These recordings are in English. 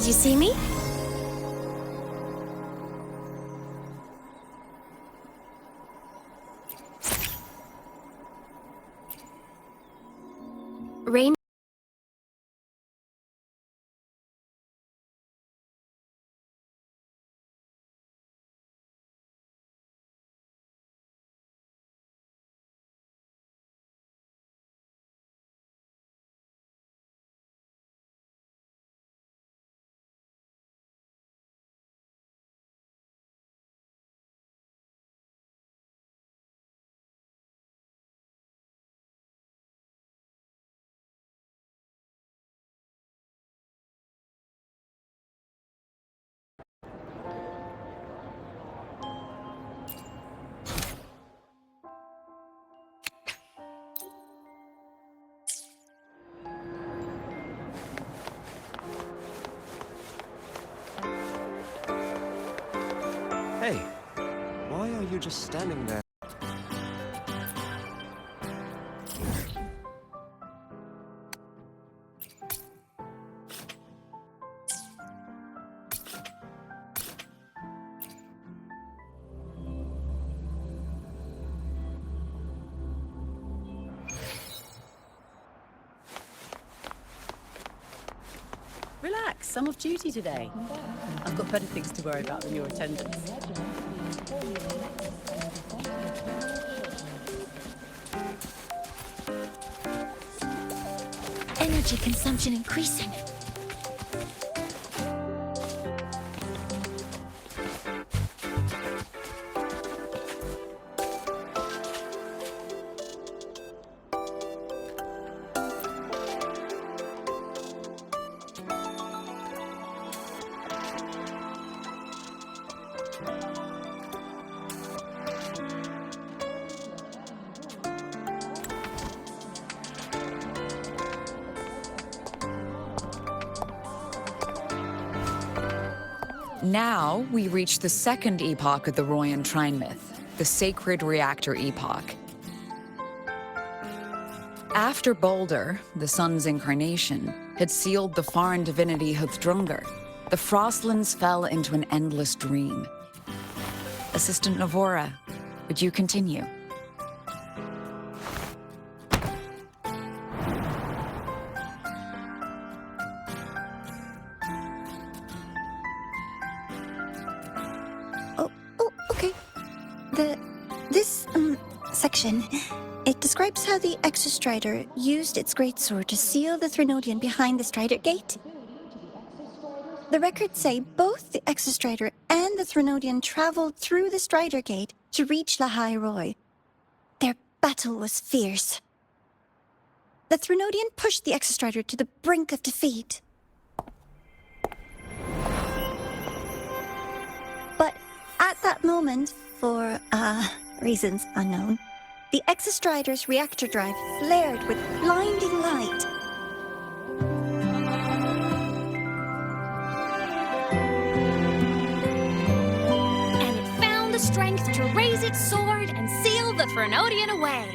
you see me? Rain. Hey, why are you just standing there? Relax, I'm off duty today. I've got better things to worry about than your attendance. Energy consumption increasing. Now, we reach the second epoch of the Royan Trine myth, the Sacred Reactor Epoch. After Balder, the sun's incarnation, had sealed the foreign divinity Huthdrungur, the Frostlands fell into an endless dream. Assistant Navora, would you continue? This section, it describes how the Exostrider used its greatsword to seal the Threnodian behind the Strider Gate. The records say both the Exostrider and the Threnodian traveled through the Strider Gate to reach Lahai-Roi. Their battle was fierce. The Threnodian pushed the Exostrider to the brink of defeat. But at that moment, for, reasons unknown, the Exostrider's reactor drive flared with blinding light. And it found the strength to raise its sword and seal the Threnodian away.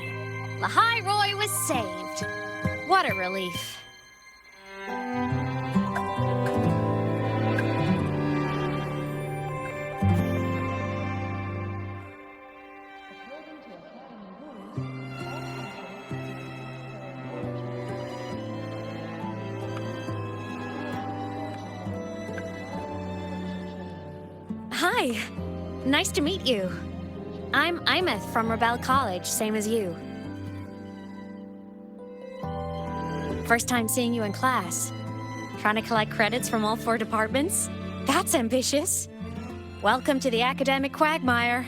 Lahai-Roi was saved. What a relief. Hi. Nice to meet you. I'm Imeth from Rebel College, same as you. First time seeing you in class. Trying to collect credits from all 4 departments? That's ambitious. Welcome to the academic quagmire.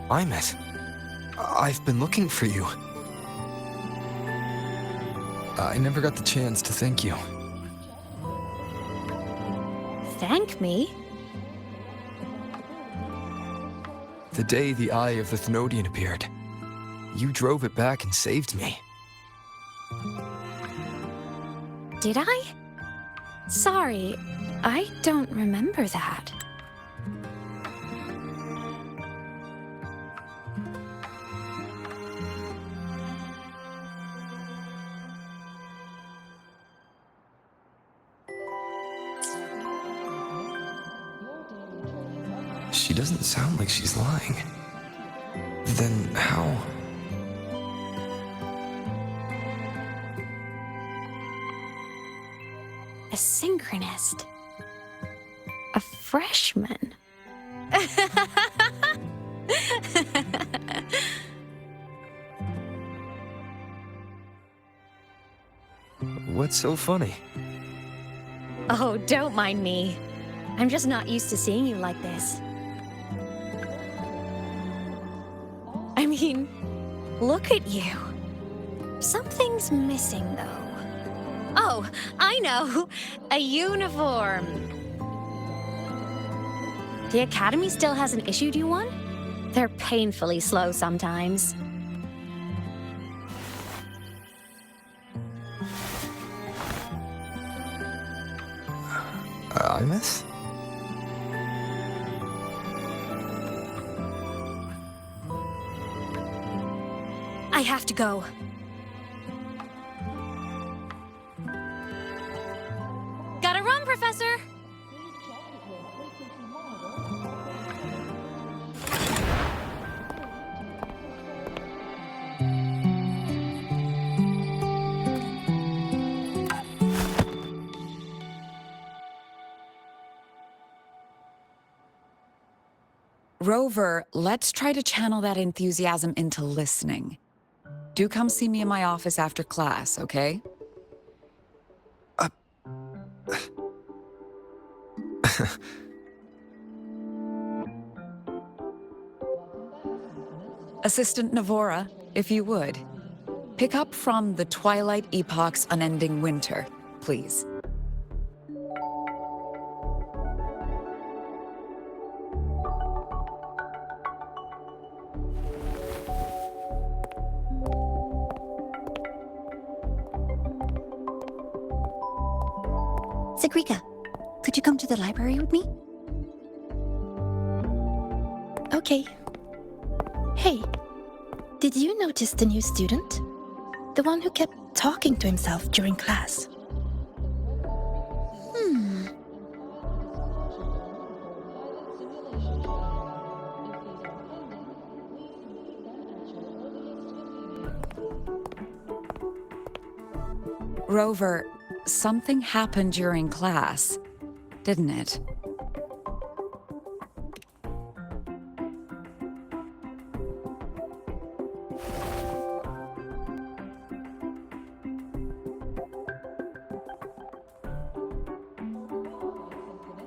Imeth, I've been looking for you. I never got the chance to thank you. Thank me? The day the Eye of the Thenodian appeared, you drove it back and saved me. Did I? Sorry, I don't remember that. She doesn't sound like she's lying. Then how? A synchronist. A freshman. What's so funny? Oh, don't mind me. I'm just not used to seeing you like this. I mean, look at you. Something's missing, though. Oh, I know! A uniform! The Academy still hasn't issued you one? They're painfully slow sometimes. Imeth? I have to go. Gotta run, Professor! Rover, let's try to channel that enthusiasm into listening. Do come see me in my office after class, okay? Assistant Navora, if you would. Pick up from the Twilight Epoch's Unending Winter, please. Sigrika, could you come to the library with me? Okay. Hey, did you notice the new student? The one who kept talking to himself during class. Rover, something happened during class, didn't it?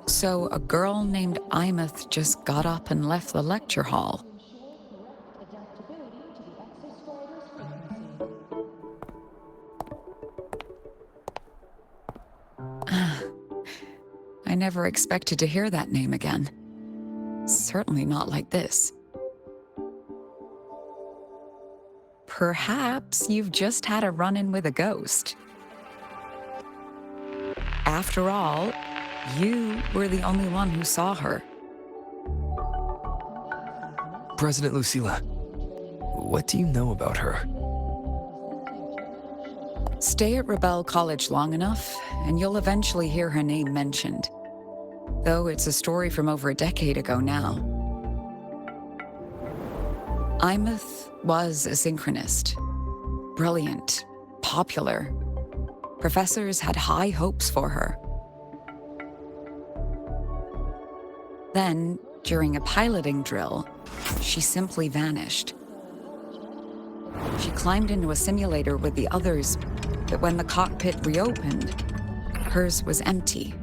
So a girl named Imeth just got up and left the lecture hall. I never expected to hear that name again. Certainly not like this. Perhaps you've just had a run-in with a ghost. After all, you were the only one who saw her. President Lucilla, what do you know about her? Stay at Rebel College long enough, and you'll eventually hear her name mentioned. Though it's a story from over a decade ago now. Imeth was a synchronist. Brilliant, popular. Professors had high hopes for her. Then, during a piloting drill, she simply vanished. She climbed into a simulator with the others, but when the cockpit reopened, hers was empty.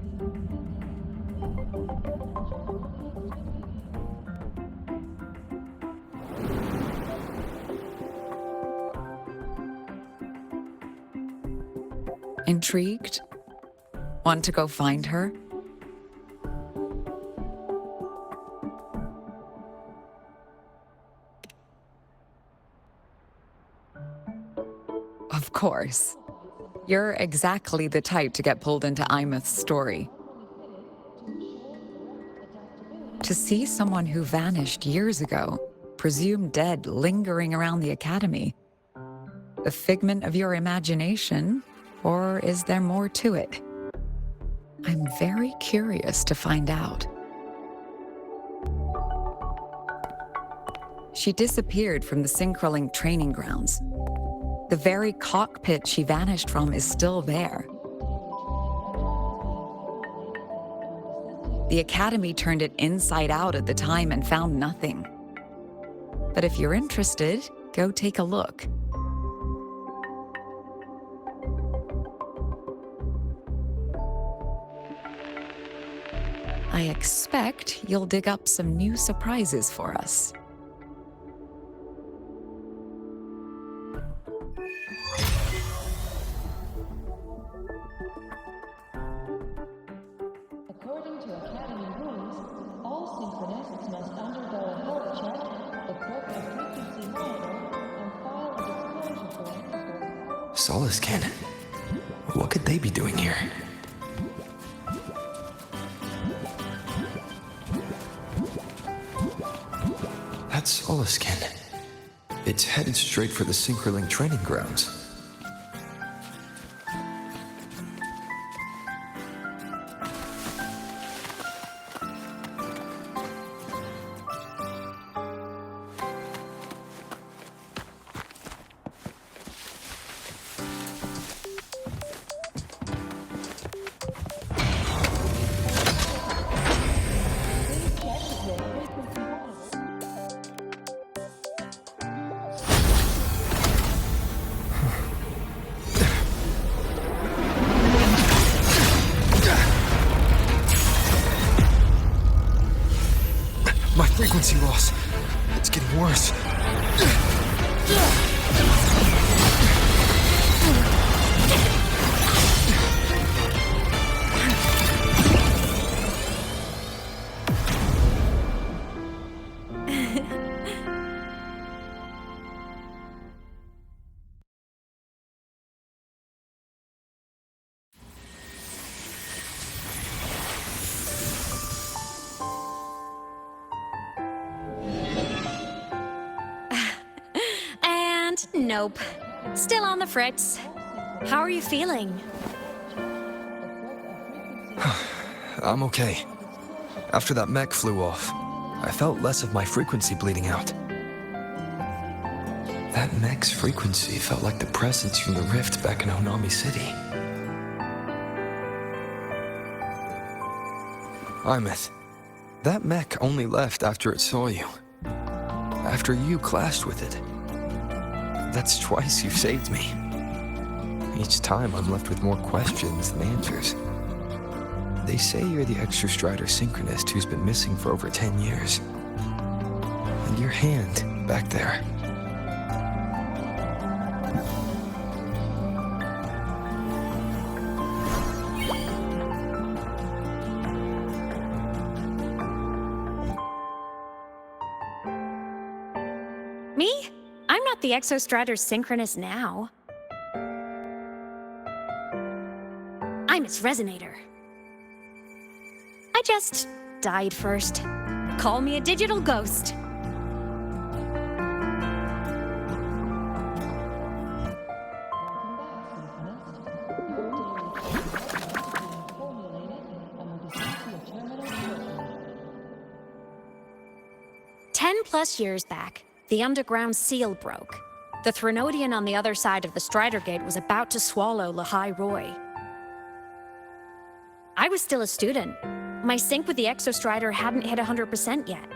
Intrigued? Want to go find her? Of course. You're exactly the type to get pulled into Imeth's story. To see someone who vanished years ago, presumed dead, lingering around the Academy, a figment of your imagination, or is there more to it? I'm very curious to find out. she disappeared from the Synchroling training grounds. The very cockpit she vanished from is still there. The Academy turned it inside out at the time and found nothing. But if you're interested, go take a look. I expect you'll dig up some new surprises for us. According to Academy rules, all synchronists must undergo a health check, equip a frequency monitor, and file a disclosure form. Solace Cannon. What could they be doing here? That's Solaskin. It's headed straight for the Synchroling training grounds. My frequency loss. It's getting worse. Nope. Still on the fritz. How are you feeling? I'm okay. After that mech flew off, I felt less of my frequency bleeding out. That mech's frequency felt like the presence from the rift back in Honami City. Imeth, that mech only left after it saw you. After you clashed with it. That's twice you've saved me. Each time I'm left with more questions than answers. They say you're the Extra Strider Synchronist who's been missing for over 10 years. And your hand, back there. Me? I'm not the Exostrider Synchronist now. I'm its Resonator. I just died first. Call me a digital ghost. Plus years back, the underground seal broke. The Threnodian on the other side of the Strider Gate was about to swallow Lahai-Roi. I was still a student. My sync with the Exostrider hadn't hit 100% yet.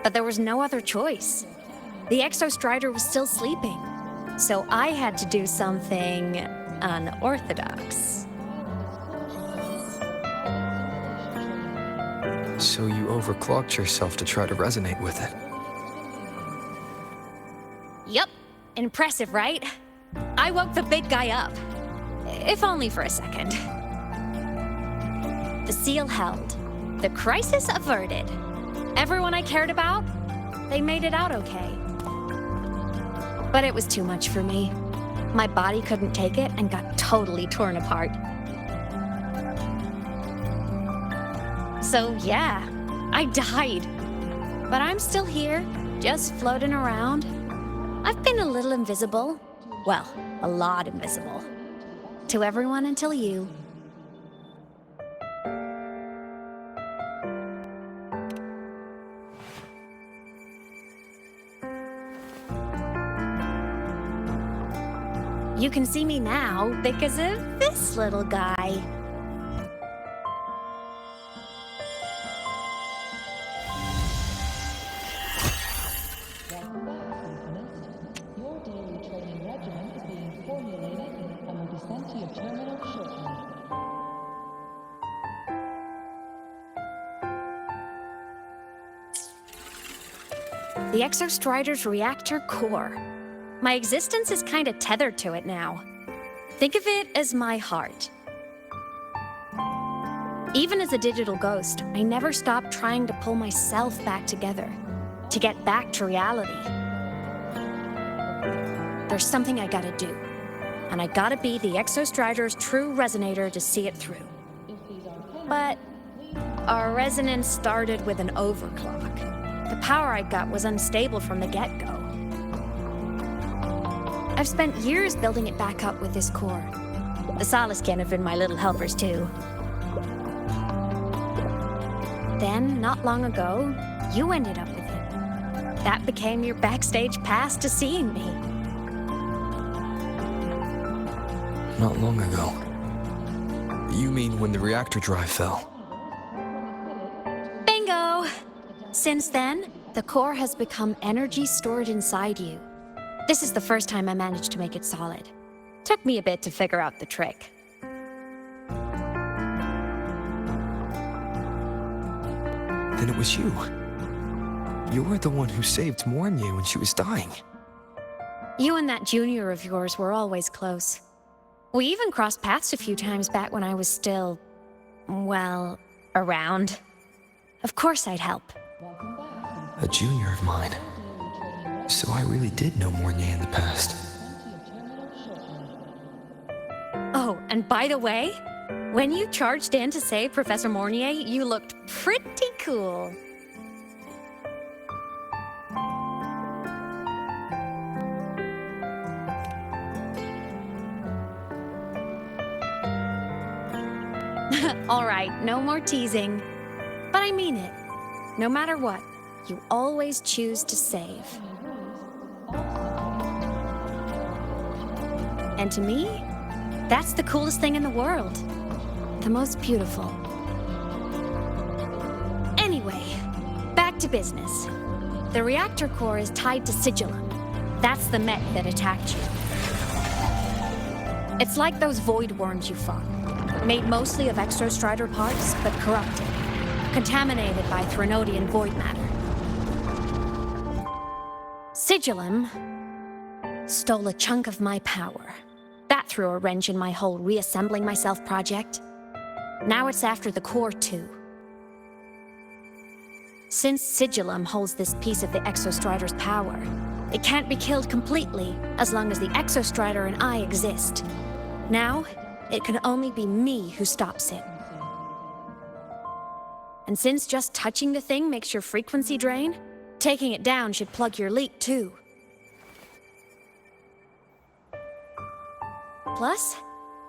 But there was no other choice. The Exostrider was still sleeping, so I had to do something unorthodox. So you overclocked yourself to try to resonate with it. Yup. Impressive, right? I woke the big guy up. If only for a second. The seal held. The crisis averted. Everyone I cared about, they made it out okay. But it was too much for me. My body couldn't take it and got totally torn apart. So yeah, I died. But I'm still here, just floating around. I've been a little invisible. Well, a lot invisible. To everyone until you. You can see me now because of this little guy. Welcome back, Symphonist. Your daily training regimen is being formulated and will be sent to your terminal shortly. The Exostrider's reactor core. My existence is kind of tethered to it now. Think of it as my heart. Even as a digital ghost, I never stopped trying to pull myself back together, to get back to reality. There's something I gotta do, and I gotta be the Exostrider's true resonator to see it through. But our resonance started with an overclock. The power I got was unstable from the get-go. I've spent years building it back up with this core. The Solaskin have been my little helpers too. Then, not long ago, you ended up with it. That became your backstage pass to seeing me. Not long ago. You mean when the reactor drive fell? Bingo! Since then, the core has become energy stored inside you. This is the first time I managed to make it solid. Took me a bit to figure out the trick. Then it was you. You were the one who saved Mornier when she was dying. You and that junior of yours were always close. We even crossed paths a few times back when I was still, well, around. Of course I'd help. A junior of mine. So I really did know Mornier in the past. Oh, and by the way, when you charged in to save Professor Mornier, you looked pretty cool. All right, no more teasing. But I mean it. No matter what, you always choose to save. And to me, that's the coolest thing in the world. The most beautiful. Anyway, back to business. The reactor core is tied to Sigillum. That's the mech that attacked you. It's like those void worms you fought. Made mostly of Exostrider parts, but corrupted. Contaminated by Threnodian void matter. Sigillum stole a chunk of my power. That threw a wrench in my whole reassembling myself project. Now it's after the core too. Since Sigillum holds this piece of the Exostrider's power, it can't be killed completely as long as the Exostrider and I exist. Now, it can only be me who stops it. And since just touching the thing makes your frequency drain, taking it down should plug your leak too. Plus,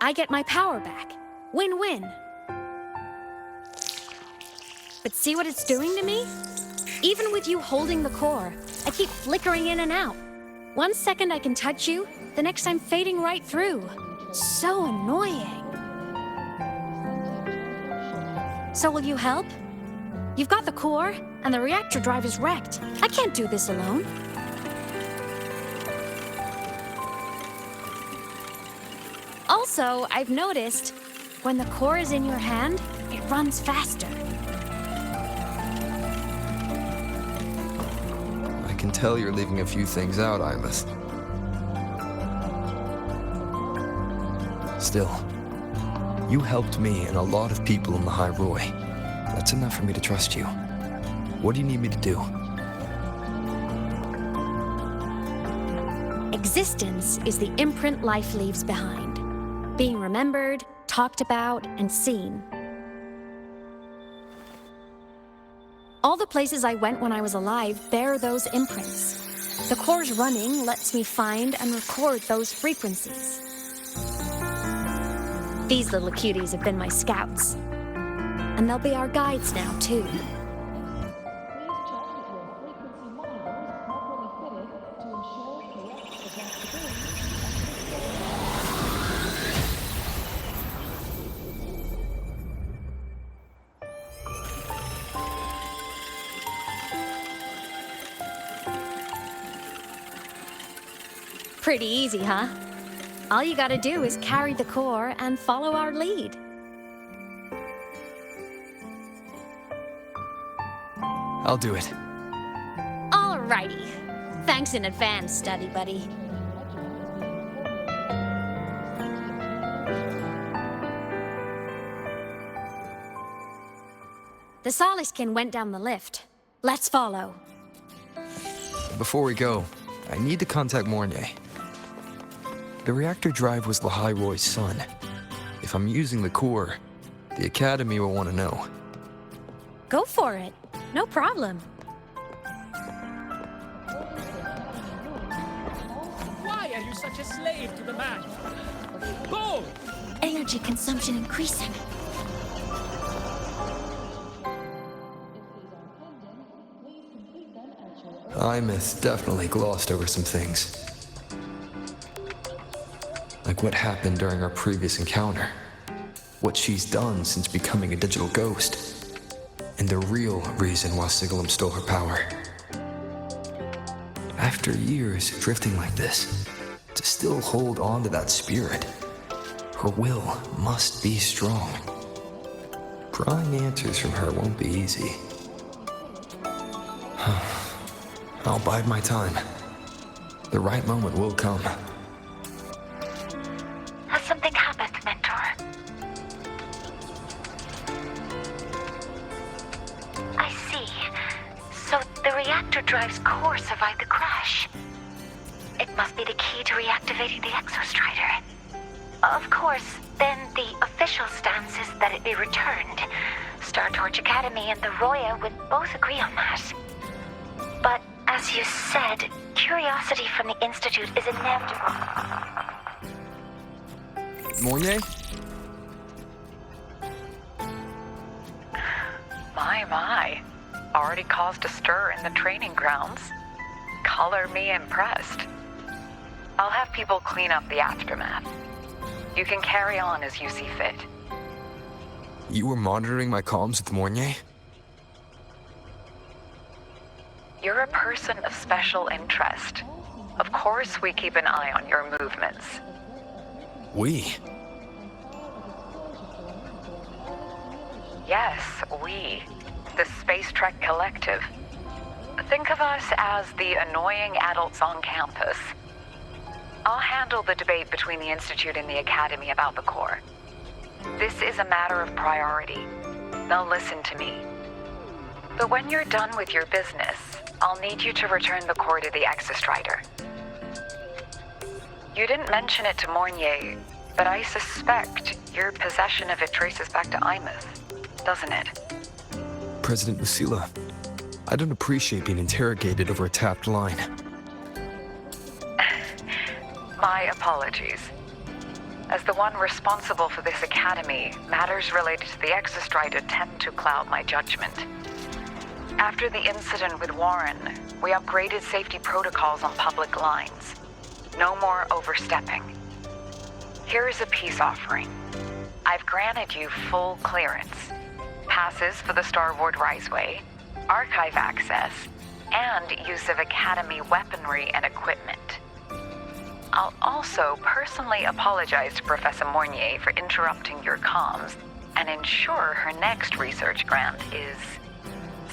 I get my power back. Win-win. But see what it's doing to me? Even with you holding the core, I keep flickering in and out. 1 second I can touch you, the next I'm fading right through. So annoying. So will you help? You've got the core, and the reactor drive is wrecked. I can't do this alone. Also, I've noticed, when the core is in your hand, it runs faster. I can tell you're leaving a few things out, Eyeless. Still, you helped me and a lot of people in Lahai-Roi. That's enough for me to trust you. What do you need me to do? Existence is the imprint life leaves behind. Being remembered, talked about, and seen. All the places I went when I was alive bear those imprints. The core's running lets me find and record those frequencies. These little cuties have been my scouts. And they'll be our guides now, too. Please check that your frequency monitor is properly fitted to ensure correct adjustability. Pretty easy, huh? All you gotta do is carry the core and follow our lead. I'll do it. Alrighty. Thanks in advance, study buddy. The Soliskin went down the lift. Let's follow. Before we go, I need to contact Mornay. The reactor drive was Lahai-Roi's son. If I'm using the core, the Academy will want to know. Go for it. No problem. Why are you such a slave to the man? Go! Energy consumption increasing. Imeth definitely glossed over some things. Like what happened during our previous encounter. What she's done since becoming a digital ghost. And the real reason why Sigalem stole her power. After years drifting like this, to still hold on to that spirit, her will must be strong. Prying answers from her won't be easy. I'll bide my time. The right moment will come. Has something happened, Mentor? I see. So the reactor drive's core survived the crash. It must be the key to reactivating the Exostrider. Of course, then the official stance is that it be returned. Star Torch Academy and the Roya would both agree on that. But as you said, curiosity from the Institute is inevitable. Mornay? My. Already caused a stir in the training grounds. Color me impressed. I'll have people clean up the aftermath. You can carry on as you see fit. You were monitoring my comms with Mornay? You're a person of special interest. Of course we keep an eye on your movements. We? Yes, we. The Space Trek Collective. Think of us as the annoying adults on campus. I'll handle the debate between the Institute and the Academy about the core. This is a matter of priority. They'll listen to me. But when you're done with your business, I'll need you to return the core to the Exostrider. You didn't mention it to Mornay, but I suspect your possession of it traces back to Imeth, doesn't it? President Lucila, I don't appreciate being interrogated over a tapped line. My apologies. As the one responsible for this academy, matters related to the Exostrider tend to cloud my judgment. After the incident with Warren, we upgraded safety protocols on public lines. No more overstepping. Here is a peace offering. I've granted you full clearance. Passes for the Starboard Riseway, archive access, and use of Academy weaponry and equipment. I'll also personally apologize to Professor Mornay for interrupting your comms and ensure her next research grant is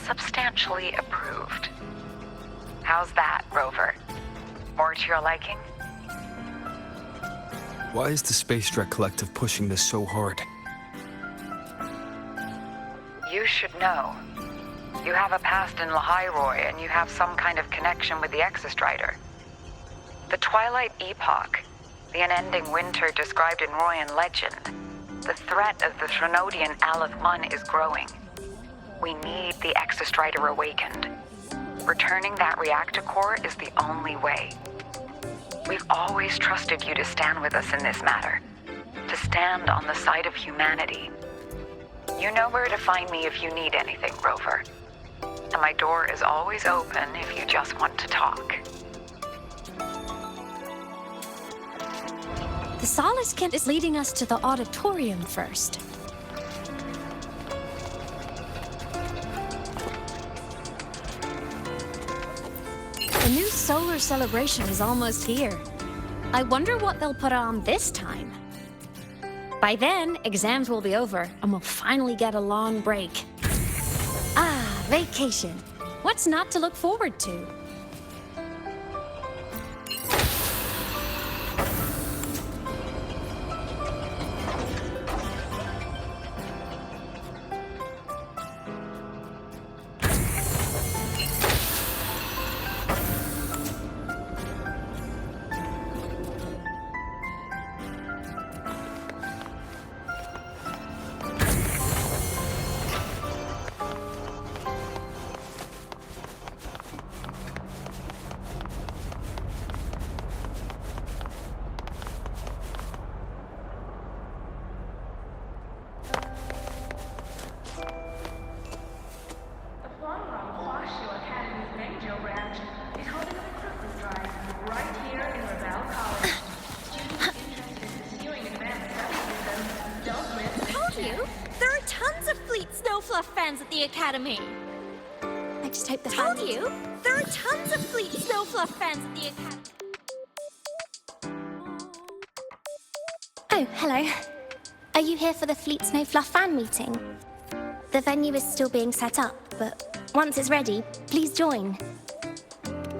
substantially approved. How's that, Rover? More to your liking? Why is the Space Trek Collective pushing this so hard? You should know. You have a past in Lahai-Roi, and you have some kind of connection with the Exostrider. The Twilight Epoch, the unending winter described in Royan legend, the threat of the Threnodian Aleth-1 is growing. We need the Exostrider awakened. Returning that reactor core is the only way. We've always trusted you to stand with us in this matter, to stand on the side of humanity. You know where to find me if you need anything, Rover. And my door is always open if you just want to talk. The Soliskin is leading us to the auditorium first. The new solar celebration is almost here. I wonder what they'll put on this time. By then, exams will be over, and we'll finally get a long break. Ah, vacation. What's not to look forward to? Fans at the Academy. I just hope the Told you, there are tons of Fleet Snowfluff fans at the Academy. Oh, hello. Are you here for the Fleet Snowfluff fan meeting? The venue is still being set up, but once it's ready, please join.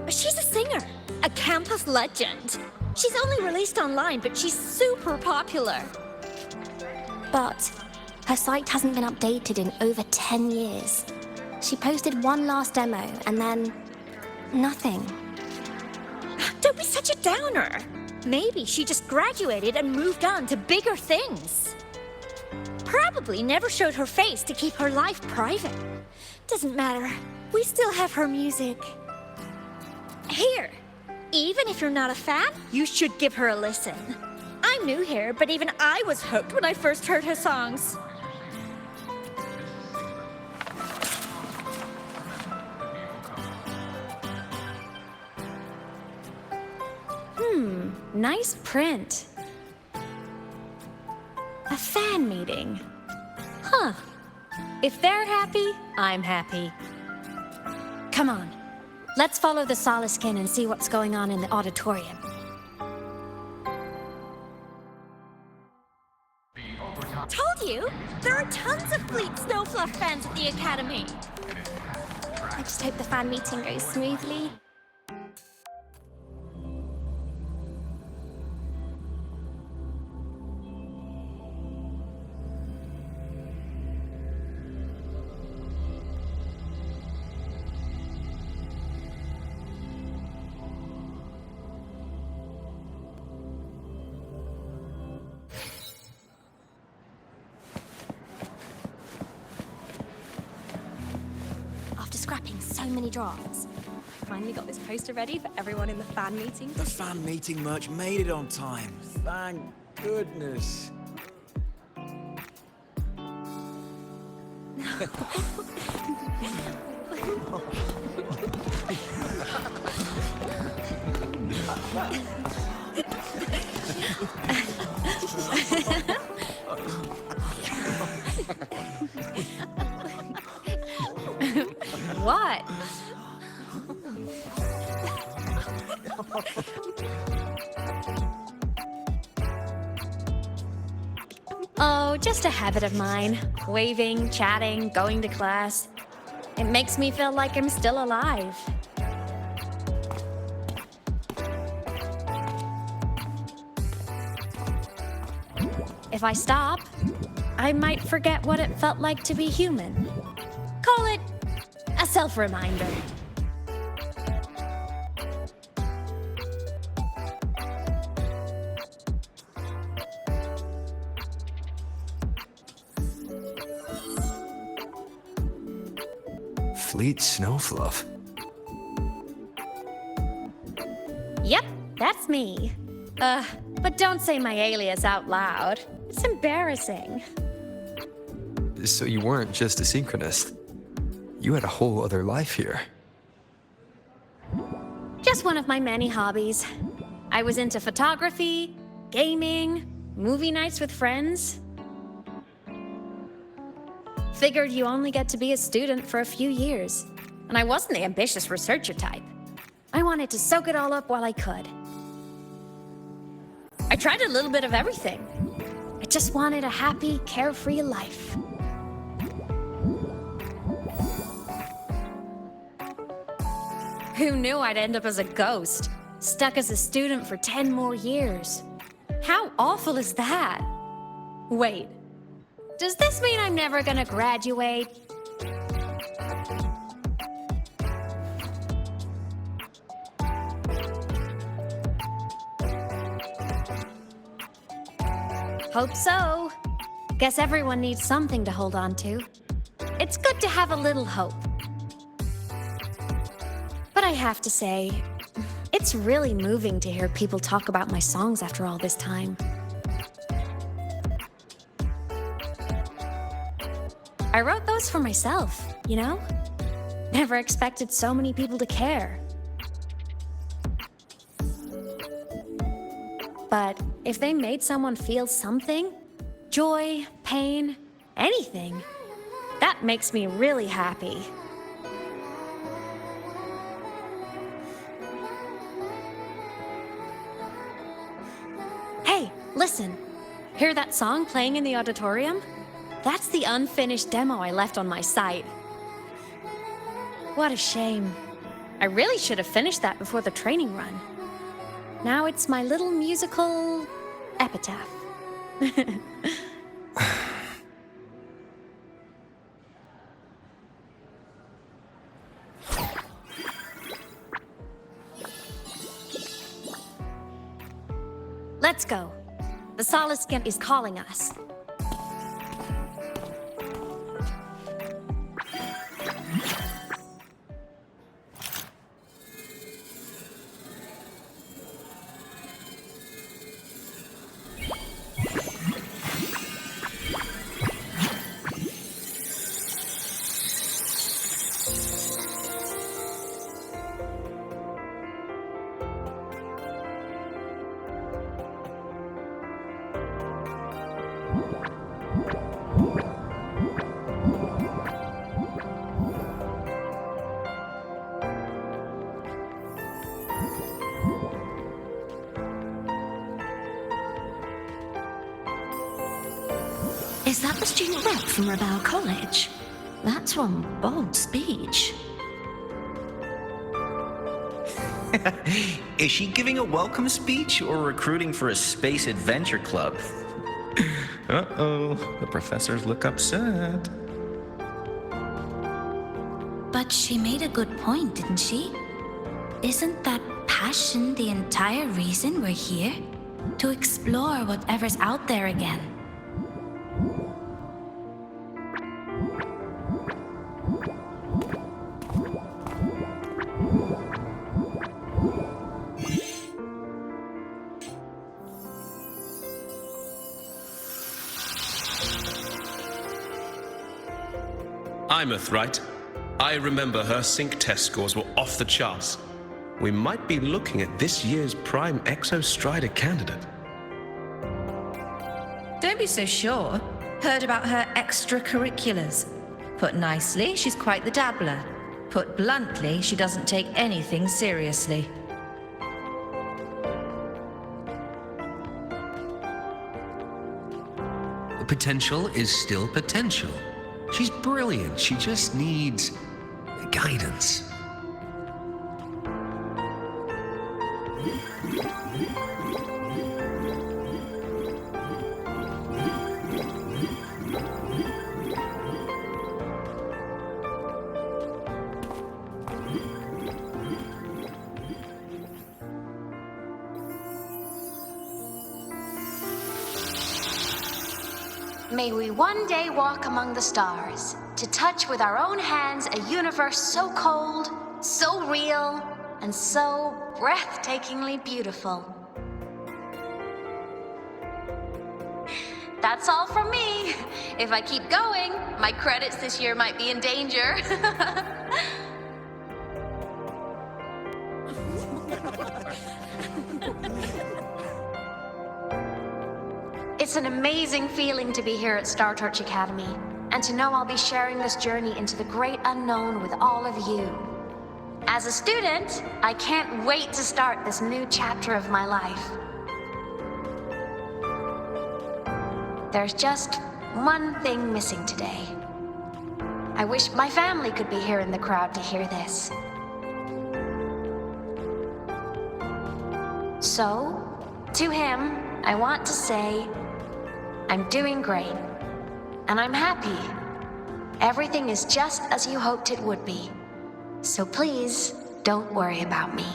She's a singer, a campus legend. She's only released online, but she's super popular. But her site hasn't been updated in over 10 years. She posted one last demo, and then nothing. Don't be such a downer. Maybe she just graduated and moved on to bigger things. Probably never showed her face to keep her life private. Doesn't matter. We still have her music. Here, even if you're not a fan, you should give her a listen. I'm new here, but even I was hooked when I first heard her songs. Nice print. A fan meeting. Huh. If they're happy, I'm happy. Come on. Let's follow the Soliskin and see what's going on in the auditorium. Told you, there are tons of Fleet Snowfluff fans at the Academy. I just hope the fan meeting goes smoothly. Scrapping so many drafts. Finally got this poster ready for everyone in the fan meeting. The fan meeting merch made it on time. Thank goodness. What? Oh, just a habit of mine. Waving, chatting, going to class. It makes me feel like I'm still alive. If I stop, I might forget what it felt like to be human. Call it a self-reminder. Fleet Snowfluff. Yep, that's me. But don't say my alias out loud. It's embarrassing. So you weren't just a synchronist. You had a whole other life here. Just one of my many hobbies. I was into photography, gaming, movie nights with friends. Figured you only get to be a student for a few years. And I wasn't the ambitious researcher type. I wanted to soak it all up while I could. I tried a little bit of everything. I just wanted a happy, carefree life. Who knew I'd end up as a ghost, stuck as a student for 10 more years? How awful is that? Wait, does this mean I'm never gonna graduate? Hope so. Guess everyone needs something to hold on to. It's good to have a little hope. But I have to say, it's really moving to hear people talk about my songs after all this time. I wrote those for myself, you know? Never expected so many people to care. But if they made someone feel something, joy, pain, anything, that makes me really happy. Hey, listen. Hear that song playing in the auditorium? That's the unfinished demo I left on my site. What a shame. I really should have finished that before the training run. Now it's my little musical epitaph. Let's go. The Soliskin is calling us. Is that the student rep from Rebel College? That's one bold speech. Is she giving a welcome speech or recruiting for a space adventure club? Uh-oh, the professors look upset. But she made a good point, didn't she? Isn't that passion the entire reason we're here? To explore whatever's out there again. Imeth, right? I remember her sync test scores were off the charts. We might be looking at this year's prime Exostrider candidate. Don't be so sure. Heard about her extracurriculars. Put nicely, she's quite the dabbler. Put bluntly, she doesn't take anything seriously. The potential is still potential. She's brilliant. She just needs guidance. May we one day walk among the stars, to touch with our own hands a universe so cold, so real, and so breathtakingly beautiful. That's all from me. If I keep going, my credits this year might be in danger. It's an amazing feeling to be here at Star Torch Academy, and to know I'll be sharing this journey into the great unknown with all of you. As a student, I can't wait to start this new chapter of my life. there's just one thing missing today. I wish my family could be here in the crowd to hear this. So, to him, I want to say, I'm doing great, and I'm happy. Everything is just as you hoped it would be. So please, don't worry about me.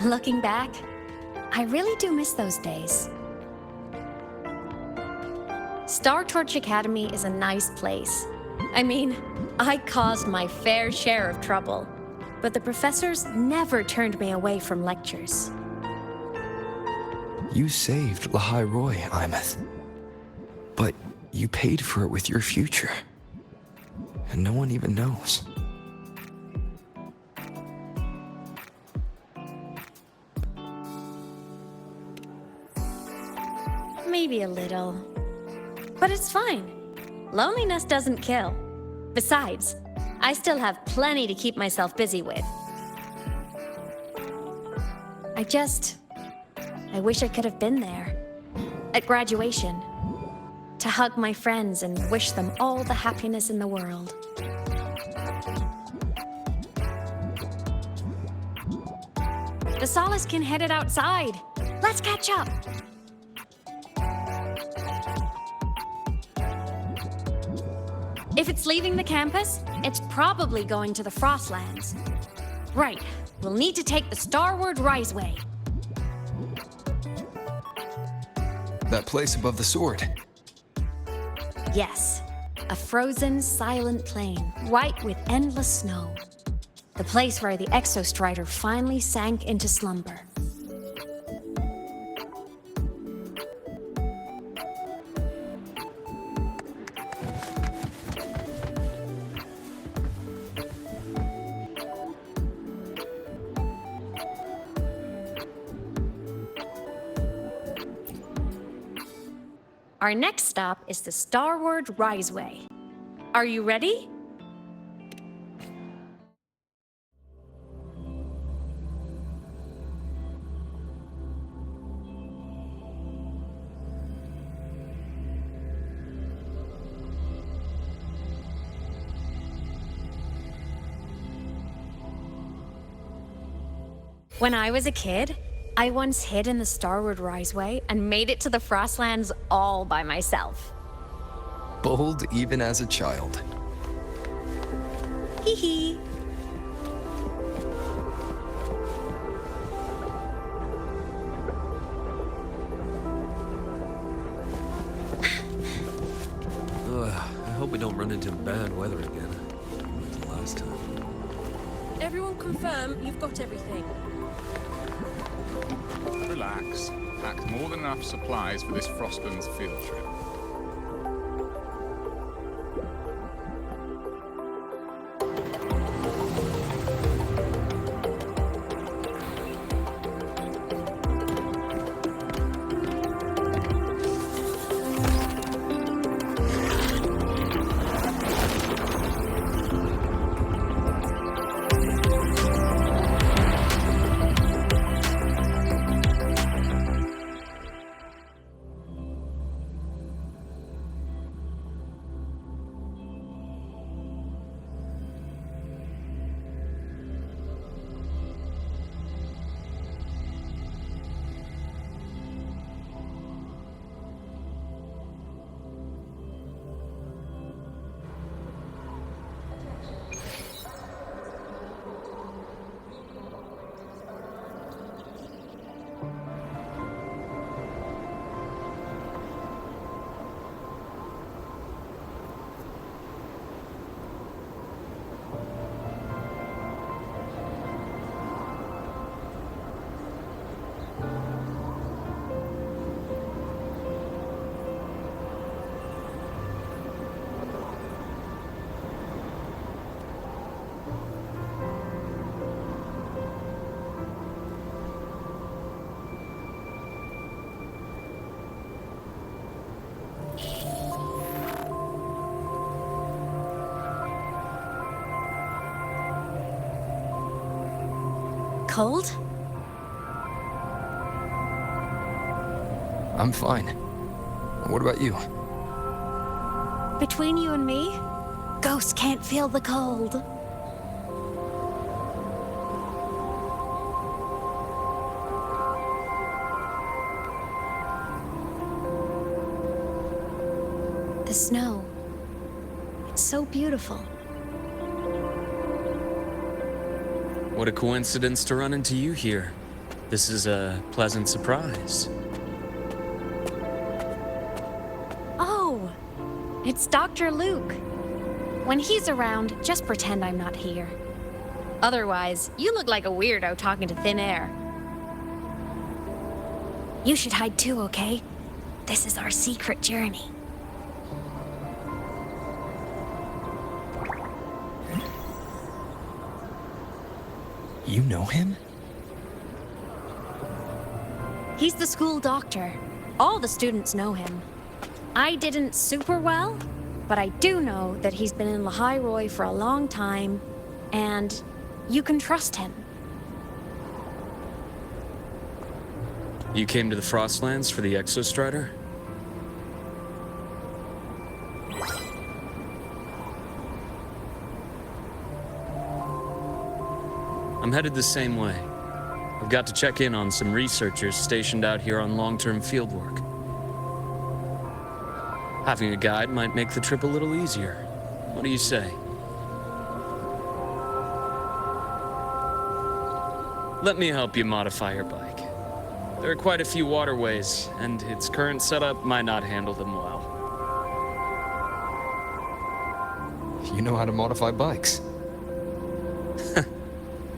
Looking back, I really do miss those days. Star Torch Academy is a nice place. I mean, I caused my fair share of trouble, but the professors never turned me away from lectures. You saved Lahai-Roi, Imeth. But you paid for it with your future. And no one even knows. Maybe a little. But it's fine. Loneliness doesn't kill. Besides, I still have plenty to keep myself busy with. I wish I could have been there. At graduation. To hug my friends and wish them all the happiness in the world. The Solace can head it outside. Let's catch up. If it's leaving the campus, it's probably going to the Frostlands. Right, we'll need to take the Starward Riseway. That place above the sword. Yes, a frozen, silent plain, white with endless snow. The place where the Exostrider finally sank into slumber. Our next stop is the Starward Riseway. Are you ready? When I was a kid, I once hid in the Starward Riseway and made it to the Frostlands all by myself. Bold even as a child. Hee hee. I hope we don't run into bad weather again, like the last time. Everyone confirm you've got everything. Relax. Packed more than enough supplies for this Frostlands field trip. cold? I'm fine. What about you? Between you and me, ghosts can't feel the cold. The snow. It's so beautiful. What a coincidence to run into you here. This is a pleasant surprise. Oh, it's Dr. Luke. When he's around, just pretend I'm not here. Otherwise, you look like a weirdo talking to thin air. You should hide too, okay? This is our secret journey. You know him? He's the school doctor. All the students know him. I didn't super well, but I do know that he's been in Lahai-Roi for a long time, and you can trust him. You came to the Frostlands for the Exostrider? I'm headed the same way. I've got to check in on some researchers stationed out here on long-term fieldwork. Having a guide might make the trip a little easier. What do you say? Let me help you modify your bike. There are quite a few waterways, and its current setup might not handle them well. You know how to modify bikes.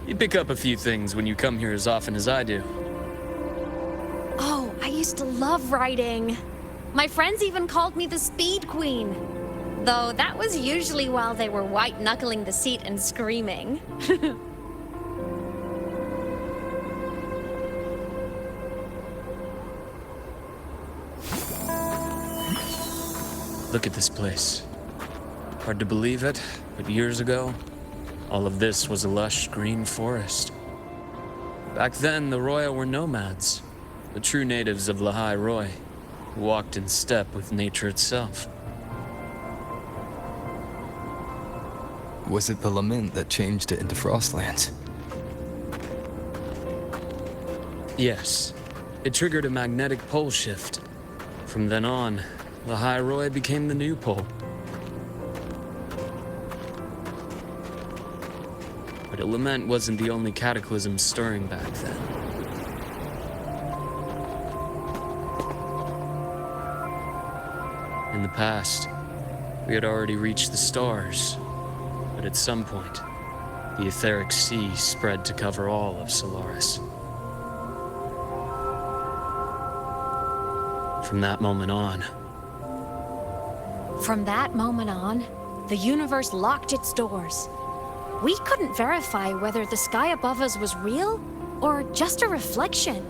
You pick up a few things when you come here as often as I do. Oh, I used to love riding. My friends even called me the Speed Queen. Though that was usually while they were white-knuckling the seat and screaming. Look at this place. Hard to believe it, but years ago, all of this was a lush green forest. Back then, the Royal were nomads, the true natives of Lahai-Roi, who walked in step with nature itself. Was it the lament that changed it into Frostlands? Yes, it triggered a magnetic pole shift. From then on, Lahai-Roi became the new pole. But a lament wasn't the only cataclysm stirring back then. In the past, we had already reached the stars, but at some point, the etheric sea spread to cover all of Solaris. From that moment on, the universe locked its doors. We couldn't verify whether the sky above us was real or just a reflection.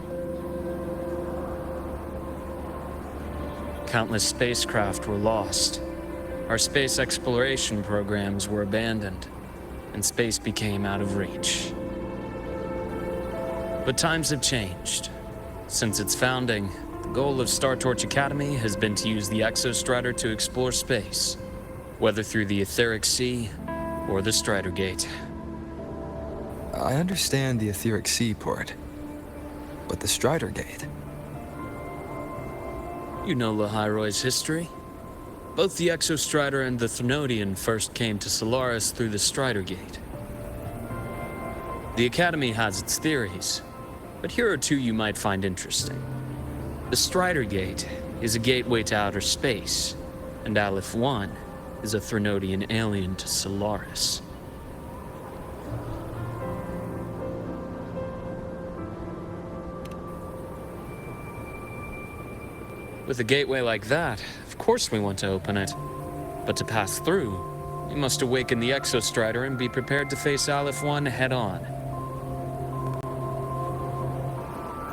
countless spacecraft were lost. Our space exploration programs were abandoned, and space became out of reach. But times have changed. Since its founding, the goal of Star Torch Academy has been to use the Exostrider to explore space, whether through the Etheric Sea or the Strider Gate. I understand the Etheric Sea part, but the Strider Gate? You know Lahai-Roi's history. Both the Exostrider and the Thrunodian first came to Solaris through the Strider Gate. The Academy has its theories, but here are two you might find interesting. The Strider Gate is a gateway to outer space, and Aleph 1 is a Thrunodian alien to Solaris. With a gateway like that, of course we want to open it. But to pass through, you must awaken the Exostrider and be prepared to face Aleph 1 head-on.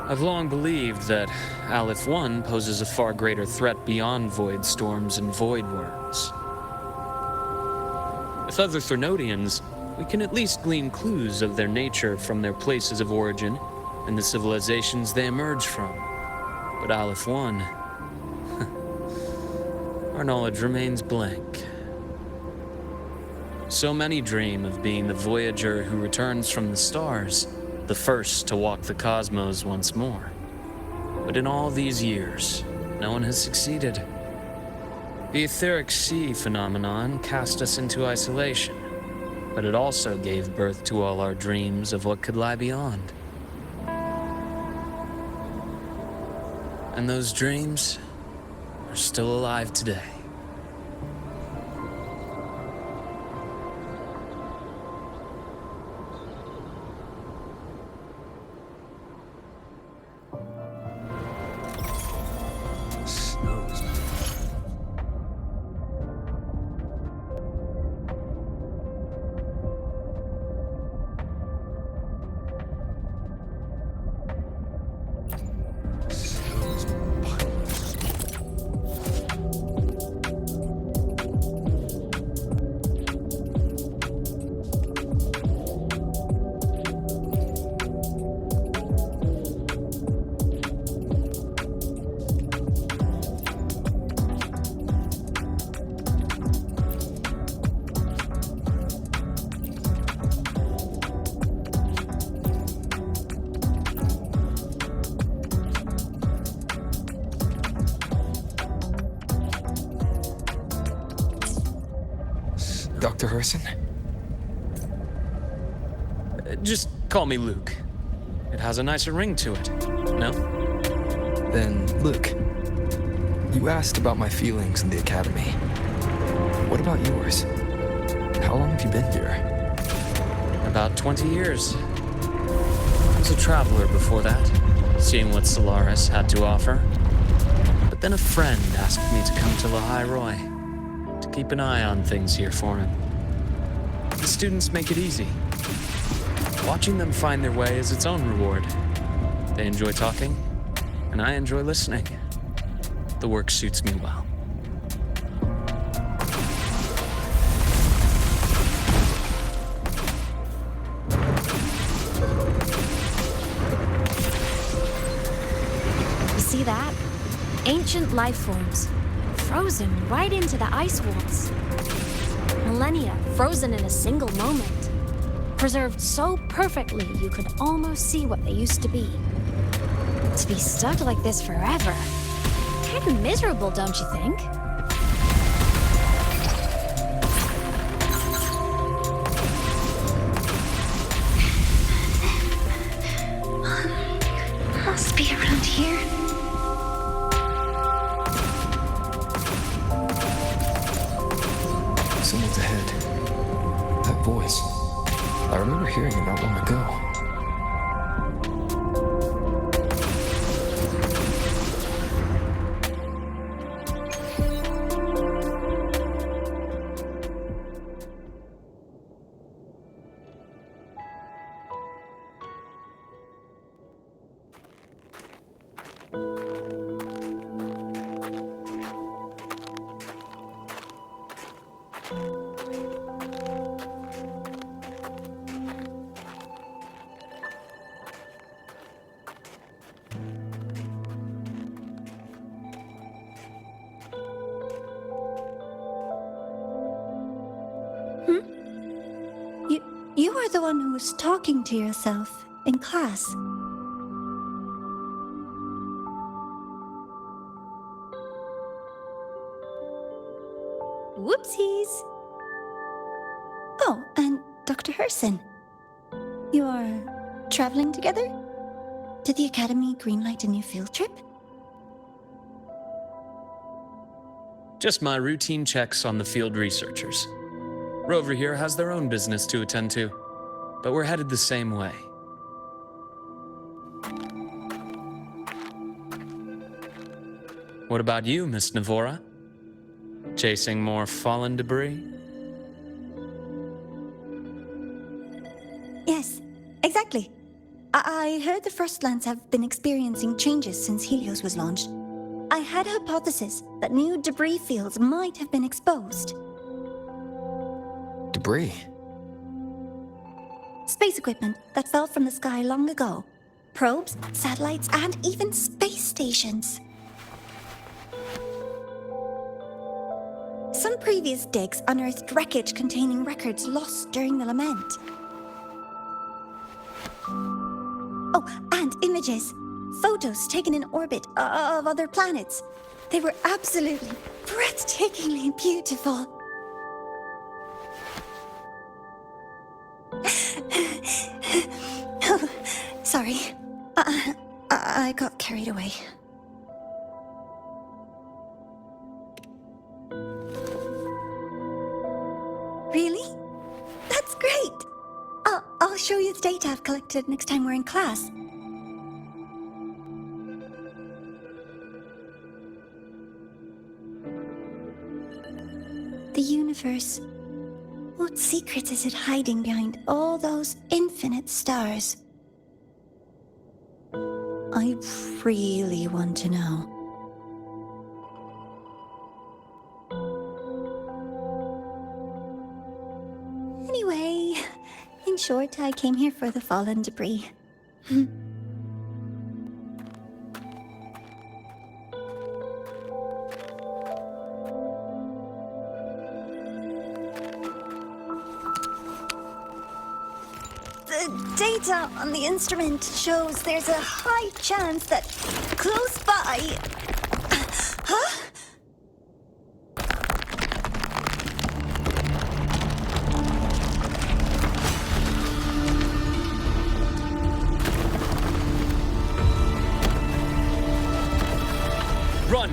I've long believed that Aleph 1 poses a far greater threat beyond void storms and void worms. With other Thrunodians, we can at least glean clues of their nature from their places of origin and the civilizations they emerge from. But Aleph 1, our knowledge remains blank. So many dream of being the Voyager who returns from the stars, the first to walk the cosmos once more. But in all these years, no one has succeeded. The etheric sea phenomenon cast us into isolation, but it also gave birth to all our dreams of what could lie beyond. And those dreams are still alive today. Dr. Herson? Just call me Luke. It has a nicer ring to it, no? Then, Luke, you asked about my feelings in the academy. What about yours? How long have you been here? About 20 years. I was a traveler before that, seeing what Solaris had to offer. But then a friend asked me to come to Lahai-Roi, to keep an eye on things here for him. The students make it easy. Watching them find their way is its own reward. They enjoy talking, and I enjoy listening. The work suits me well. You see that? Ancient life forms, frozen right into the ice walls. Millennia frozen in a single moment. Preserved so perfectly you could almost see what they used to be. To be stuck like this forever. Kind of miserable, don't you think? Must be around here. Someone's ahead. That voice. I remember hearing it not long ago. You are the one who was talking to yourself in class. Whoopsies! Oh, and Dr. Herson. You are traveling together? Did the Academy greenlight a new field trip? Just my routine checks on the field researchers. Rover here has their own business to attend to, but we're headed the same way. What about you, Miss Navora? Chasing more fallen debris? Yes, exactly. I heard the Frostlands have been experiencing changes since Helios was launched. I had a hypothesis that new debris fields might have been exposed. Debris? Space equipment that fell from the sky long ago. Probes, satellites, and even space stations. Some previous digs unearthed wreckage containing records lost during the lament. Oh, and images. Photos taken in orbit of other planets. They were absolutely breathtakingly beautiful. Oh, sorry. I got carried away. Really? That's great! I'll show you the data I've collected next time we're in class. The universe. What secret is it hiding behind all those infinite stars? I really want to know. Anyway, in short, I came here for the fallen debris. The data on the instrument shows there's a high chance that close by... Huh? Run!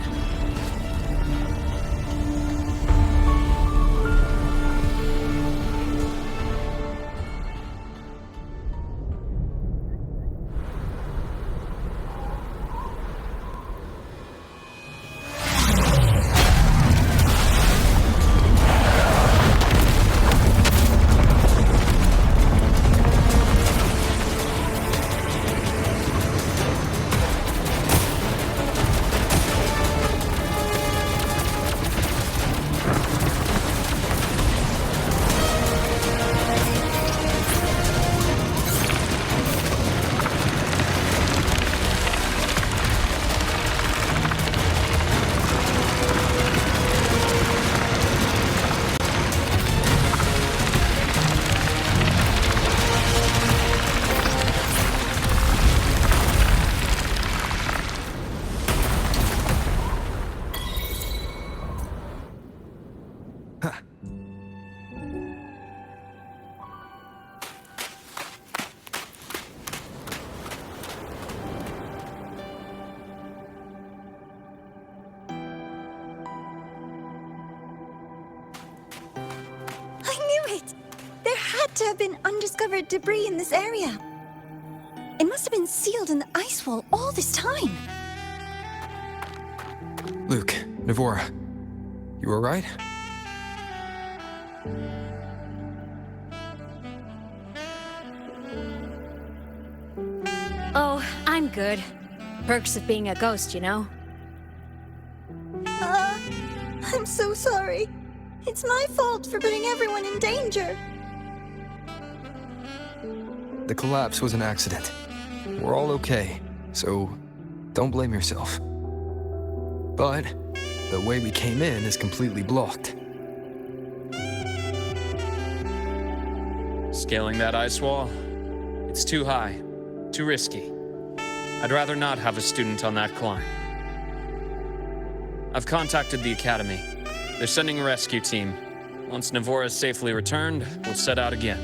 To have been undiscovered debris in this area. It must have been sealed in the ice wall all this time. Luke, Navora, you alright? Oh, I'm good. Perks of being a ghost, you know? I'm so sorry. It's my fault for putting everyone in danger. The collapse was an accident. We're all okay, so don't blame yourself. But the way we came in is completely blocked. Scaling that ice wall? It's too high, too risky. I'd rather not have a student on that climb. I've contacted the Academy. They're sending a rescue team. Once Navora is safely returned, we'll set out again.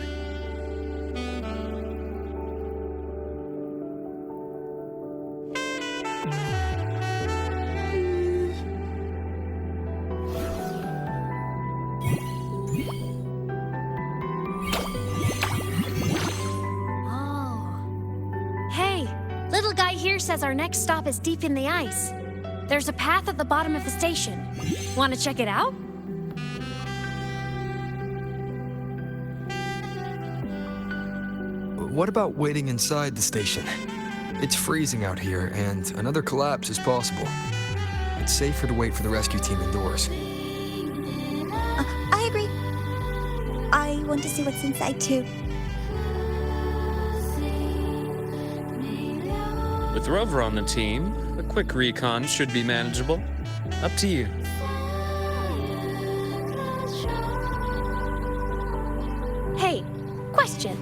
Says our next stop is deep in the ice. There's a path at the bottom of the station. Want to check it out? What about waiting inside the station? It's freezing out here, and another collapse is possible. It's safer to wait for the rescue team indoors. I agree. I want to see what's inside too. With Rover on the team, a quick recon should be manageable. Up to you. Hey, question.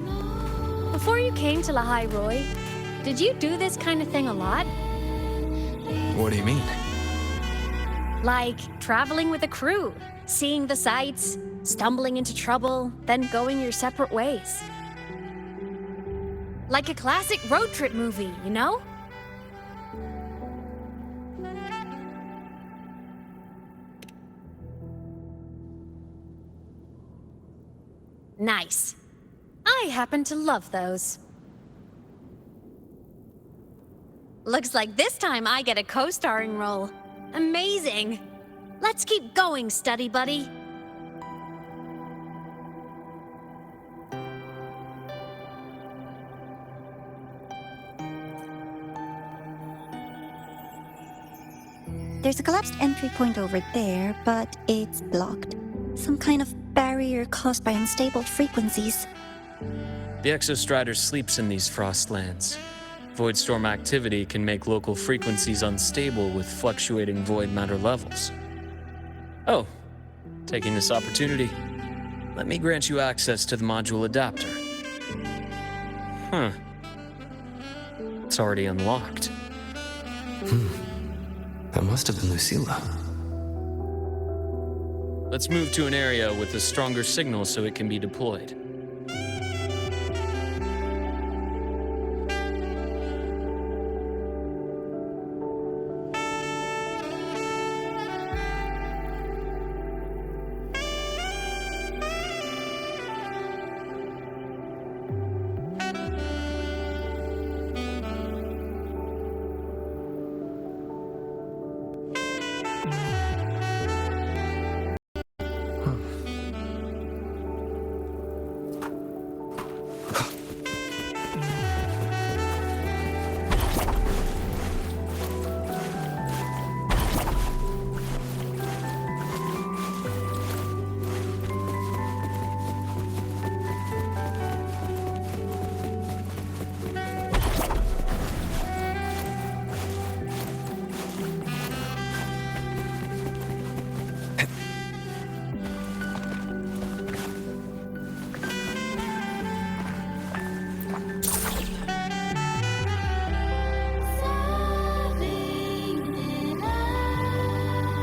Before you came to Lahai-Roi, did you do this kind of thing a lot? What do you mean? Like traveling with a crew, seeing the sights, stumbling into trouble, then going your separate ways. Like a classic road trip movie, you know? Nice. I happen to love those. Looks like this time I get a co-starring role. Amazing. Let's keep going, study buddy. There's a collapsed entry point over there, but it's blocked. Some kind of barrier caused by unstable frequencies. The Exostrider sleeps in these frostlands. Void storm activity can make local frequencies unstable with fluctuating void matter levels. Oh, taking this opportunity, let me grant you access to the module adapter. Huh. It's already unlocked. That must have been Lucilla. Let's move to an area with a stronger signal so it can be deployed.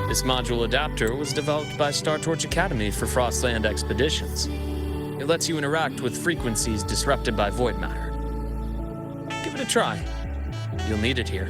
This module adapter was developed by Star Torch Academy for Frostland expeditions. It lets you interact with frequencies disrupted by void matter. Give it a try. You'll need it here.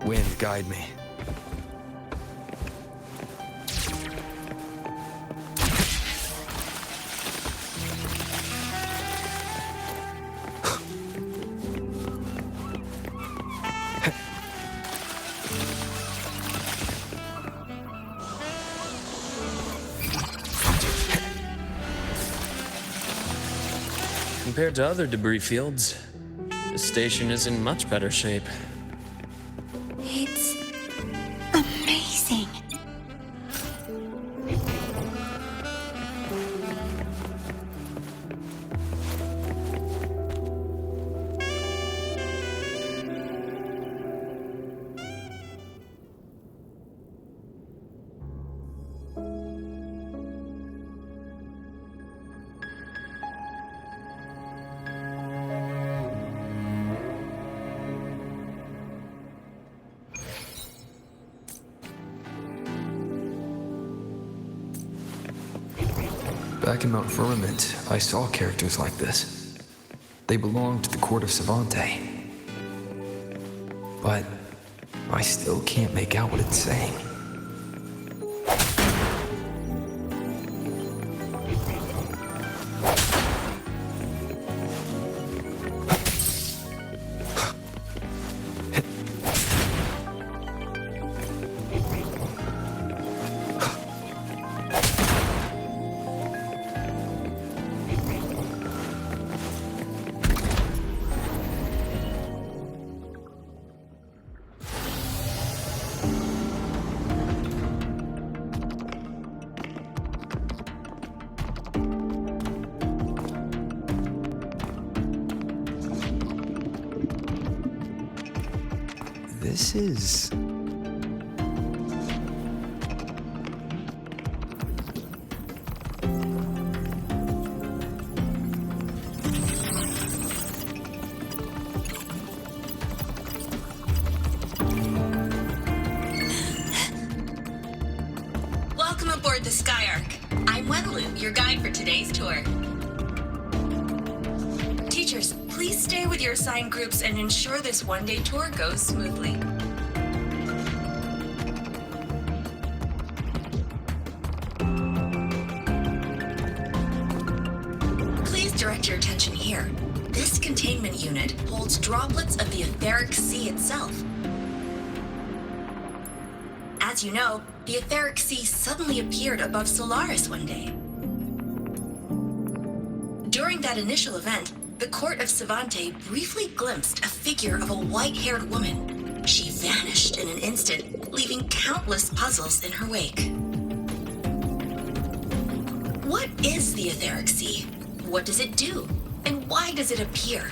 Wind, guide me. Compared to other debris fields, this station is in much better shape. It's amazing. Back in Mount Firmament, I saw characters like this. They belonged to the court of Savante. But I still can't make out what it's saying. This is... Welcome aboard the Skyark. I'm Wenlu, your guide for today's tour. Teachers, please stay with your assigned groups and ensure this one-day tour goes smoothly. Please direct your attention here. This containment unit holds droplets of the etheric sea itself. As you know, the etheric sea suddenly appeared above Solaris one day. During that initial event, the court of Savante briefly glimpsed a figure of a white-haired woman. She vanished in an instant, leaving countless puzzles in her wake. What is the etheric sea? What does it do? And why does it appear?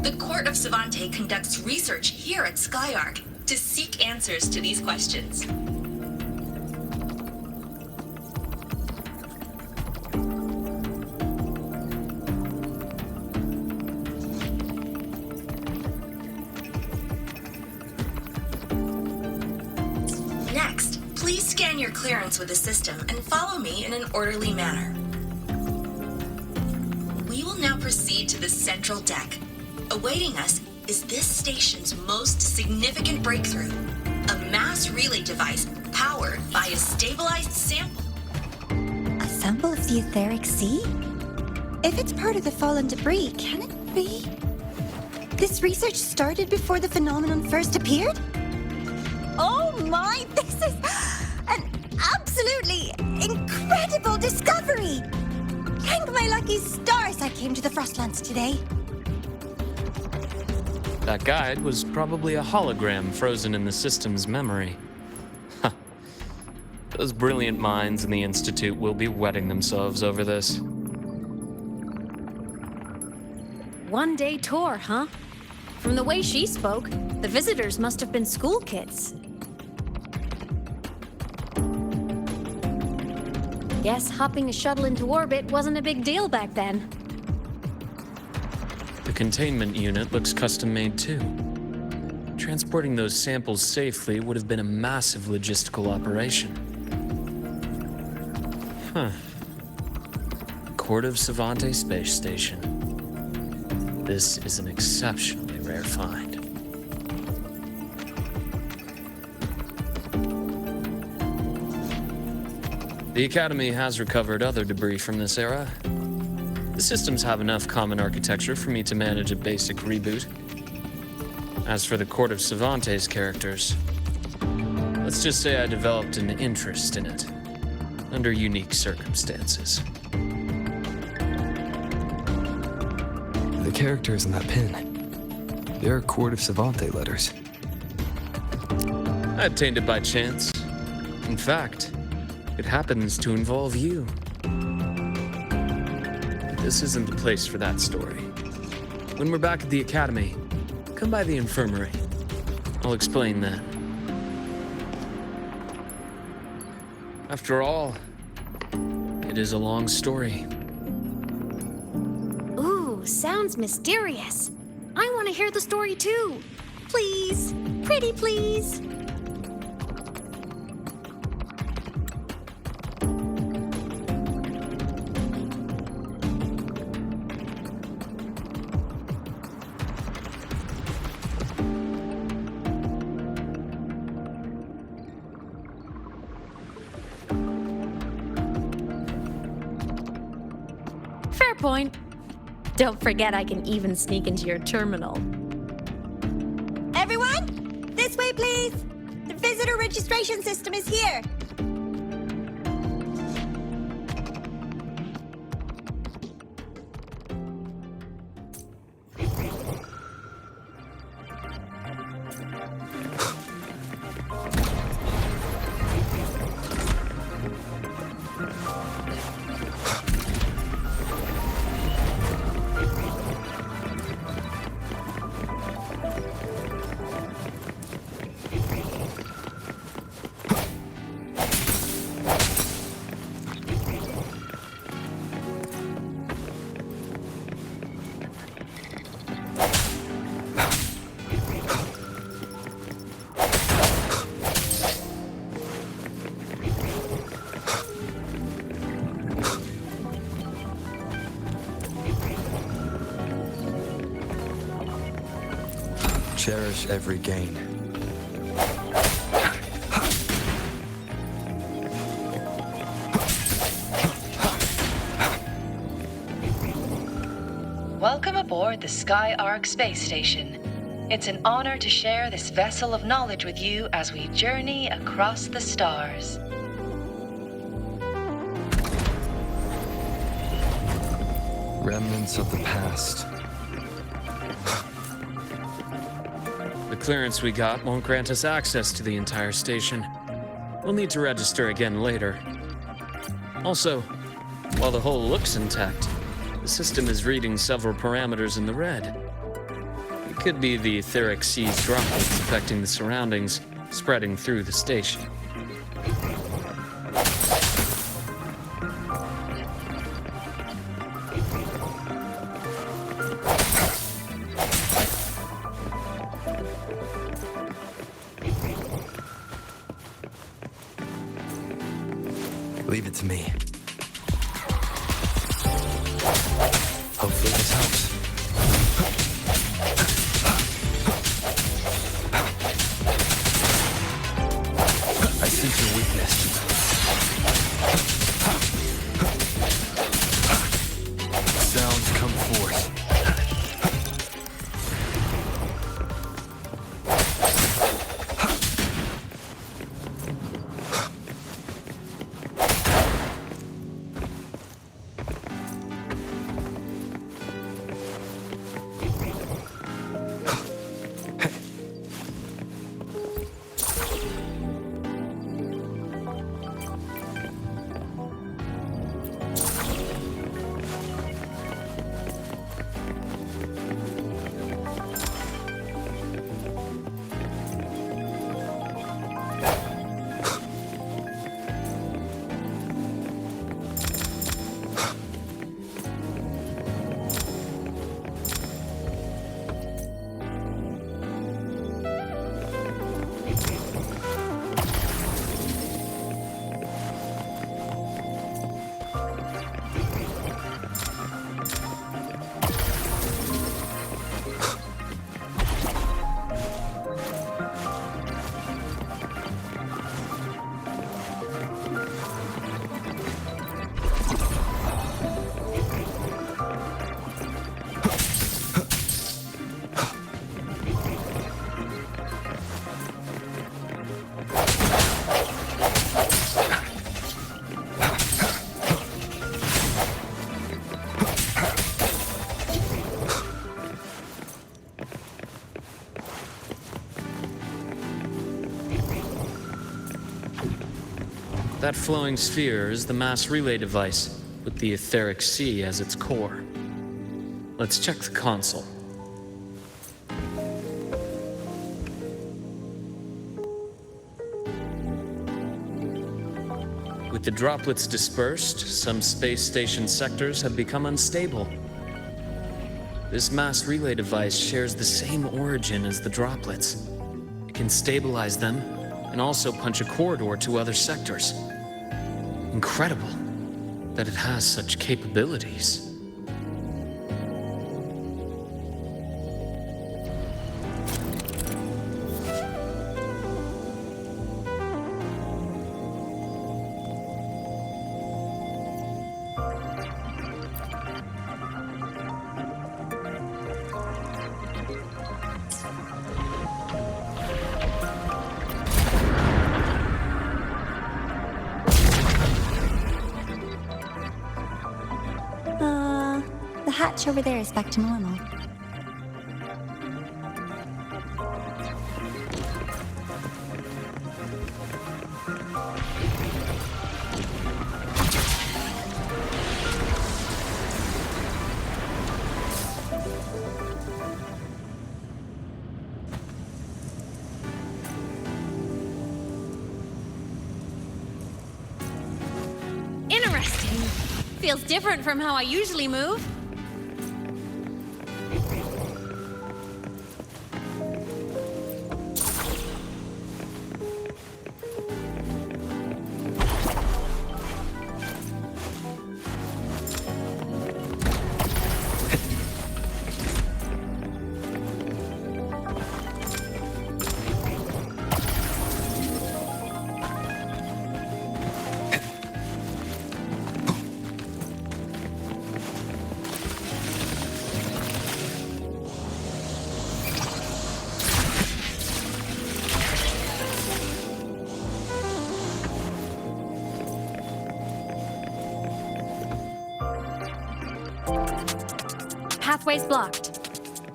The court of Savante conducts research here at Skyark to seek answers to these questions. Next, please scan your clearance with the system and follow me in an orderly manner. We will now proceed to the central deck. Awaiting us is this station's most significant breakthrough, a mass relay device powered by a stabilized sample. A sample of the etheric sea? If it's part of the fallen debris, can it be? This research started before the phenomenon first appeared? Oh my, this is an absolutely incredible discovery! Thank my lucky stars I came to the Frostlands today. That guide was probably a hologram frozen in the system's memory. Huh. Those brilliant minds in the Institute will be wetting themselves over this. One-day tour, huh? From the way she spoke, the visitors must have been school kids. Guess hopping a shuttle into orbit wasn't a big deal back then. The containment unit looks custom-made too. Transporting those samples safely would have been a massive logistical operation. Huh. Court of Savante Space Station. This is an exceptionally rare find. The Academy has recovered other debris from this era. The systems have enough common architecture for me to manage a basic reboot. As for the Court of Savante's characters, let's just say I developed an interest in it, under unique circumstances. The characters in that pin, they're Court of Savante letters. I obtained it by chance. In fact, it happens to involve you. This isn't the place for that story. When we're back at the Academy, come by the infirmary. I'll explain that. After all, it is a long story. Ooh, sounds mysterious. I want to hear the story too. Please, pretty please. Fair point. Don't forget I can even sneak into your terminal. Everyone, this way, please. The visitor registration system is here. Cherish every gain. Welcome aboard the Sky Ark space station. It's an honor to share this vessel of knowledge with you as we journey across the stars. Remnants of the past. The clearance we got won't grant us access to the entire station. We'll need to register again later. Also, while the hull looks intact, the system is reading several parameters in the red. It could be the etheric sea's droplets affecting the surroundings, spreading through the station. Leave it to me. Hopefully this helps. I sense your weakness. Sounds come forth. That flowing sphere is the mass relay device, with the etheric sea as its core. Let's check the console. With the droplets dispersed, some space station sectors have become unstable. This mass relay device shares the same origin as the droplets. It can stabilize them and also punch a corridor to other sectors. Incredible that it has such capabilities. hatch over there is back to normal. Interesting. Feels different from how I usually move. Pathway's blocked.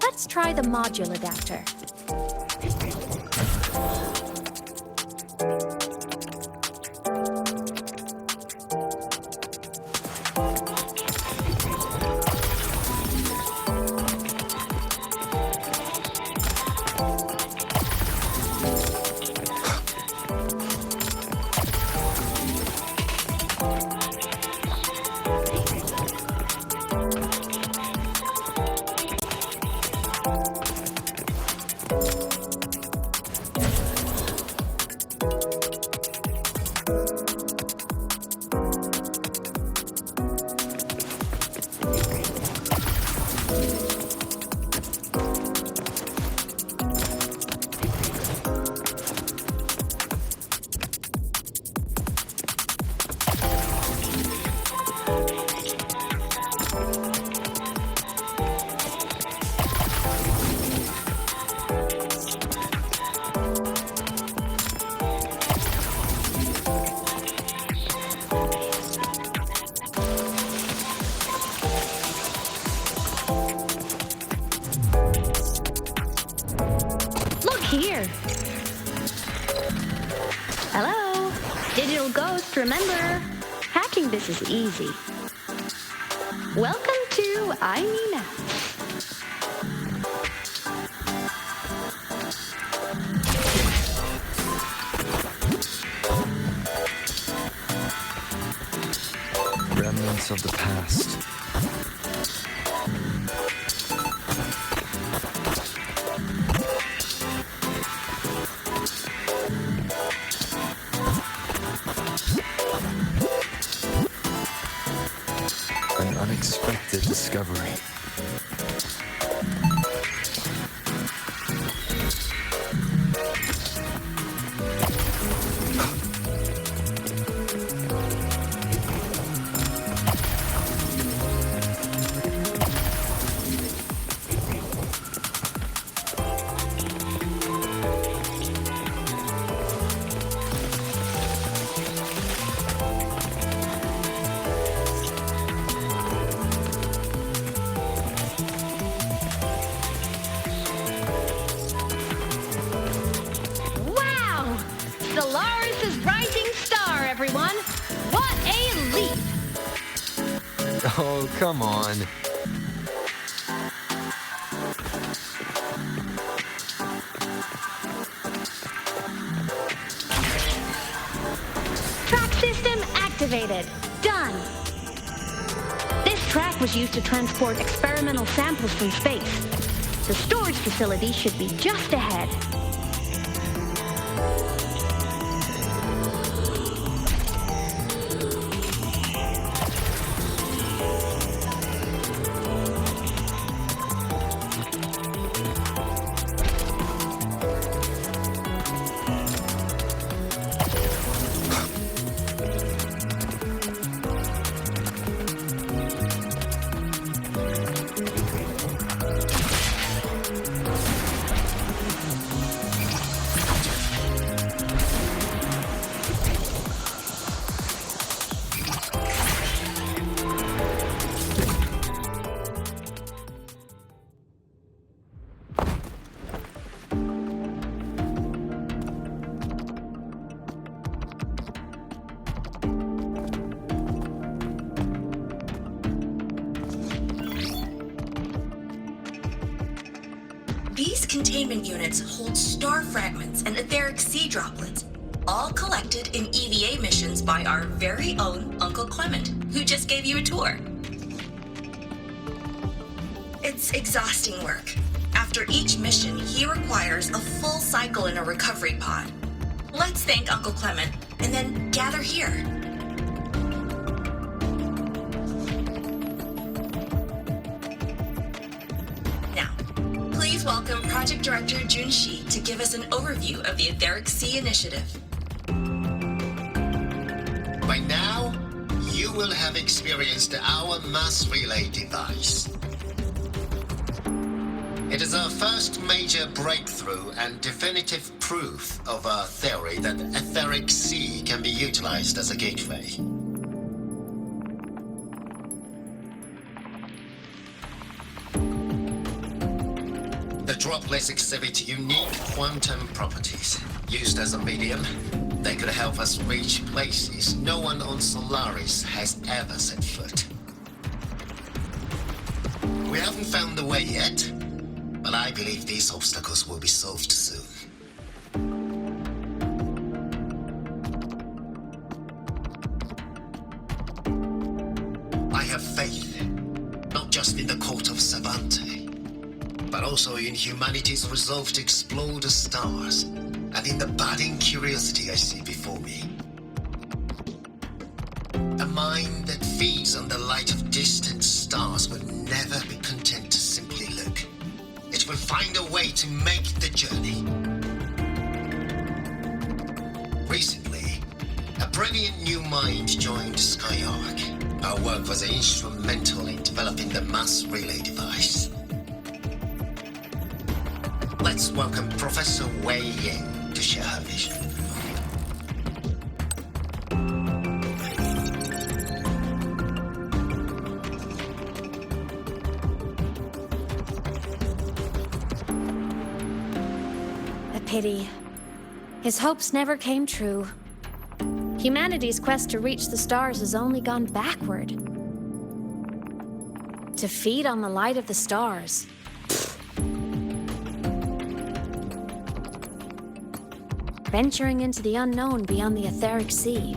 Let's try the module adapter. Here. Hello? Digital Ghost, remember? Hacking this is easy. Welcome to I Mean Out. Remnants of the past. An unexpected discovery. Oh, come on. Track system activated. Done. This track was used to transport experimental samples from space. The storage facility should be just ahead. containment units hold star fragments and etheric sea droplets, all collected in EVA missions by our very own Uncle Clement, who just gave you a tour. It's exhausting work. After each mission, he requires a full cycle in a recovery pod. Let's thank Uncle Clement, and then gather here. Now, please welcome Project Director Junshi to give us an overview of the Etheric Sea Initiative. By now, you will have experienced our mass relay device. It is our first major breakthrough and definitive proof of our theory that Etheric Sea can be utilized as a gateway. The droplets exhibit unique quantum properties. Used as a medium, they could help us reach places no one on Solaris has ever set foot. We haven't found the way yet, but I believe these obstacles will be solved soon. I have faith, not just in the court of Savante, but also in humanity's resolve to explore the stars, and in the budding curiosity I see before me. A mind that feeds on the light of distant stars will never be content to simply look. It will find a way to make the journey. Recently, a brilliant new mind joined Skyark. Our work was instrumental in developing the mass relay device. Let's welcome Professor Wei Yin to share her vision. Pity. His hopes never came true. Humanity's quest to reach the stars has only gone backward. To feed on the light of the stars. Venturing into the unknown beyond the Etheric Sea.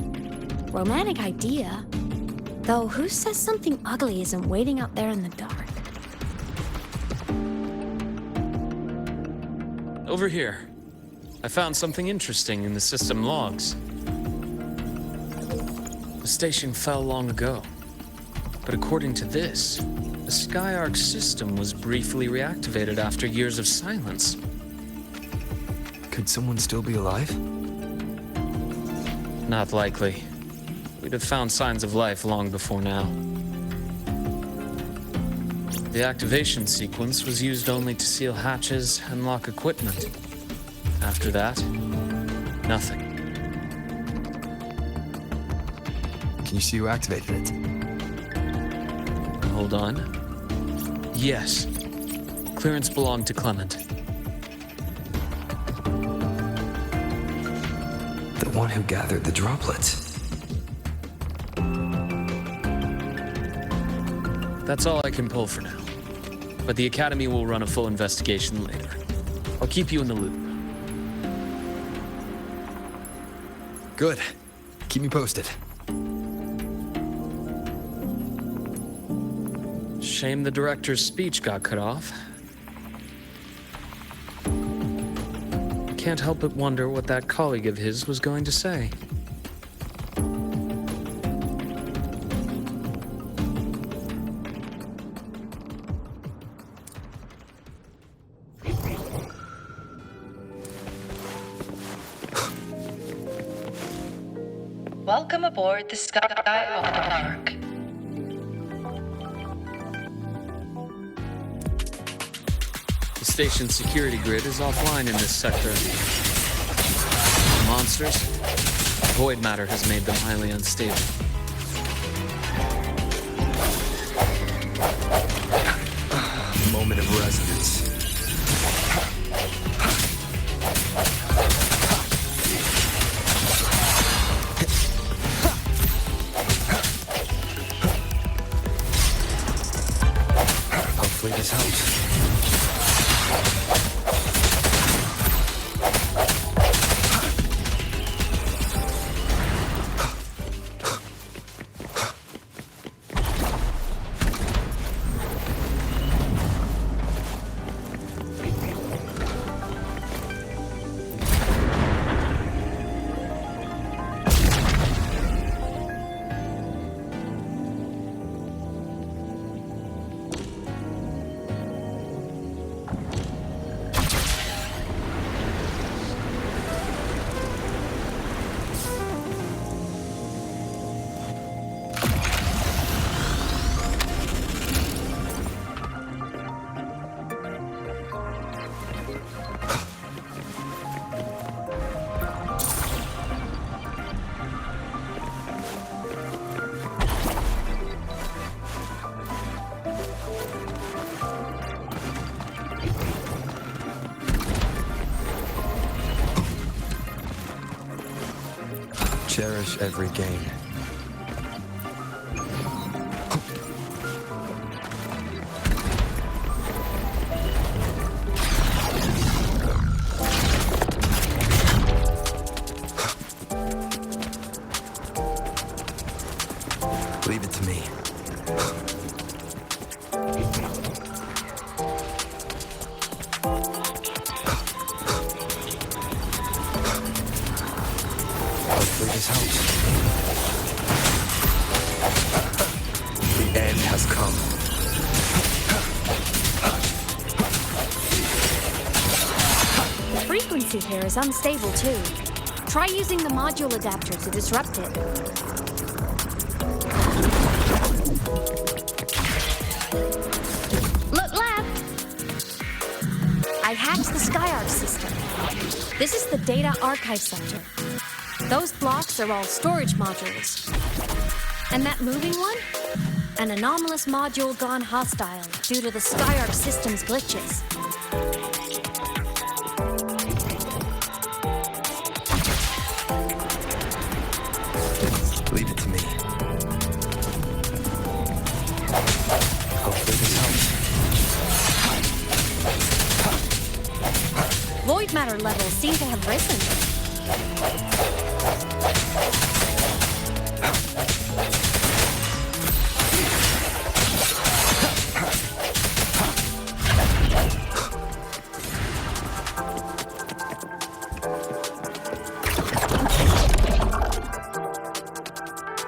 Romantic idea. Though who says something ugly isn't waiting out there in the dark? Over here. I found something interesting in the system logs. The station fell long ago. But according to this, the Skyark system was briefly reactivated after years of silence. Could someone still be alive? Not likely. We'd have found signs of life long before now. The activation sequence was used only to seal hatches and lock equipment. After that, nothing. Can you see who activated it? Hold on. Yes. Clearance belonged to Clement. The one who gathered the droplets. That's all I can pull for now. But the Academy will run a full investigation later. I'll keep you in the loop. Good. Keep me posted. Shame the director's speech got cut off. I can't help but wonder what that colleague of his was going to say. Welcome aboard the Skyark. The station's security grid is offline in this sector. Monsters? Void matter has made them highly unstable. Moment of resonance. Hopefully this helps. finish every game. Leave it to me. Hopefully this helps. The end has come. The frequency here is unstable too. Try using the module adapter to disrupt it. Look left! I hacked the SkyArc system. This is the data archive sector. Those blocks are all storage modules. And that moving one? An anomalous module gone hostile due to the SkyArc system's glitches. Leave it to me. Hopefully this helps. Void matter levels seem to have risen.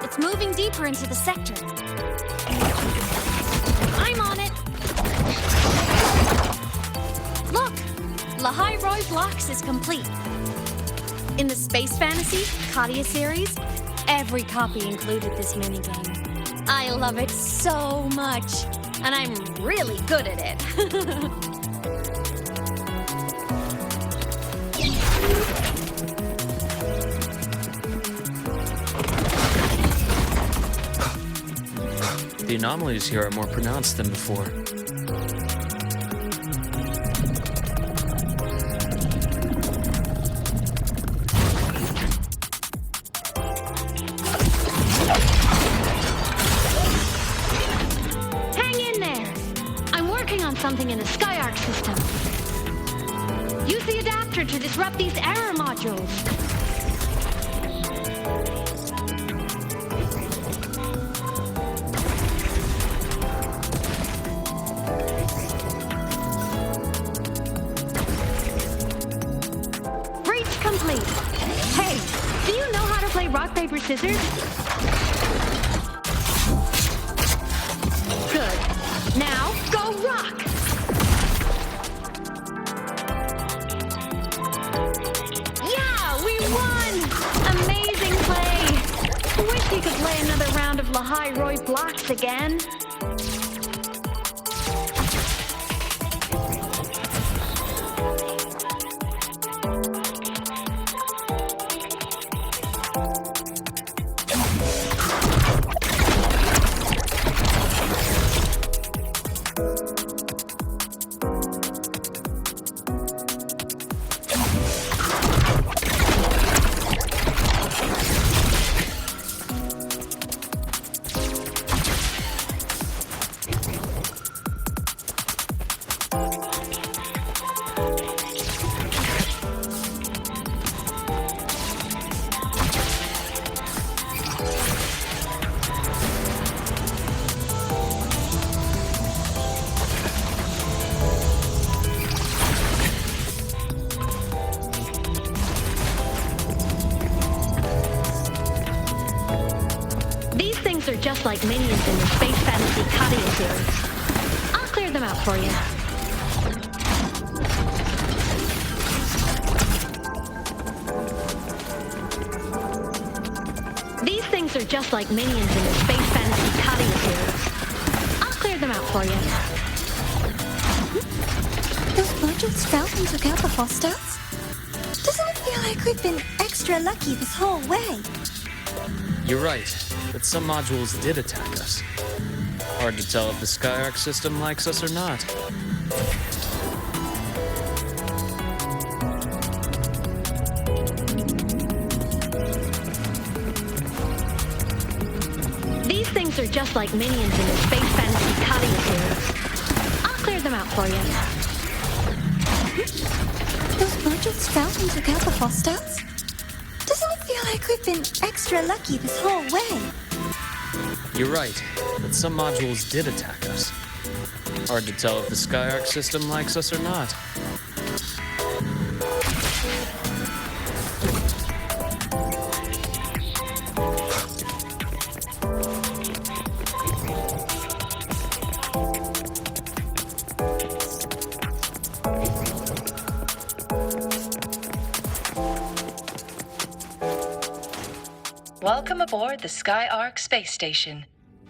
It's moving deeper into the sector. I'm on it. Look, Lahai-Roi Blocks is complete. In the Space Fantasy Katia series, every copy included this minigame. I love it so much, and I'm really good at it. The anomalies here are more pronounced than before. Hang in there! I'm working on something in the SkyArc system. Use the adapter to disrupt these error modules. Complete. Hey, do you know how to play rock, paper, scissors? Good. Now, go rock! Yeah, we won! Amazing play! Wish you could play another round of Lahai-Roi Blocks again. Are just like minions in the Space Fantasy Katia series. I'll clear them out for you. These things are just like minions in the Space Fantasy Katia series. I'll clear them out for you. Those modules fell and took out the hostiles? Doesn't it feel like we've been extra lucky this whole way? You're right, but some modules did attack us. Hard to tell if the SkyArc system likes us or not. things are just like minions in the space fantasy cutting series. I'll clear them out for you. Those modules fell and took out the hostiles? Doesn't it feel like we've been extra lucky this whole way? You're right, but some modules did attack us. Hard to tell if the Skyark system likes us or not. Welcome aboard the Skyark space station.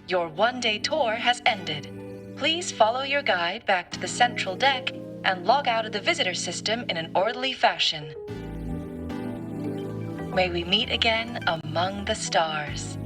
Your one-day tour has ended. Please follow your guide back to the central deck and log out of the visitor system in an orderly fashion. May we meet again among the stars.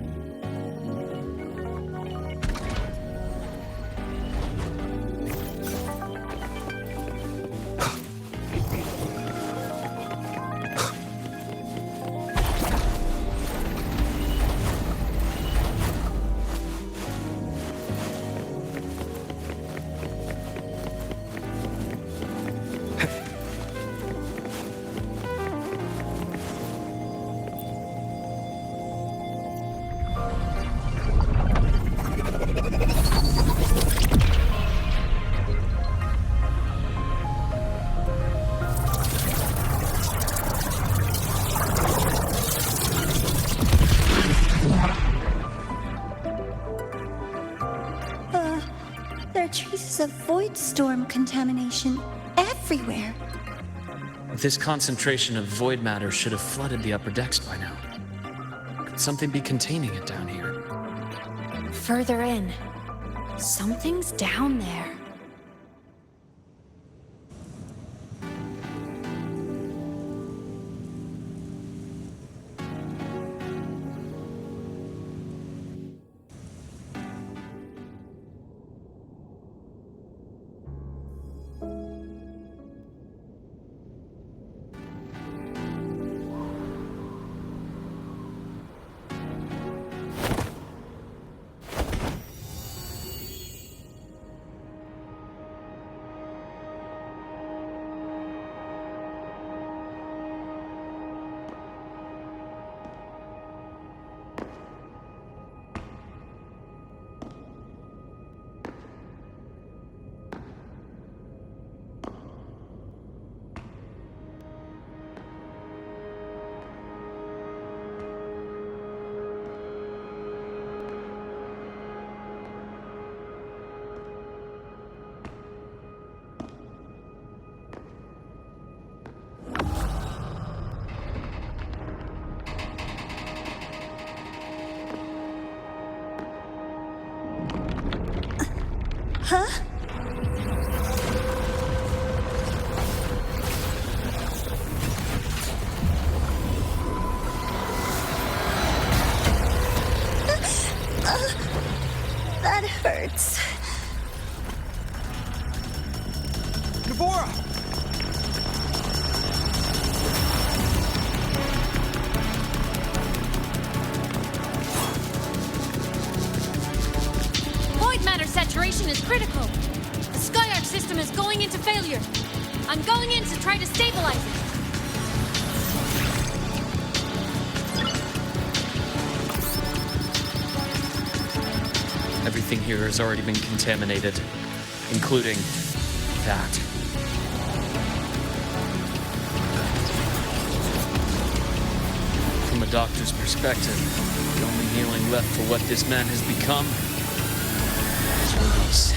There are traces of void storm contamination everywhere. This concentration of void matter should have flooded the upper decks by now. Could something be containing it down here? Further in. Something's down there. Huh? That hurts. Navora! Void matter saturation is critical. The Skyark system is going into failure. I'm going in to try to stabilize it. Everything here has already been contaminated, including that. From a doctor's perspective, the only healing left for what this man has become is release.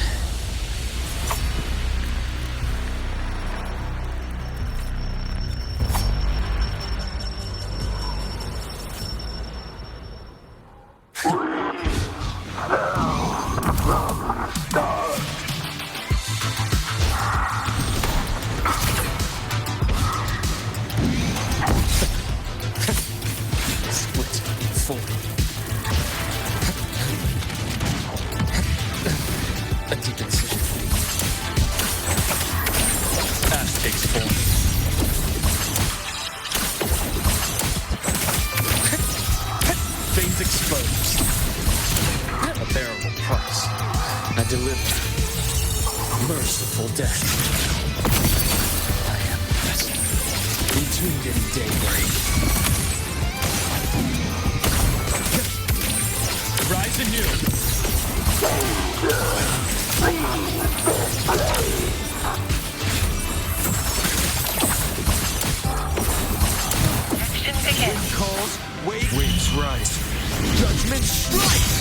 Veins exposed. A bearable price. I deliver. Merciful death. I am the vessel. Entombed in daybreak. Rise anew. Wind calls, waves rise. Judgment strikes!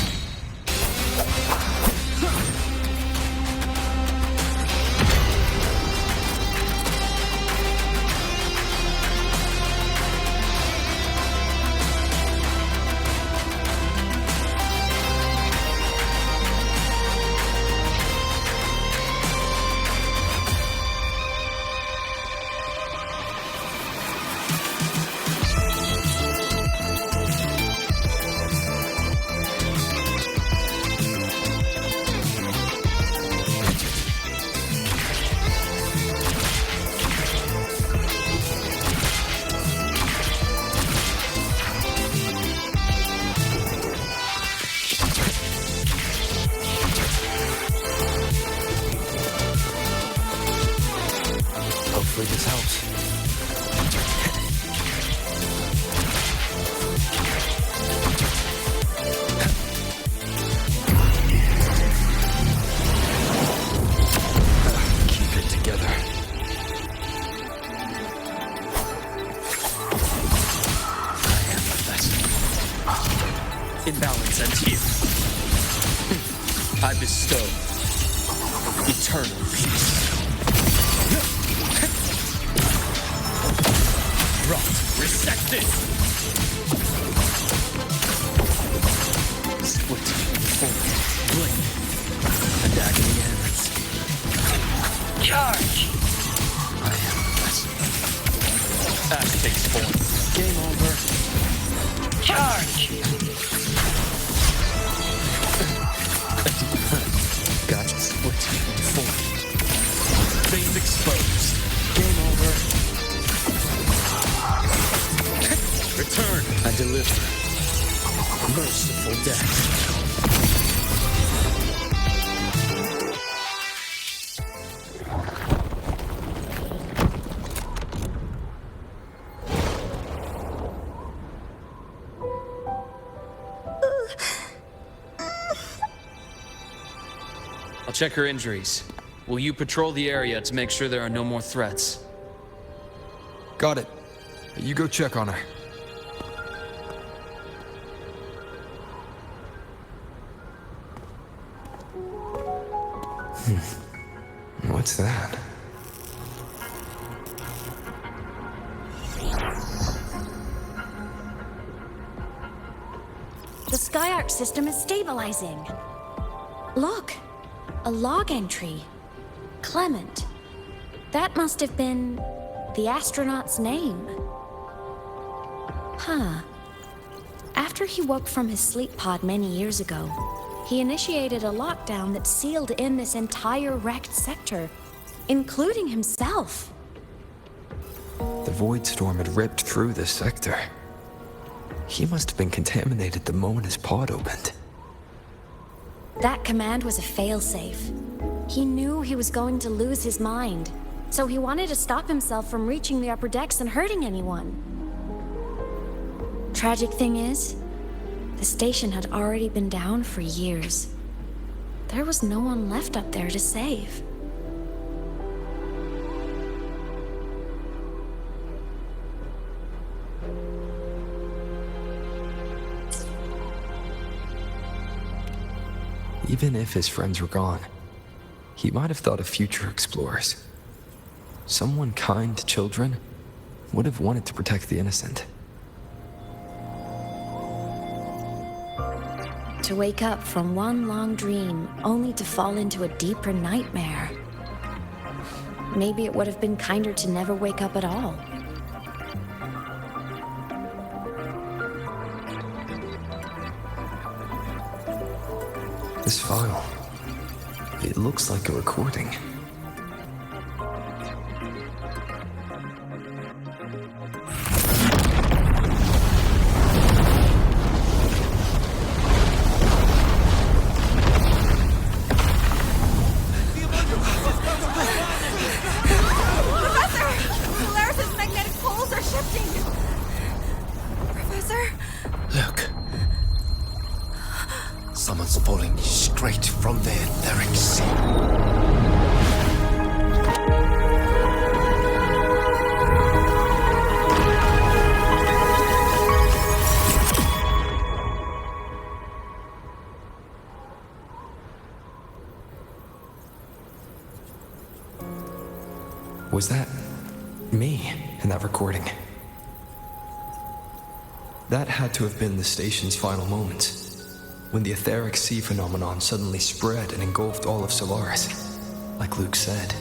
Hopefully this helps. Keep it together. I am the vessel. Imbalance ends here. I bestow eternal peace. Rot, resected! Split, form, blink, and agony ends. Charge! I am the vessel. Ash takes form. Game over. Charge! Gotcha. Split, form. Veins exposed. Game over. Return. I deliver. Merciful death. I'll check her injuries. Will you patrol the area to make sure there are no more threats? Got it. You go check on her. What's that? The Skyark system is stabilizing. Look, a log entry. Clement. That must have been the astronaut's name. Huh. After he woke from his sleep pod many years ago, he initiated a lockdown that sealed in this entire wrecked sector, including himself. The void storm had ripped through this sector. He must have been contaminated the moment his pod opened. That command was a failsafe. He knew he was going to lose his mind, so he wanted to stop himself from reaching the upper decks and hurting anyone. Tragic thing is, the station had already been down for years. There was no one left up there to save. Even if his friends were gone, he might have thought of future explorers. Someone kind to children would have wanted to protect the innocent. To wake up from one long dream, only to fall into a deeper nightmare. Maybe it would have been kinder to never wake up at all. This file, it looks like a recording. Someone's falling straight from the etheric sea. Was that me in that recording? That had to have been the station's final moments, when the etheric sea phenomenon suddenly spread and engulfed all of Solaris, like Luke said.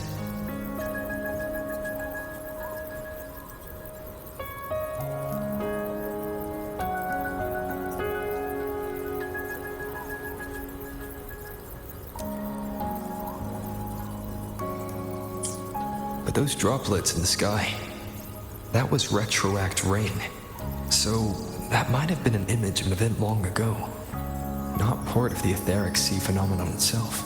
But those droplets in the sky, that was retroact rain. So that might have been an image of an event long ago, not part of the etheric sea phenomenon itself.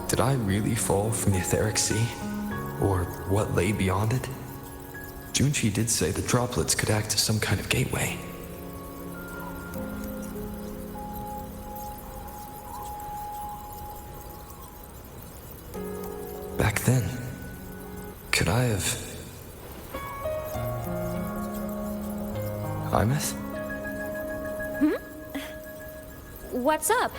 Did I really fall from the etheric sea? Or what lay beyond it? Junchi did say the droplets could act as some kind of gateway. Back then, could I have... Imeth? What's up?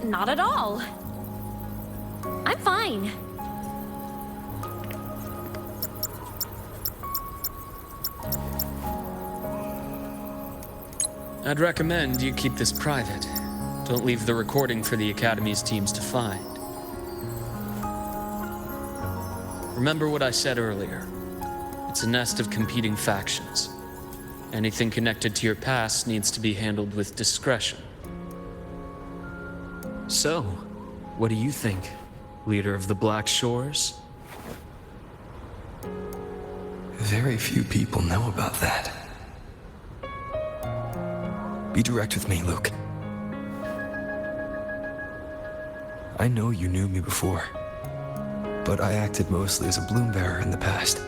Not at all. I'm fine. I'd recommend you keep this private. Don't leave the recording for the Academy's teams to find. Remember what I said earlier. It's a nest of competing factions. Anything connected to your past needs to be handled with discretion. So, what do you think, leader of the Black Shores? Very few people know about that. Be direct with me, Luke. I know you knew me before, but I acted mostly as a bloom bearer in the past.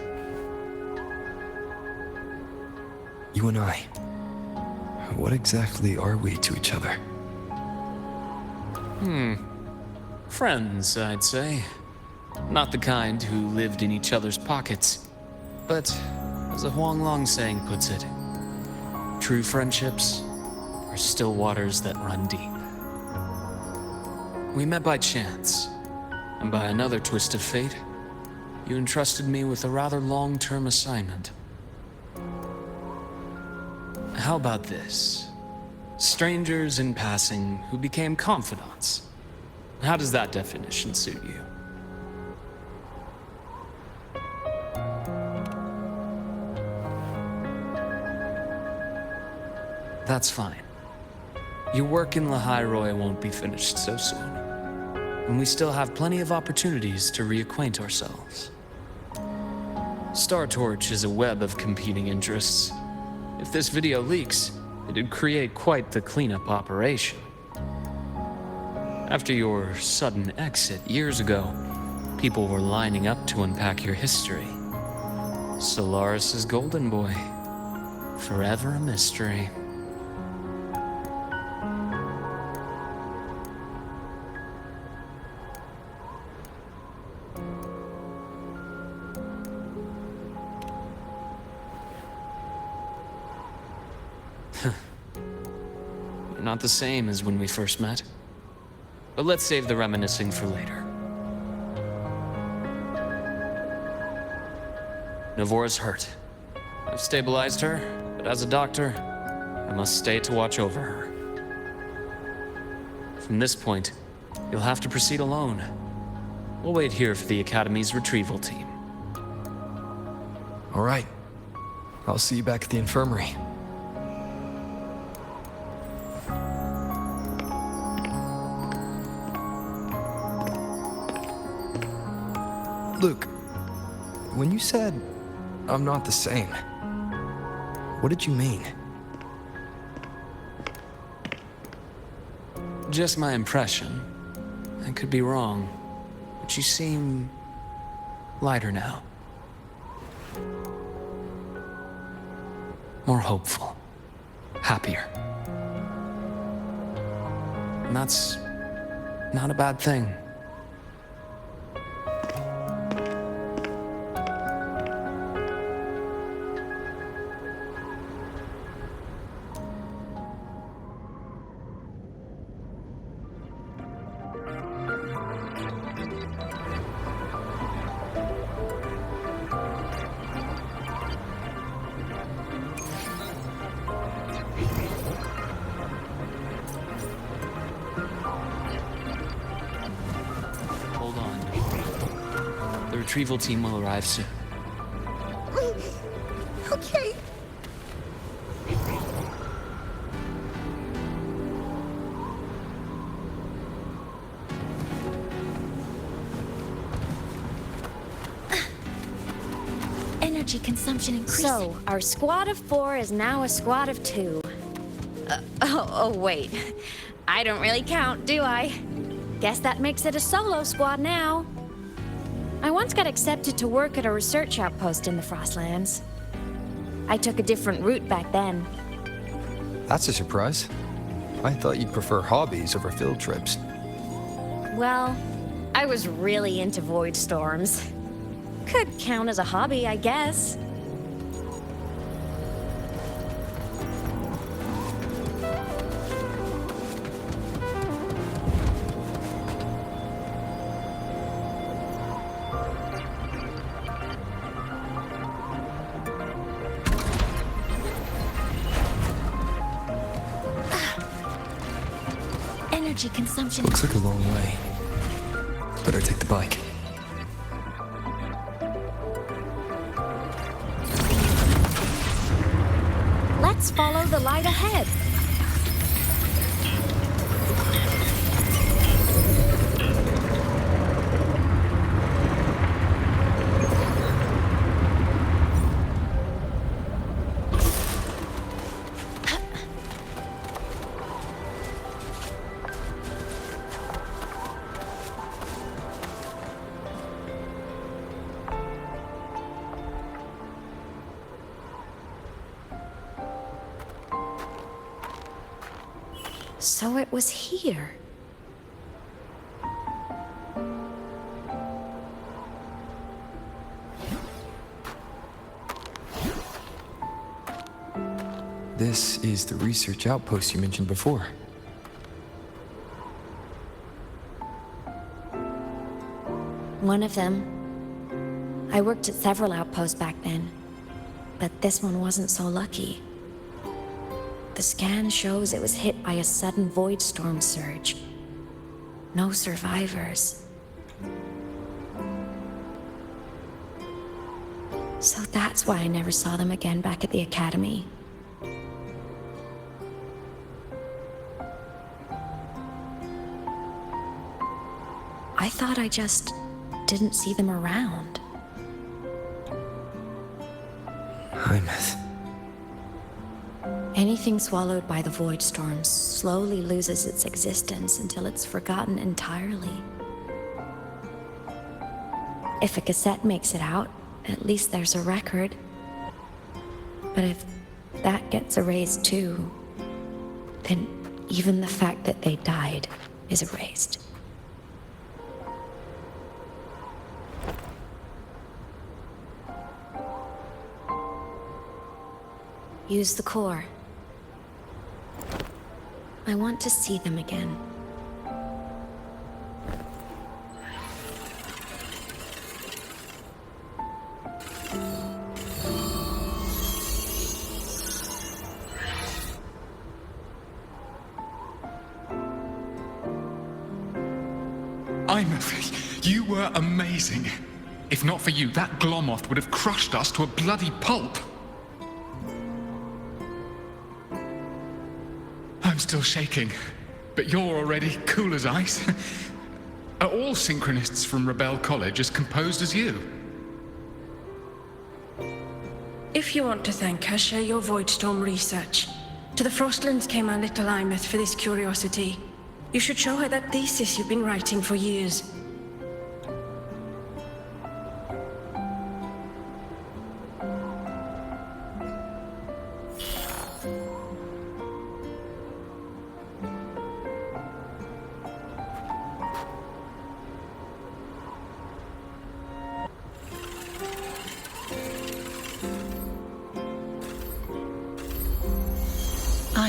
You and I, what exactly are we to each other? Friends, I'd say. Not the kind who lived in each other's pockets, but, as a Huanglong saying puts it, true friendships are still waters that run deep. We met by chance, and by another twist of fate, you entrusted me with a rather long-term assignment. How about this? Strangers in passing who became confidants. How does that definition suit you? That's fine. Your work in Lahai-Roi won't be finished so soon, and we still have plenty of opportunities to reacquaint ourselves. Star Torch is a web of competing interests. If this video leaks, it'd create quite the cleanup operation. After your sudden exit years ago, people were lining up to unpack your history. Solaris's golden boy, forever a mystery. Not the same as when we first met. But let's save the reminiscing for later. Navora's hurt. I've stabilized her, but as a doctor, I must stay to watch over her. From this point, you'll have to proceed alone. We'll wait here for the Academy's retrieval team. All right. I'll see you back at the infirmary. Luke, when you said, I'm not the same, what did you mean? Just my impression. I could be wrong. but you seem lighter now. More hopeful. Happier. And that's not a bad thing. Hold on. The retrieval team will arrive soon. Okay. Energy consumption increasing. So, our squad of 4 is now a squad of 2. Oh, wait. I don't really count, do I? Guess that makes it a solo squad now. I once got accepted to work at a research outpost in the Frostlands. I took a different route back then. That's a surprise. I thought you'd prefer hobbies over field trips. Well, I was really into void storms. Could count as a hobby, I guess. Energy consumption. Looks like a long way. Better take the bike. Let's follow the light ahead. So it was here. This is the research outpost you mentioned before. One of them. I worked at several outposts back then, but this one wasn't so lucky. The scan shows it was hit by a sudden void storm surge. No survivors. So that's why I never saw them again back at the academy. I thought I just didn't see them around. Hymus. Anything swallowed by the void storm slowly loses its existence until it's forgotten entirely. If a cassette makes it out, at least there's a record. But if that gets erased too, then even the fact that they died is erased. Use the core. I want to see them again. You were amazing. If not for you, that Glomoth would have crushed us to a bloody pulp. I'm still shaking, but you're already cool as ice. Are all synchronists from Rebel College as composed as you? If you want to thank her, share your Voidstorm research. To the Frostlands came our little Imeth for this curiosity. You should show her that thesis you've been writing for years.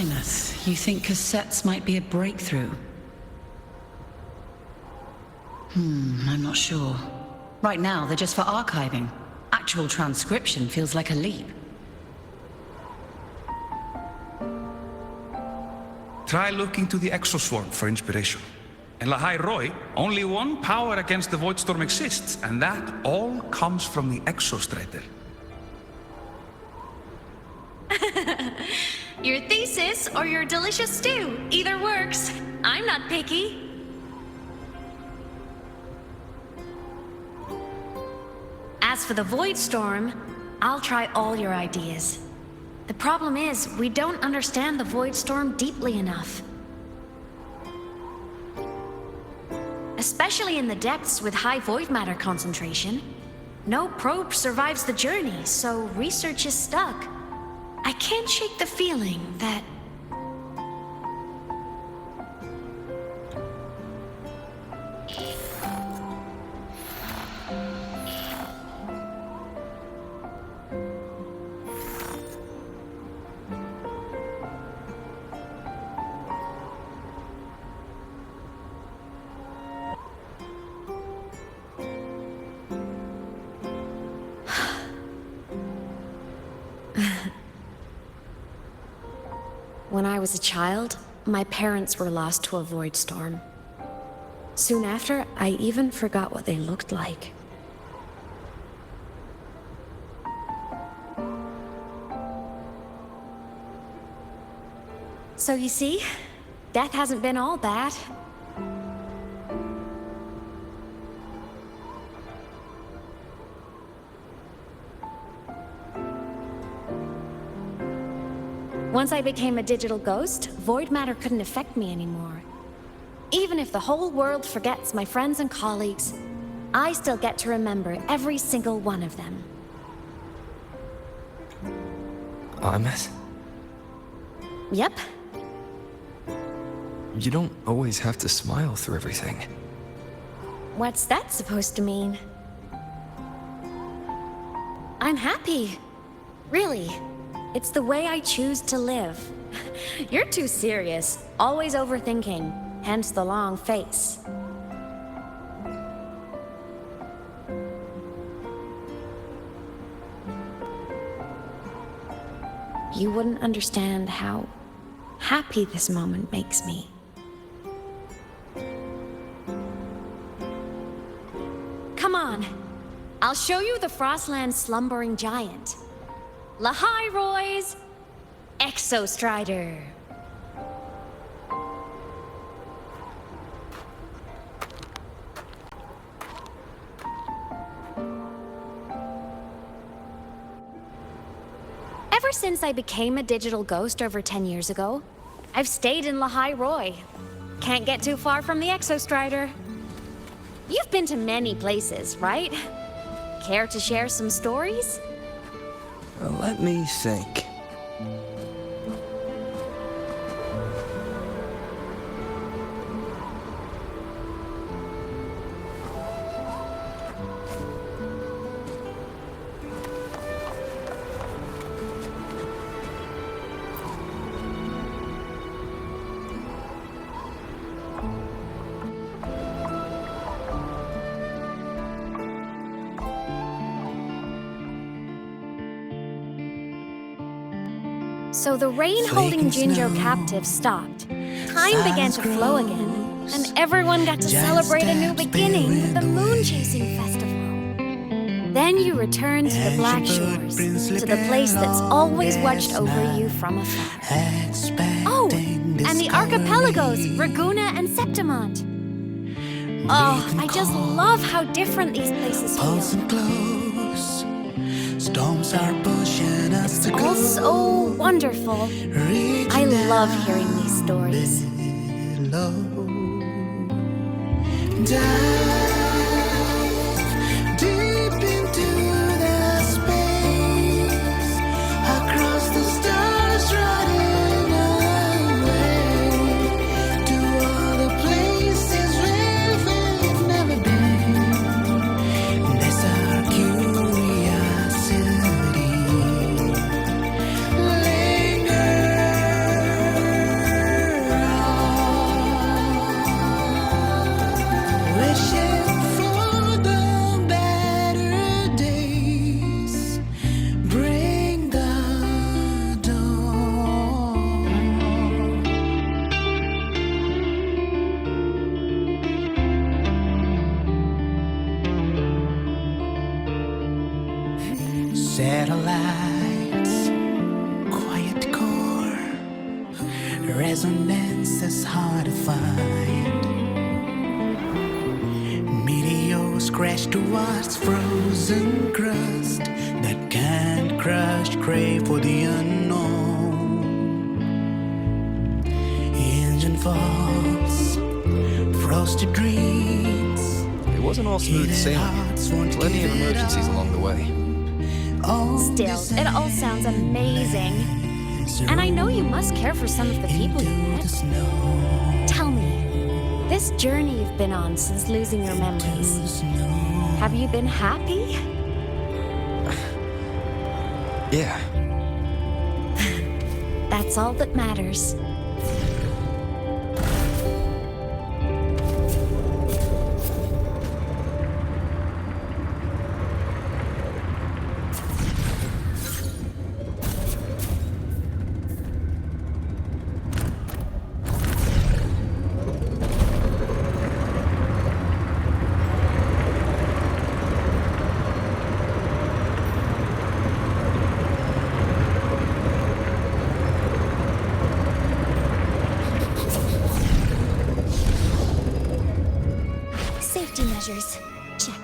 Plymouth, you think cassettes might be a breakthrough? I'm not sure. Right now, they're just for archiving. Actual transcription feels like a leap. Try looking to the exoswarm for inspiration. In Lahai-Roi, only one power against the void storm exists, and that all comes from the exostrator. Your thesis or your delicious stew. Either works. I'm not picky. As for the void storm, I'll try all your ideas. The problem is, we don't understand the void storm deeply enough. Especially in the depths with high void matter concentration. No probe survives the journey, so research is stuck. I can't shake the feeling that... When I was a child, my parents were lost to a void storm. Soon after, I even forgot what they looked like. So you see, death hasn't been all bad. Once I became a digital ghost, void matter couldn't affect me anymore. Even if the whole world forgets my friends and colleagues, I still get to remember every single one of them. Amis? Yep. You don't always have to smile through everything. What's that supposed to mean? I'm happy. Really. It's the way I choose to live. You're too serious, always overthinking, hence the long face. You wouldn't understand how happy this moment makes me. Come on, I'll show you the Frostland's slumbering giant. Lahai-Roi's Exostrider. Ever since I became a digital ghost over 10 years ago, I've stayed in Lahai-Roi. Can't get too far from the Exostrider. You've been to many places, right? Care to share some stories? Let me think. So the rain holding Jinjo captive stopped. Time began to flow again, and everyone got to celebrate a new beginning with the Moon Chasing Festival. Then you returned to the Black Shores, to the place that's always watched over you from afar. Oh, and the archipelagos, Raguna and Septimont. Oh, I just love how different these places feel. Storms are pushing us to all so wonderful. I love hearing these stories. Dive deep into the space, across the stars, running away to all the places where we've never been. There's our curiosity. Linger Satellites, quiet core, resonance is hard to find. Meteors crash towards frozen crust that can't crush, crave for the unknown. Engine falls, frosted dreams. It wasn't all smooth sailing. Plenty of emergencies along the way. Still, it all sounds amazing. And I know you must care for some of the people you met. Tell me, this journey you've been on since losing your memories, have you been happy? Yeah. That's all that matters. Safety measures. Check.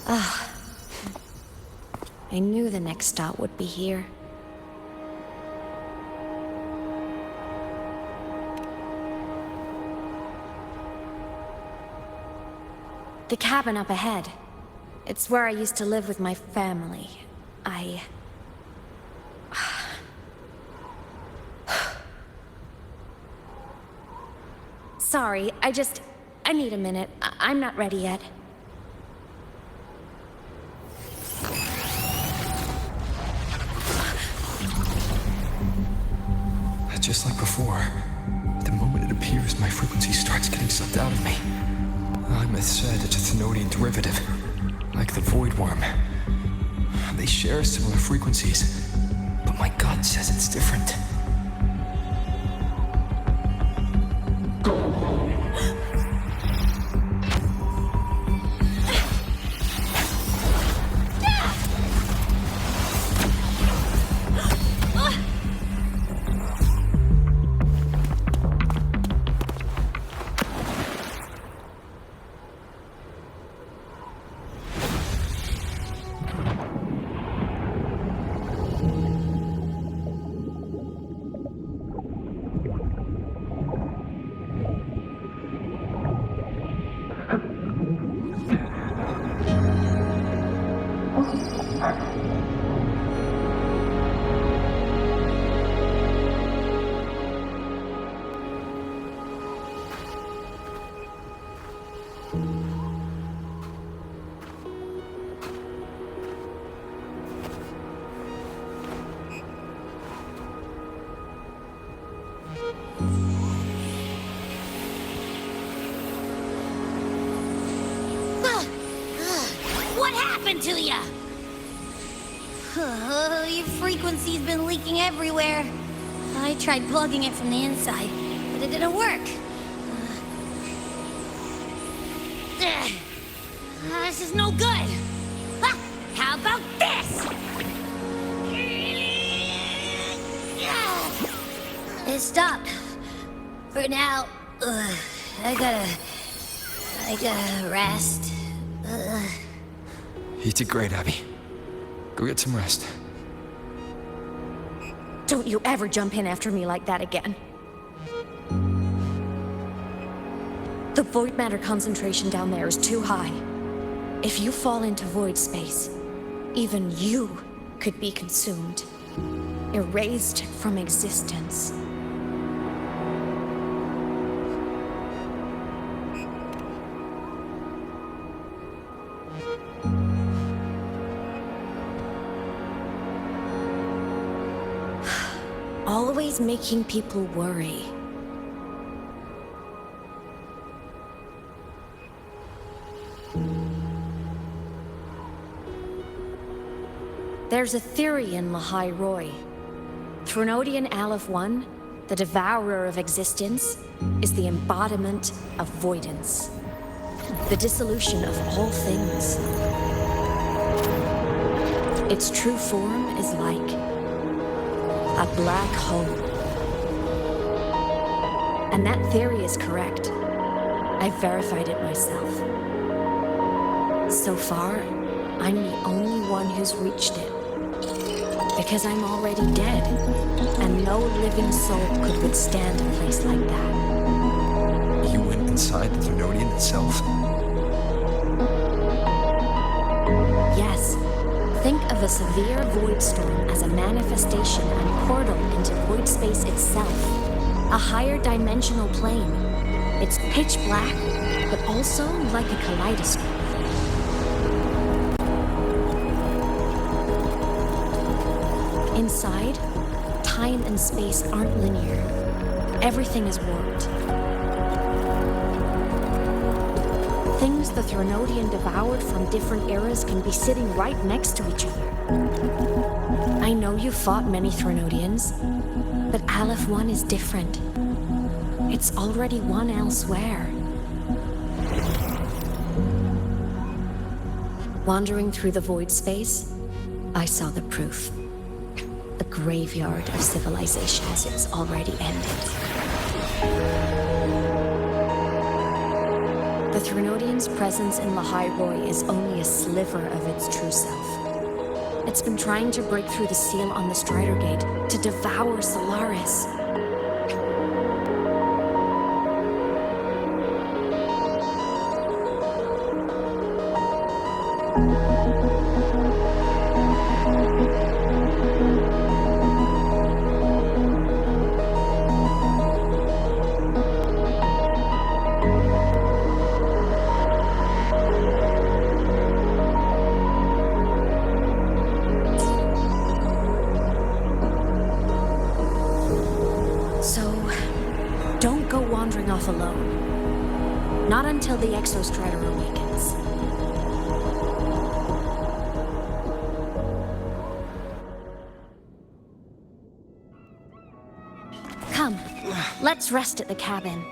Ah. I knew the next stop would be here. The cabin up ahead. It's where I used to live with my family. Sorry, I need a minute. I'm not ready yet. Just like before, the moment it appears, my frequency starts getting sucked out of me. Imeth said it's a Thenodian derivative, like the Void Worm. They share similar frequencies, but my gut says it's different. What happened to ya? Your frequency's been leaking everywhere. I tried plugging it from the inside, but it didn't work. This is no good. How about this? It stopped. For now, I gotta rest. You did great, Abby. Go get some rest. Don't you ever jump in after me like that again. The void matter concentration down there is too high. If you fall into void space, even you could be consumed, erased from existence. Always making people worry. There's a theory in Lahai-Roi. Thenodian Aleph 1, the devourer of existence, is the embodiment of voidance. the dissolution of all things. Its true form is like a black hole. And that theory is correct. I've verified it myself. So far, I'm the only one who's reached it. Because I'm already dead, and no living soul could withstand a place like that. You went inside the Threnodian itself? Yes. Think of a severe void storm as a manifestation and portal into void space itself. A higher dimensional plane. It's pitch black, but also like a kaleidoscope. Inside, time and space aren't linear. Everything is warped. Things the Threnodian devoured from different eras can be sitting right next to each other. I know you fought many Threnodians, but Aleph 1 is different. It's already won elsewhere. Wandering through the void space, I saw the proof. The graveyard of civilizations is already ended. The Threnodian's presence in Lahai-Roi is only a sliver of its true self. It's been trying to break through the seal on the Strider Gate to devour Solaris. Off alone. Not until the Exostrider awakens. Come, let's rest at the cabin.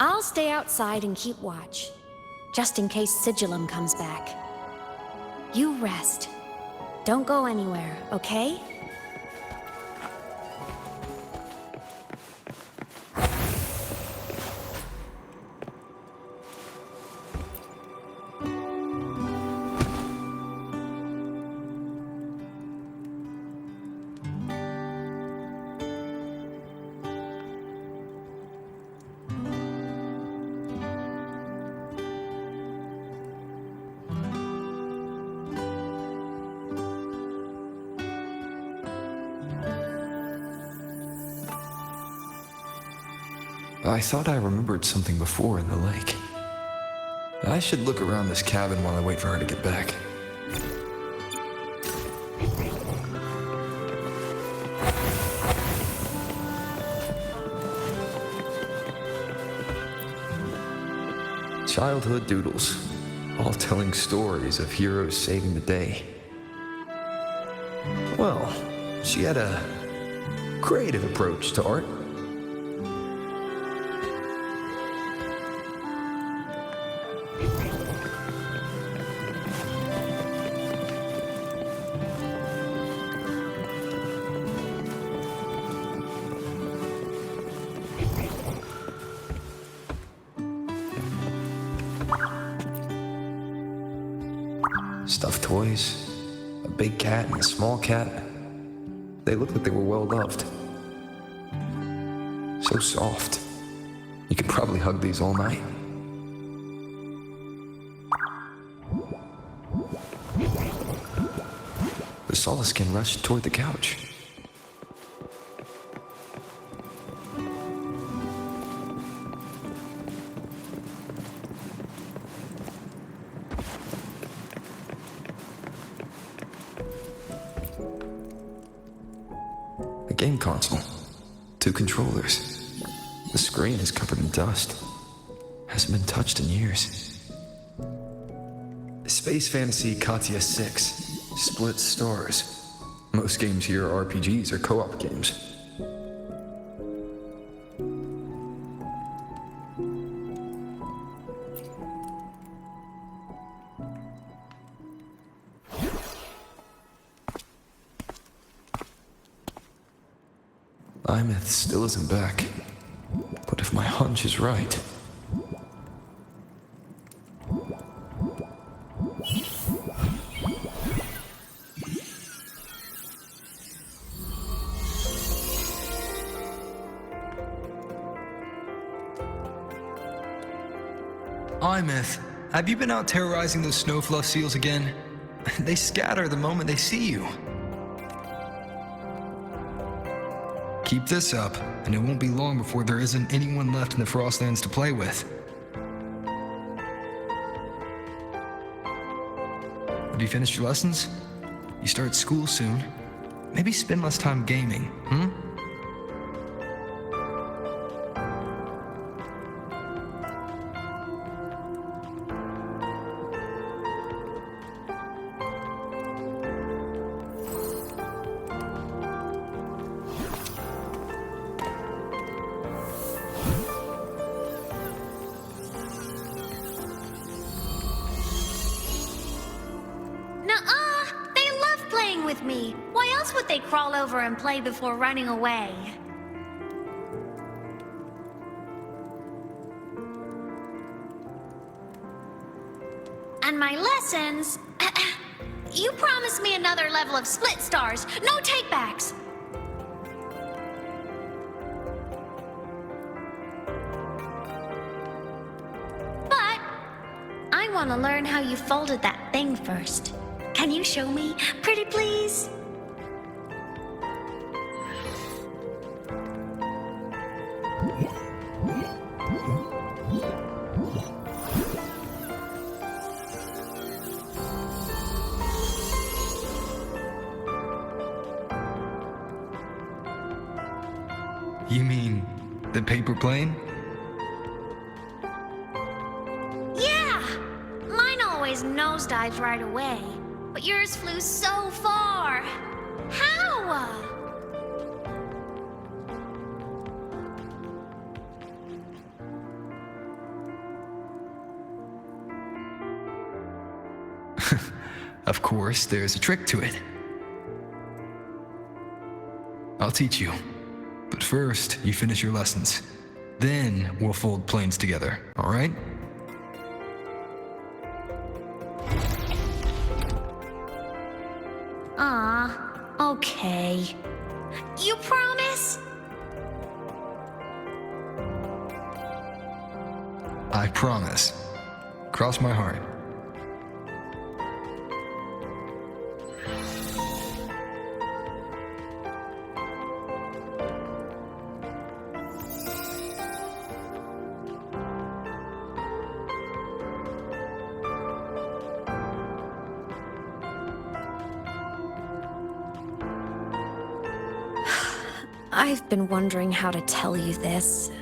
I'll stay outside and keep watch, just in case Sigillum comes back. You rest. Don't go anywhere, okay? I thought I remembered something before in the lake. I should look around this cabin while I wait for her to get back. Childhood doodles, all telling stories of heroes saving the day. Well, she had a creative approach to art. Stuffed toys, a big cat and a small cat. They looked like they were well loved. So soft. You could probably hug these all night. The Solaskin rushed toward the couch. game console. 2 controllers. The screen is covered in dust. Hasn't been touched in years. Space Fantasy Katya 6. Split stars. Most games here are RPGs or co-op games. Imeth still isn't back. But if my hunch is right... Imeth, have you been out terrorizing those snowfluff seals again? They scatter the moment they see you. Keep this up, and it won't be long before there isn't anyone left in the Frostlands to play with. Have you finished your lessons? You start school soon. Maybe spend less time gaming, hmm? With me. Why else would they crawl over and play before running away? And my lessons... You promised me another level of split stars. No takebacks. But I want to learn how you folded that thing first. Can you show me? Pretty please? You mean the paper plane? Yeah! Mine always nosedives right away. But yours flew so far. How? Of course, there's a trick to it. I'll teach you. But first, you finish your lessons. Then we'll fold planes together, all right? Okay. You promise? I promise. Cross my heart. I've been wondering how to tell you this.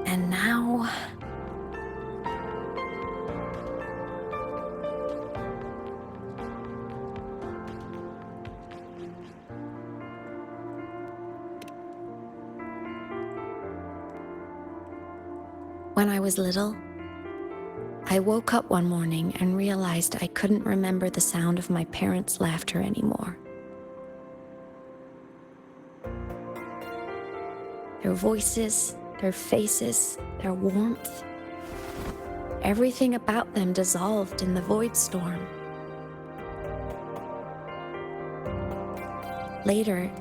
And now... When I was little, I woke up one morning and realized I couldn't remember the sound of my parents' laughter anymore. Their voices, their faces, their warmth. Everything about them dissolved in the void storm. Later,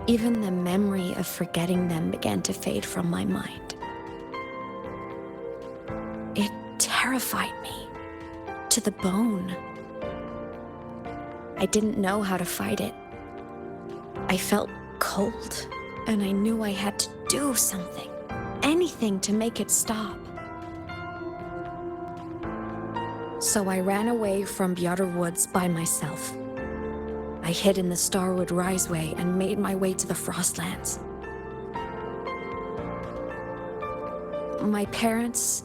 even the memory of forgetting them began to fade from my mind. It terrified me to the bone. I didn't know how to fight it. I felt cold, and I knew I had to do something, anything to make it stop. So I ran away from Bjotr Woods by myself. I hid in the Starwood Riseway and made my way to the Frostlands. My parents,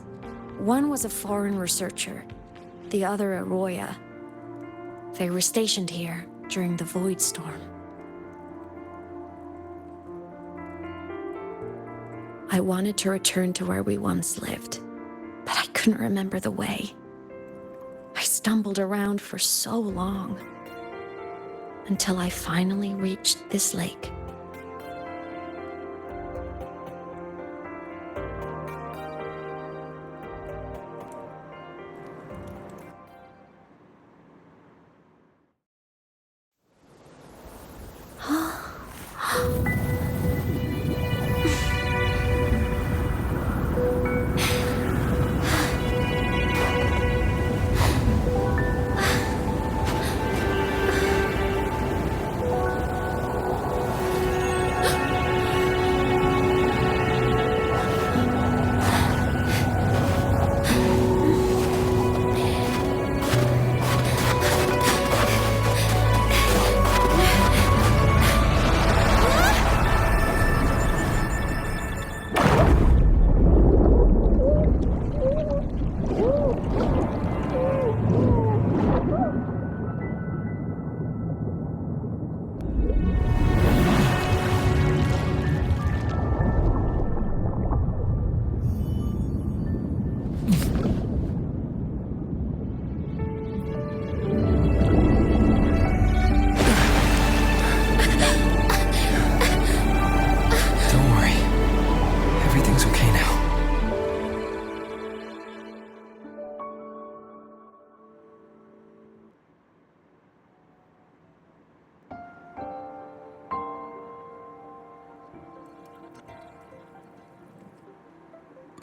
one was a foreign researcher, the other a Roya. They were stationed here during the Void Storm. I wanted to return to where we once lived, but I couldn't remember the way. I stumbled around for so long, until I finally reached this lake.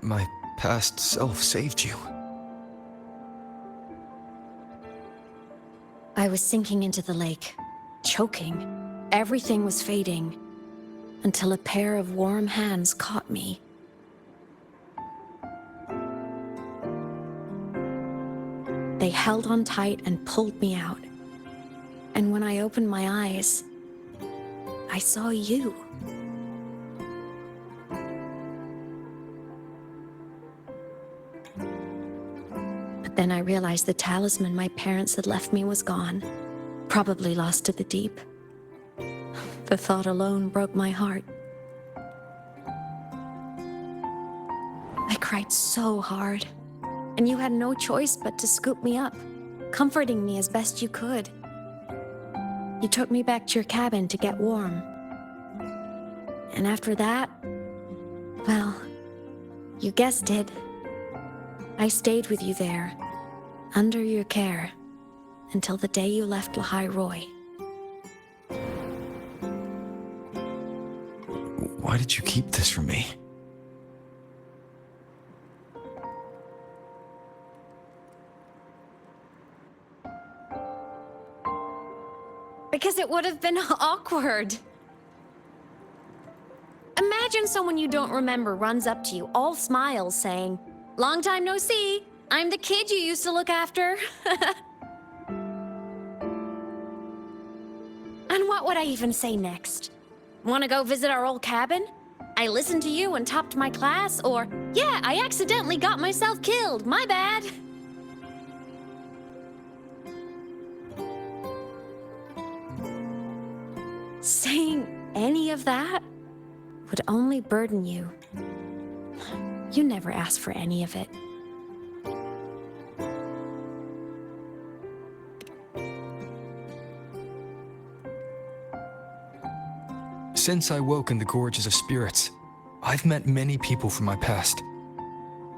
My past self saved you. I was sinking into the lake, choking. Everything was fading, until a pair of warm hands caught me. They held on tight and pulled me out. And when I opened my eyes, I saw you. Then I realized the talisman my parents had left me was gone, probably lost to the deep. The thought alone broke my heart. I cried so hard, and you had no choice but to scoop me up, comforting me as best you could. You took me back to your cabin to get warm. And after that, well, you guessed it. I stayed with you there, under your care, until the day you left Lahai-Roi. Why did you keep this from me? Because it would have been awkward. Imagine someone you don't remember runs up to you, all smiles, saying, "Long time no see. I'm the kid you used to look after." And what would I even say next? Want to go visit our old cabin? I listened to you and topped my class? Or, yeah, I accidentally got myself killed. My bad. Saying any of that would only burden you. You never asked for any of it. Since I woke in the Gorges of Spirits, I've met many people from my past.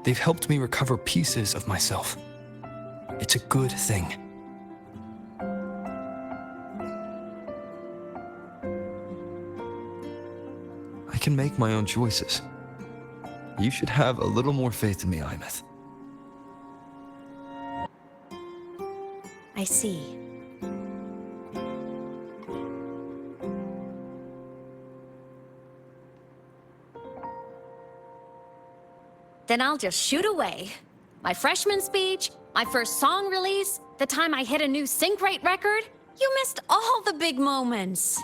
They've helped me recover pieces of myself. It's a good thing. I can make my own choices. You should have a little more faith in me, Imeth. I see. Then I'll just shoot away. My freshman speech, my first song release, the time I hit a new sync rate record. You missed all the big moments.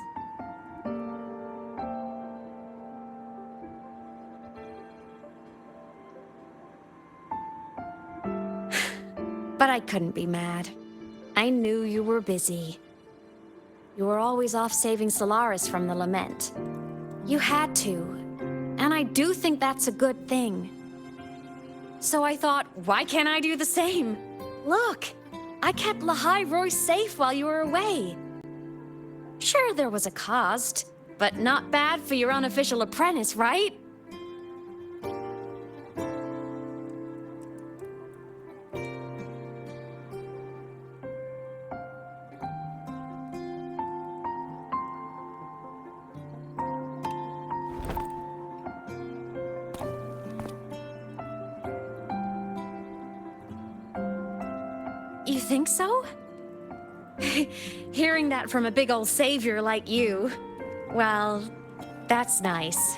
But I couldn't be mad. I knew you were busy. You were always off saving Solaris from the lament. You had to, and I do think that's a good thing. So I thought, why can't I do the same? Look, I kept Lahai-Roi safe while you were away. Sure, there was a cost, but not bad for your unofficial apprentice, right? You think so? Hearing that from a big old savior like you, well, that's nice.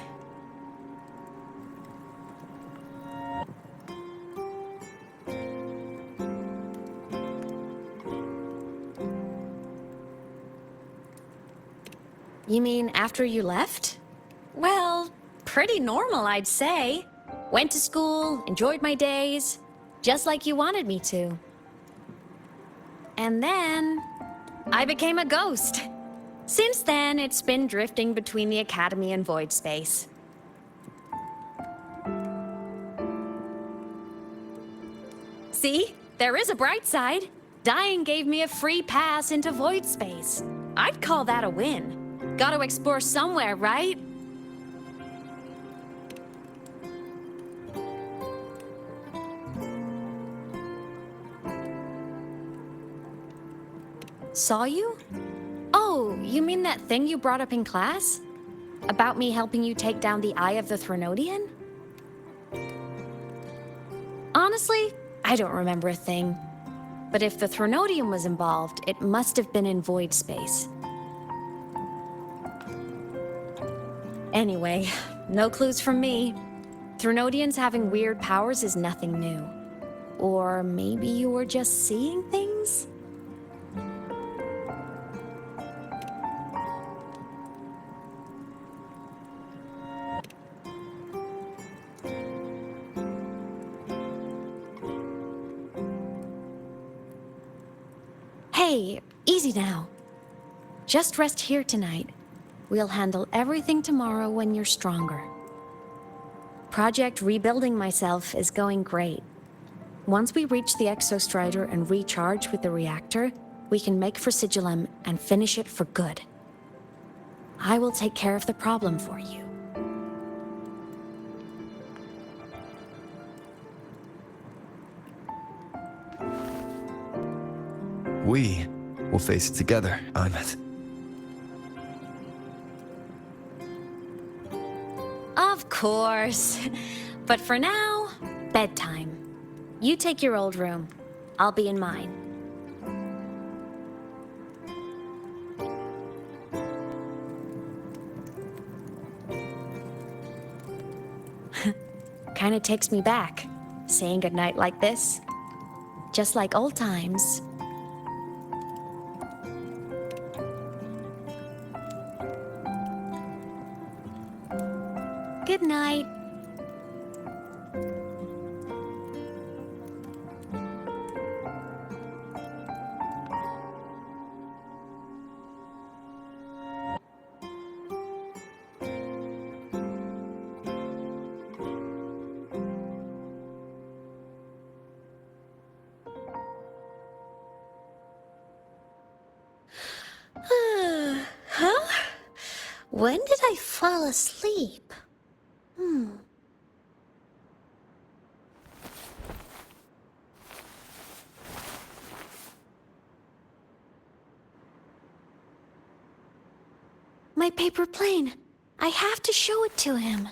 You mean after you left? Well, pretty normal, I'd say. Went to school, enjoyed my days, just like you wanted me to. And then, I became a ghost. Since then, it's been drifting between the Academy and Void Space. See? There is a bright side. Dying gave me a free pass into Void Space. I'd call that a win. Gotta explore somewhere, right? Saw you? Oh, you mean that thing you brought up in class? About me helping you take down the Eye of the Threnodian? Honestly, I don't remember a thing. But if the Threnodian was involved, it must have been in Void Space. Anyway, no clues from me. Threnodians having weird powers is nothing new. Or maybe you were just seeing things? Hey, easy now. Just rest here tonight. We'll handle everything tomorrow when you're stronger. Project Rebuilding Myself is going great. Once we reach the Exostrider and recharge with the reactor, we can make for Sigillum and finish it for good. I will take care of the problem for you. We will face it together, Ahmed. Of course. But for now, bedtime. You take your old room. I'll be in mine. Kinda takes me back, saying goodnight like this. Just like old times. Good night. Huh? When did I fall asleep? My paper plane. I have to show it to him.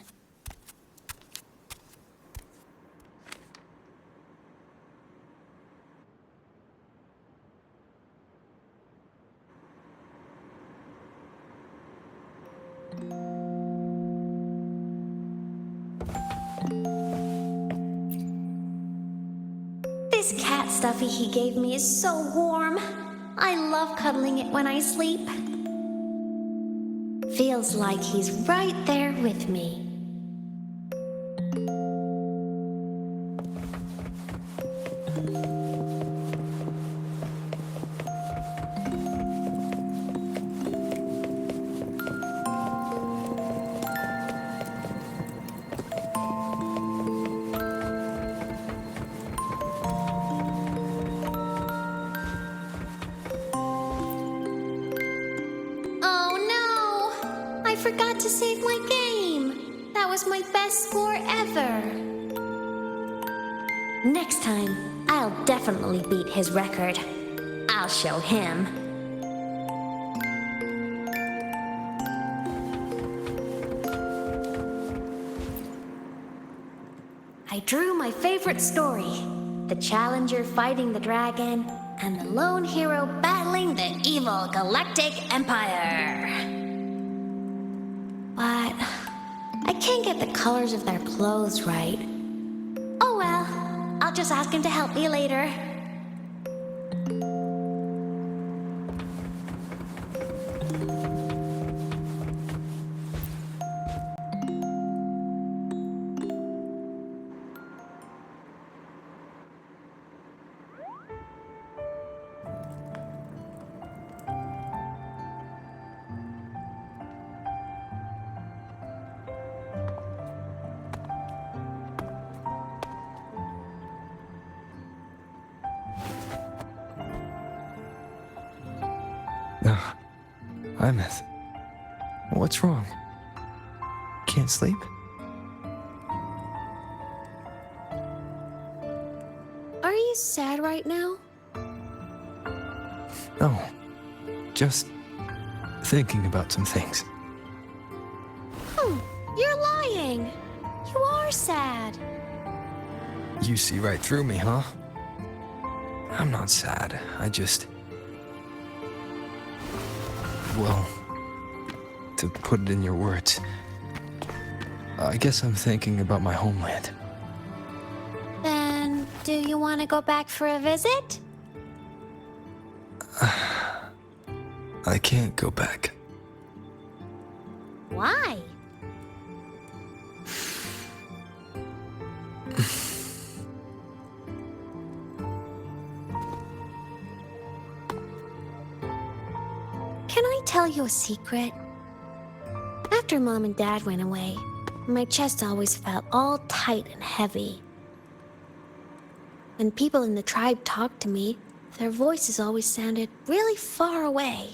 This cat stuffy he gave me is so warm. I love cuddling it when I sleep. Feels like he's right there with me. I forgot to save my game. That was my best score ever. Next time, I'll definitely beat his record. I'll show him. I drew my favorite story. The challenger fighting the dragon, and the lone hero battling the evil Galactic Empire. But I can't get the colors of their clothes right. Oh well, I'll just ask him to help me later. Imeth, what's wrong? Can't sleep? Are you sad right now? No, just thinking about some things. You're lying. You are sad. You see right through me, huh? I'm not sad. Well, to put it in your words, I guess I'm thinking about my homeland. Then, do you want to go back for a visit? I can't go back. Why? Can I tell you a secret? After Mom and Dad went away, my chest always felt all tight and heavy. When people in the tribe talked to me, their voices always sounded really far away.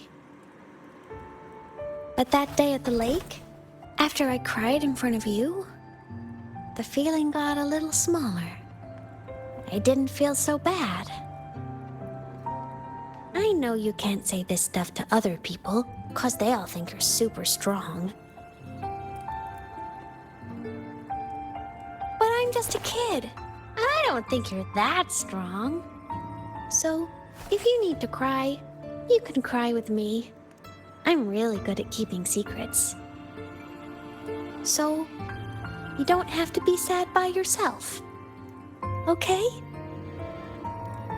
But that day at the lake, after I cried in front of you, the feeling got a little smaller. I didn't feel so bad. I know you can't say this stuff to other people, 'cause they all think you're super strong. But I'm just a kid, and I don't think you're that strong. So, if you need to cry, you can cry with me. I'm really good at keeping secrets. So, you don't have to be sad by yourself. Okay?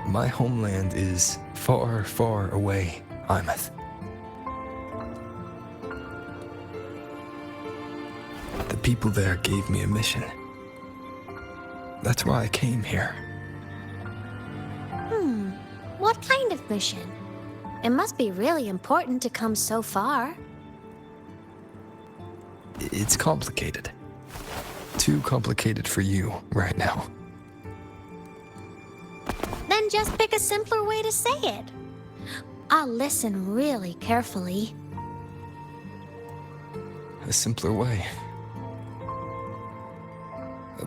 My homeland is far, far away, Imeth. The people there gave me a mission. That's why I came here. What kind of mission? It must be really important to come so far. It's complicated. Too complicated for you right now. Then just pick a simpler way to say it. I'll listen really carefully. A simpler way.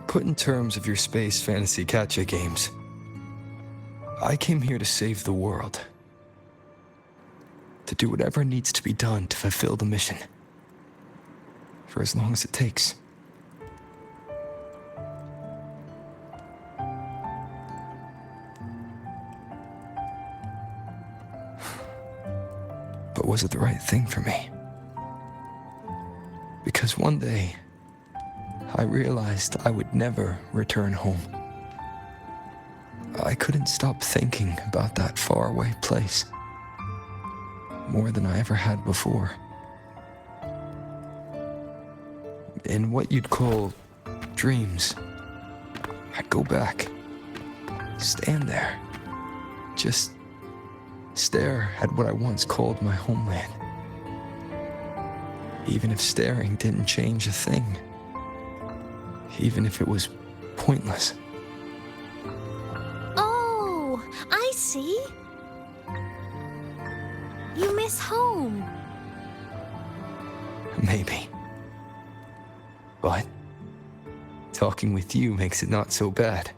Put in terms of your space fantasy gacha games. I came here to save the world. To do whatever needs to be done to fulfill the mission. For as long as it takes. But was it the right thing for me? Because one day, I realized I would never return home. I couldn't stop thinking about that faraway place. more than I ever had before. In what you'd call dreams, I'd go back, stand there, just stare at what I once called my homeland. Even if staring didn't change a thing, even if it was pointless. Oh, I see. You miss home. Maybe. But talking with you makes it not so bad.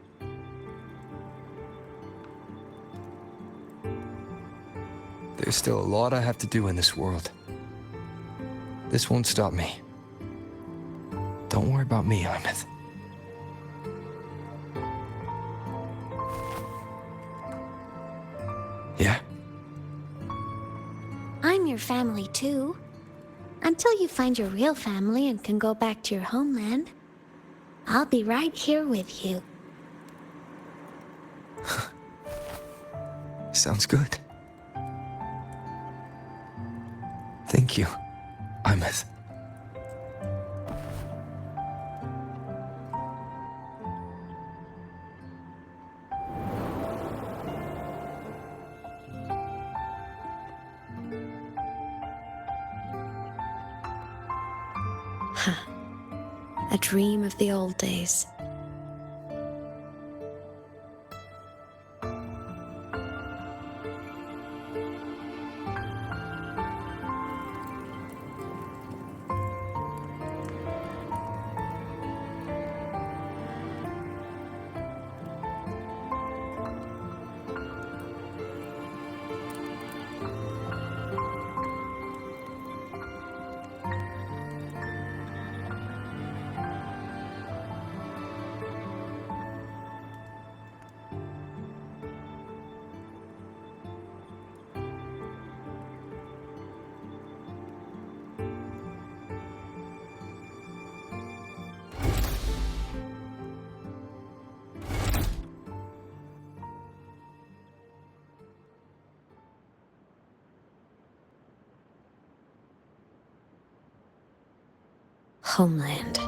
There's still a lot I have to do in this world. This won't stop me. Don't worry about me, Imeth. Yeah? I'm your family too. Until you find your real family and can go back to your homeland, I'll be right here with you. Sounds good. Thank you, Imeth. A dream of the old days. Homeland.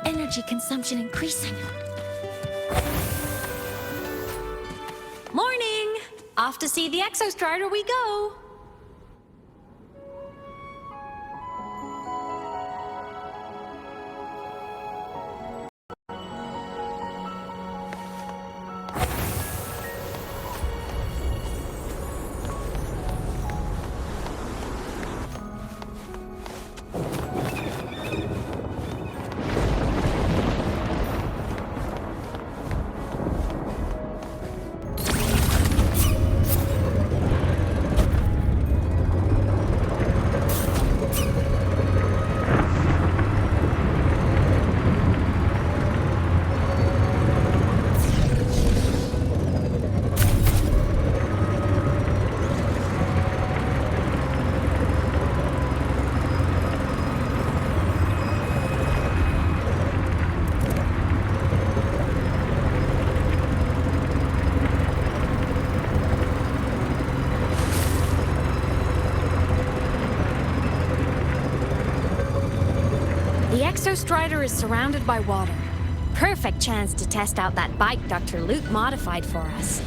Energy consumption increasing. Morning! Off to see the Exostrider we go! The Exostrider is surrounded by water. perfect chance to test out that bike Dr. Luke modified for us.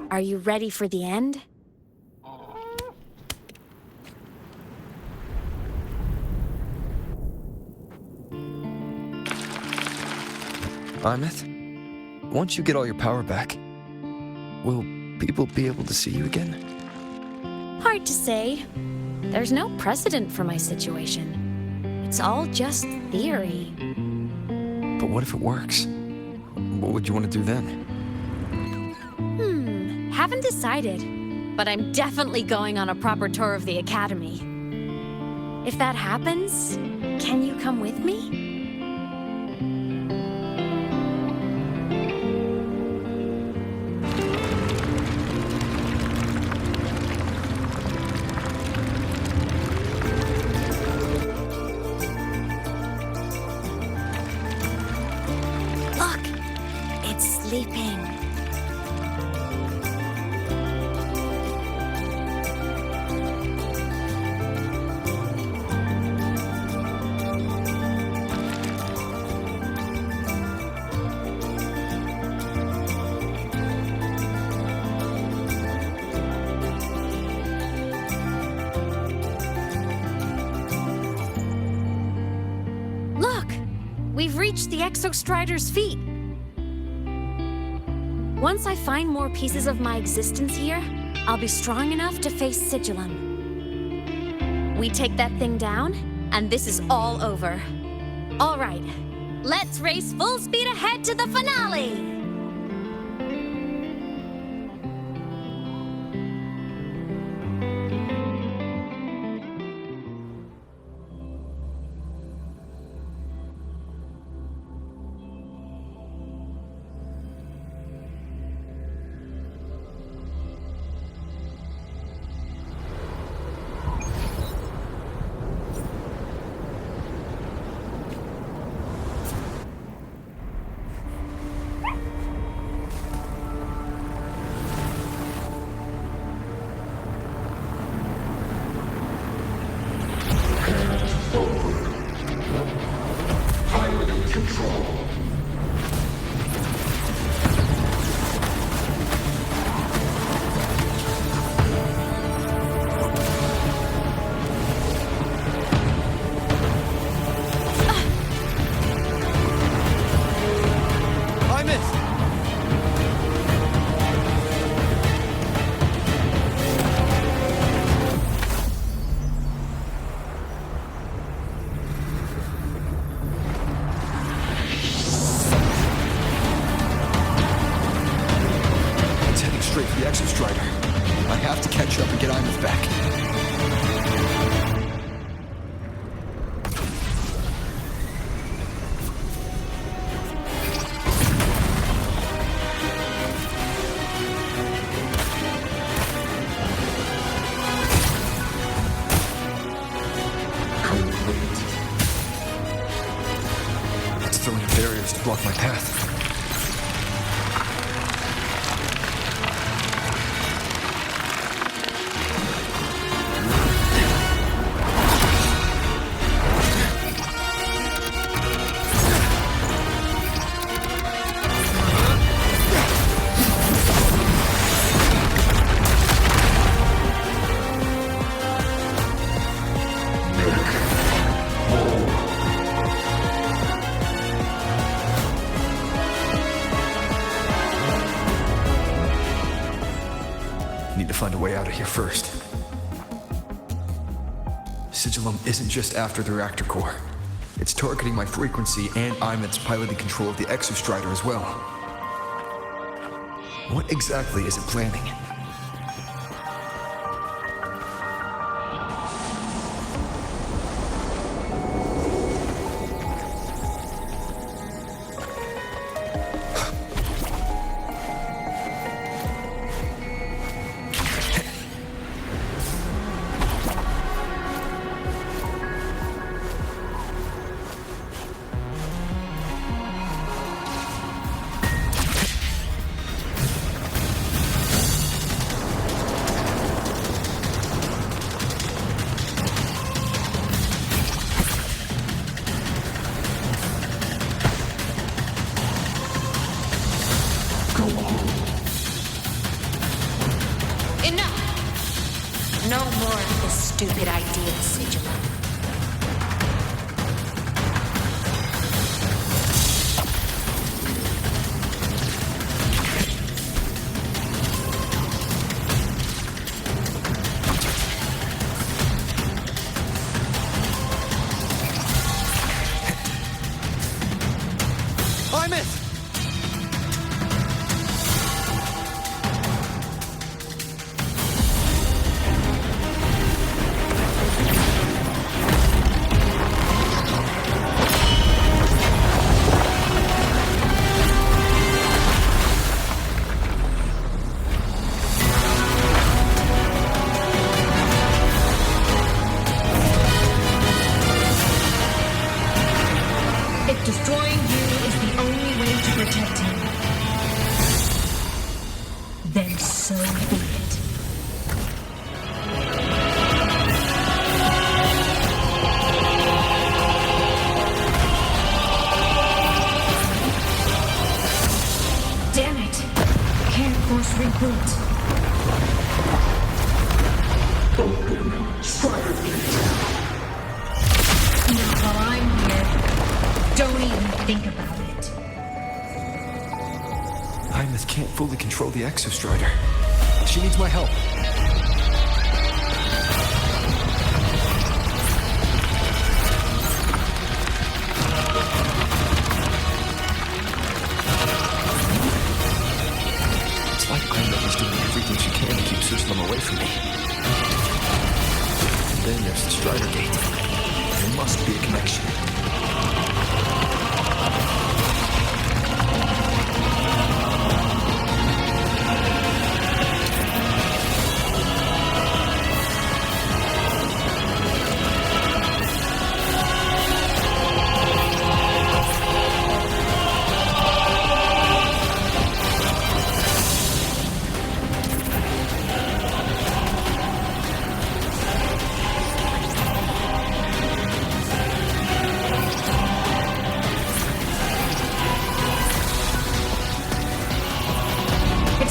Are you ready for the end? Imeth, once you get all your power back, will people be able to see you again? Hard to say. There's no precedent for my situation. It's all just theory. But what if it works? What would you want to do then? Haven't decided, but I'm definitely going on a proper tour of the Academy. If that happens, can you come with me? Look, it's sleeping. We've reached the Exostrider's feet. Once I find more pieces of my existence here, I'll be strong enough to face Sigillum. We take that thing down, and this is all over. All right, let's race full speed ahead to the finale! Block my path. Find a way out of here first. Sigillum isn't just after the reactor core. It's targeting my frequency and Imeth's piloting control of the Exostrider as well. What exactly is it planning? Enough! No more of this stupid idea, Sigil. Destroying you is the only way to protect him. Then so be it. Damn it! Can't force reboot. Not while I'm here. Don't even think about it. Hymus can't fully control the Exostrider. She needs my help. It's like Hymus is doing everything she can to keep Suslam away from me. And then there's the Strider Gate. There must be a connection.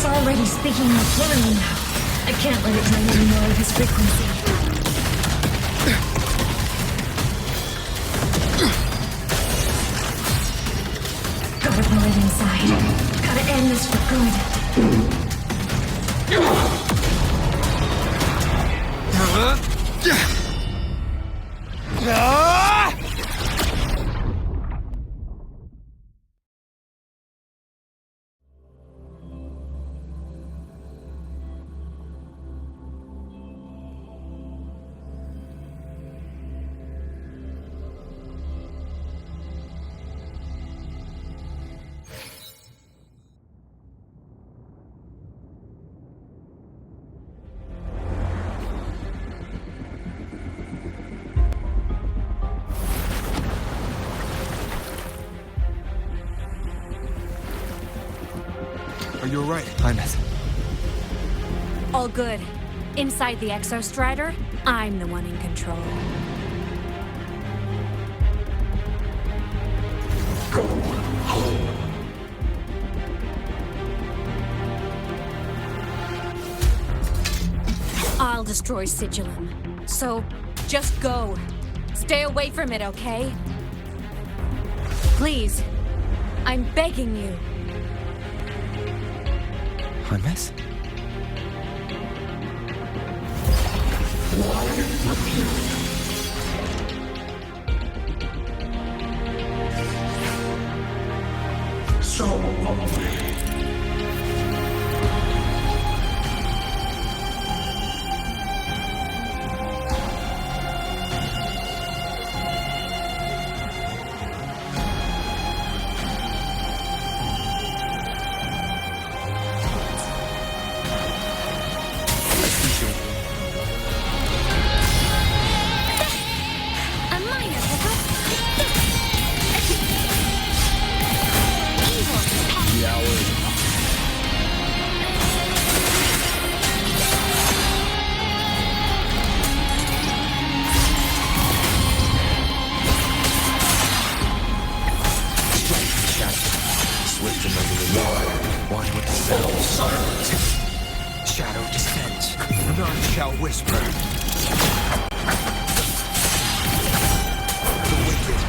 Already speaking more clearly now. I can't let it drain any more of his frequency. Gotta pull it inside. Gotta end this for good. Are you alright, Hymus? All good. Inside the Exostrider, I'm the one in control. Go home. I'll destroy Sigilum. So, just go. Stay away from it, okay? Please. I'm begging you. Hymus? So lonely. Swift and under the wire. One with the sounds. Shadow descends. None shall whisper. The wicked.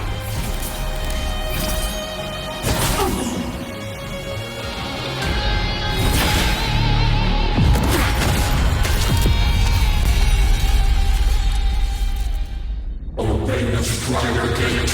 Obey the Strider Gate.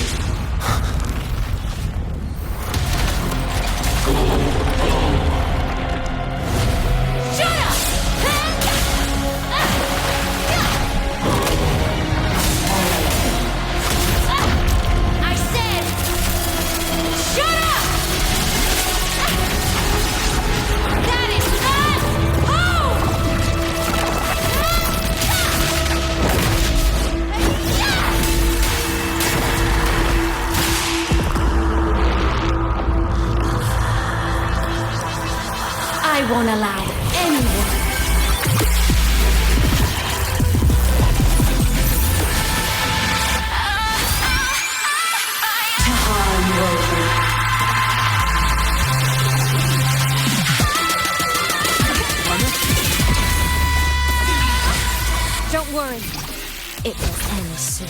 I won't allow anyone. Don't worry. It will end soon.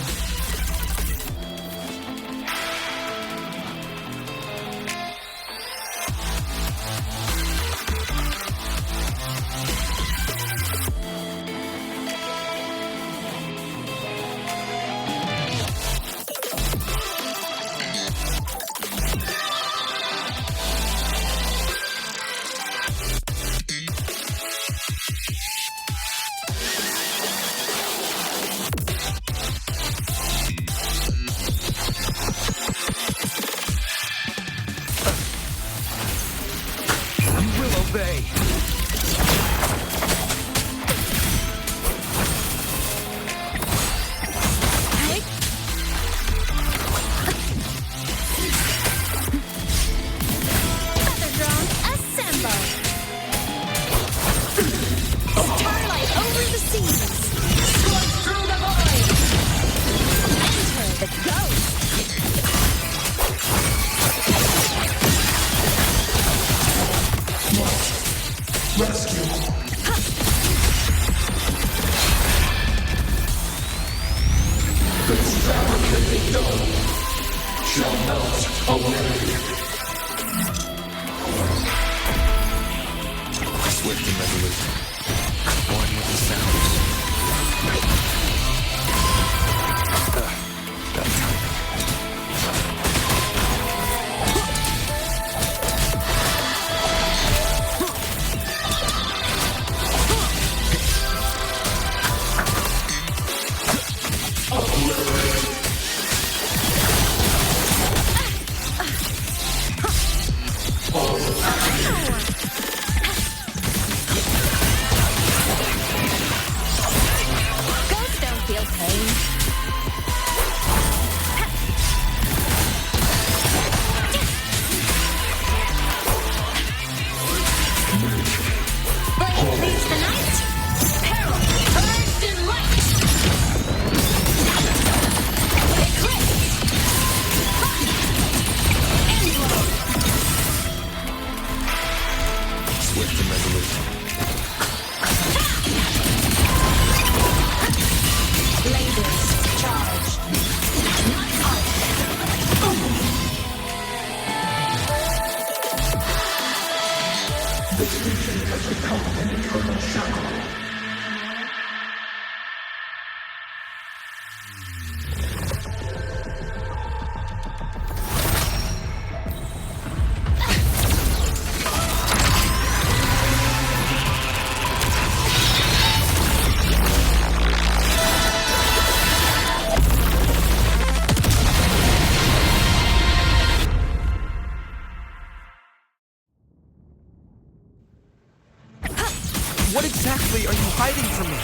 What exactly are you hiding from me?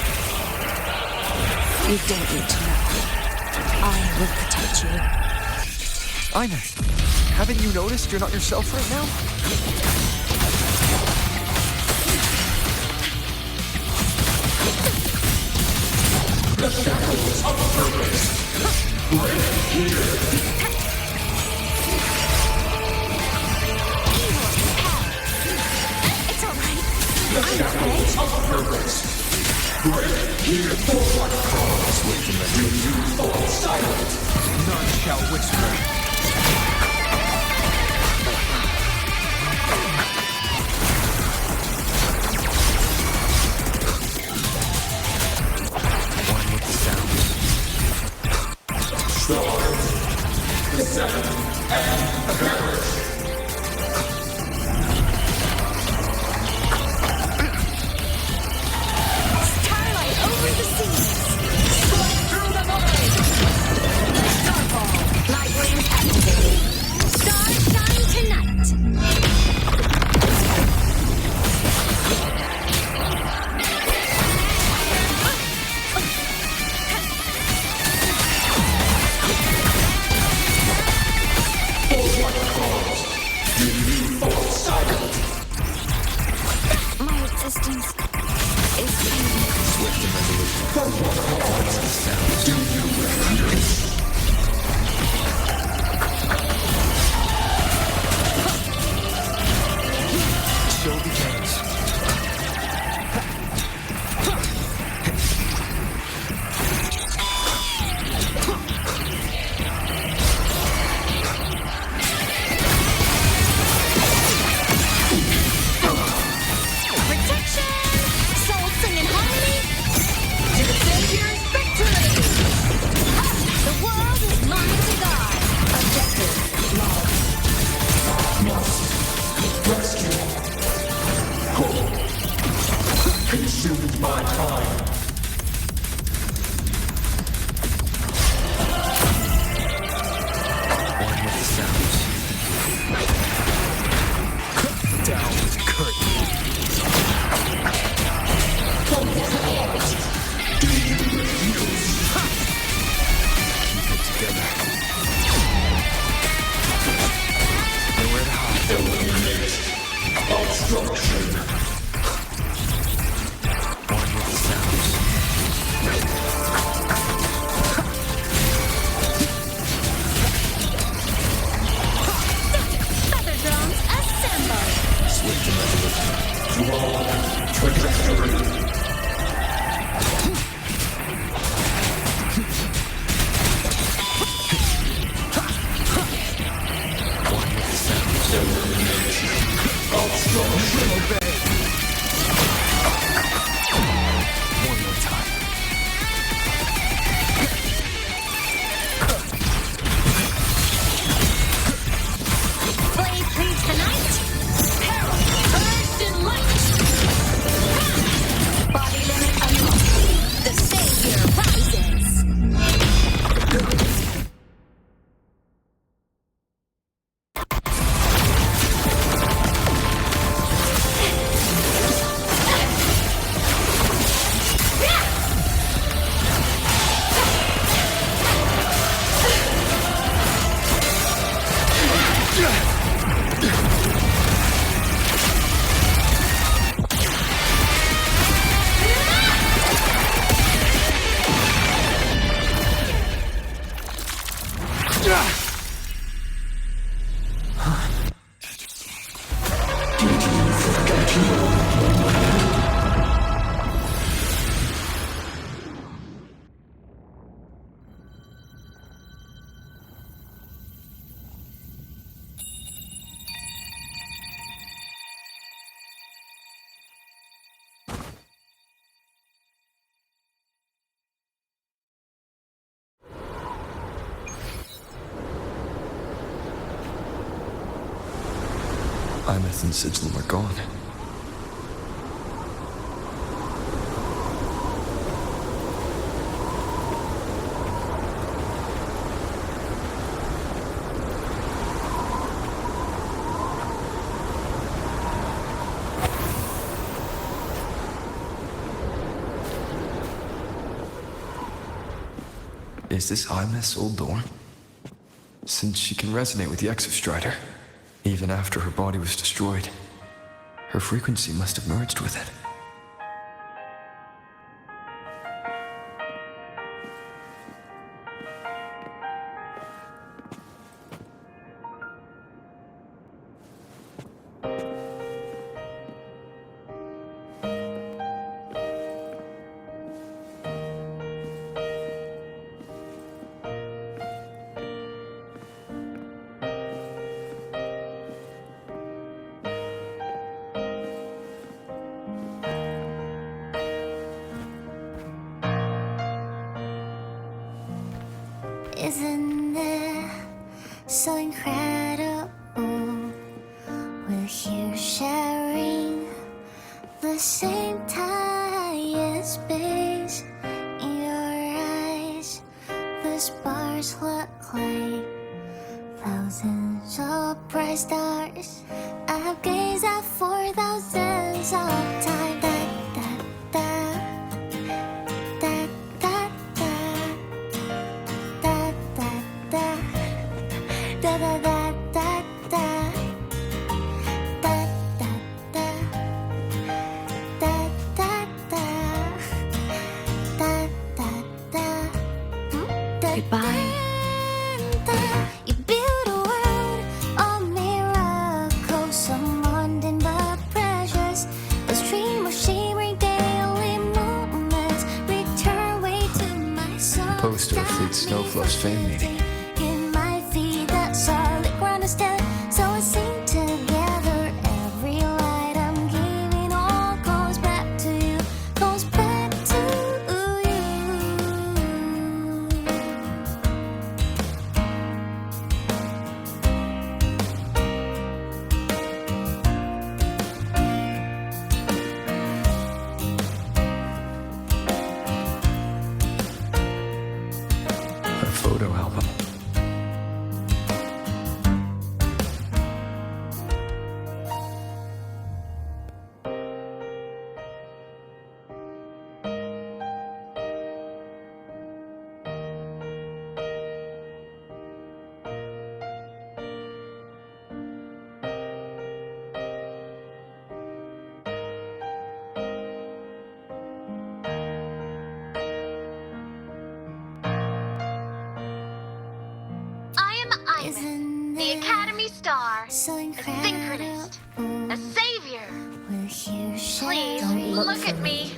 You don't need to know. I will protect you. Aina, haven't you noticed you're not yourself right now? The shackles of purpose break here. shackles of purpose. Break here for what cause? Do you fall silent? None shall whisper. One with the sound. Stars, descend, and perish. Starlight over the seas. Strike through the void. Starfall. Light wings activated. Stars shine tonight. For what cause? Do you fall silent? My existence is pain. Swift and resolute. For what cause? Do you refuse? Show begins. Protection! Soul singing harmony! To the Savior's victory! The world is mine to guide. Objective lost. Must rescue. Hope consumed my time. One with the sounds. Down with curtain. For what cause? Do you refuse? Keep it together. Nowhere to hide. Eliminate obstruction. One with the sounds. Feather drones assemble! Swift and resolute. Flawed trajectory. One with the sounds. Eliminate obstruction. Obey. One more time. Blade pleads tonight! Peril! Purged in light! Body limit unlocked! The Savior rises! Imeth and Sigil are gone. Is this Imeth's old door? Since she can resonate with the Exostrider, even after her body was destroyed, her frequency must have merged with it. Isn't it so incredible? We're here sharing the same time and space. In your eyes, the sparks look like thousands of bright stars. I've gazed at for thousands of times. Goodbye. You build a world of miracles, some mundane but precious. A stream of shimmering daily moments return way to my soul. Poster of Fleet Snowfluff's fan meeting. In my feet, that solid ground is dead, so I sing together. Every light I'm giving all goes back to you, goes back to you. A photo album. I am Ivan, the Academy Star, a synchronist, a savior. Please Don't look at me.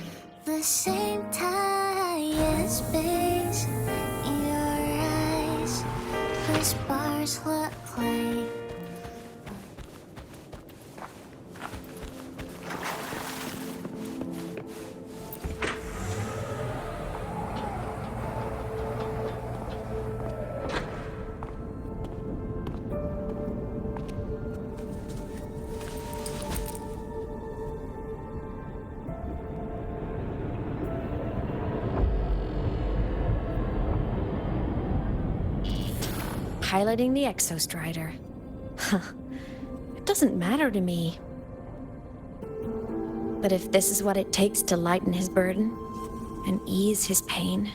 The same time and space. In your eyes, the sparks look like. Piloting the Exostrider. Huh. It doesn't matter to me. But if this is what it takes to lighten his burden and ease his pain.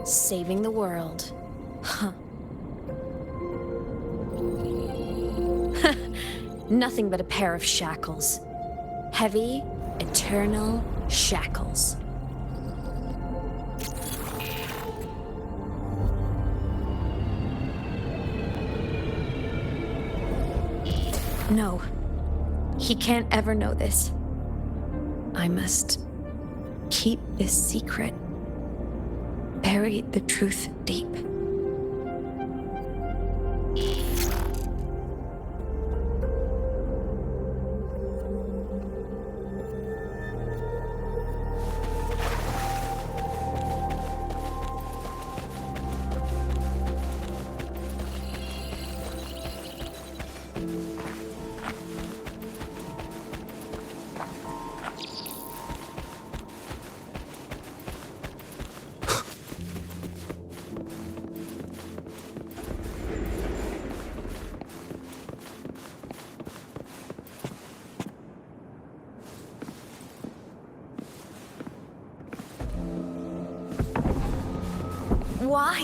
Saving the world. Huh. Nothing but a pair of shackles. Heavy, eternal shackles. No. He can't ever know this. I must keep this secret. Bury the truth deep. Why?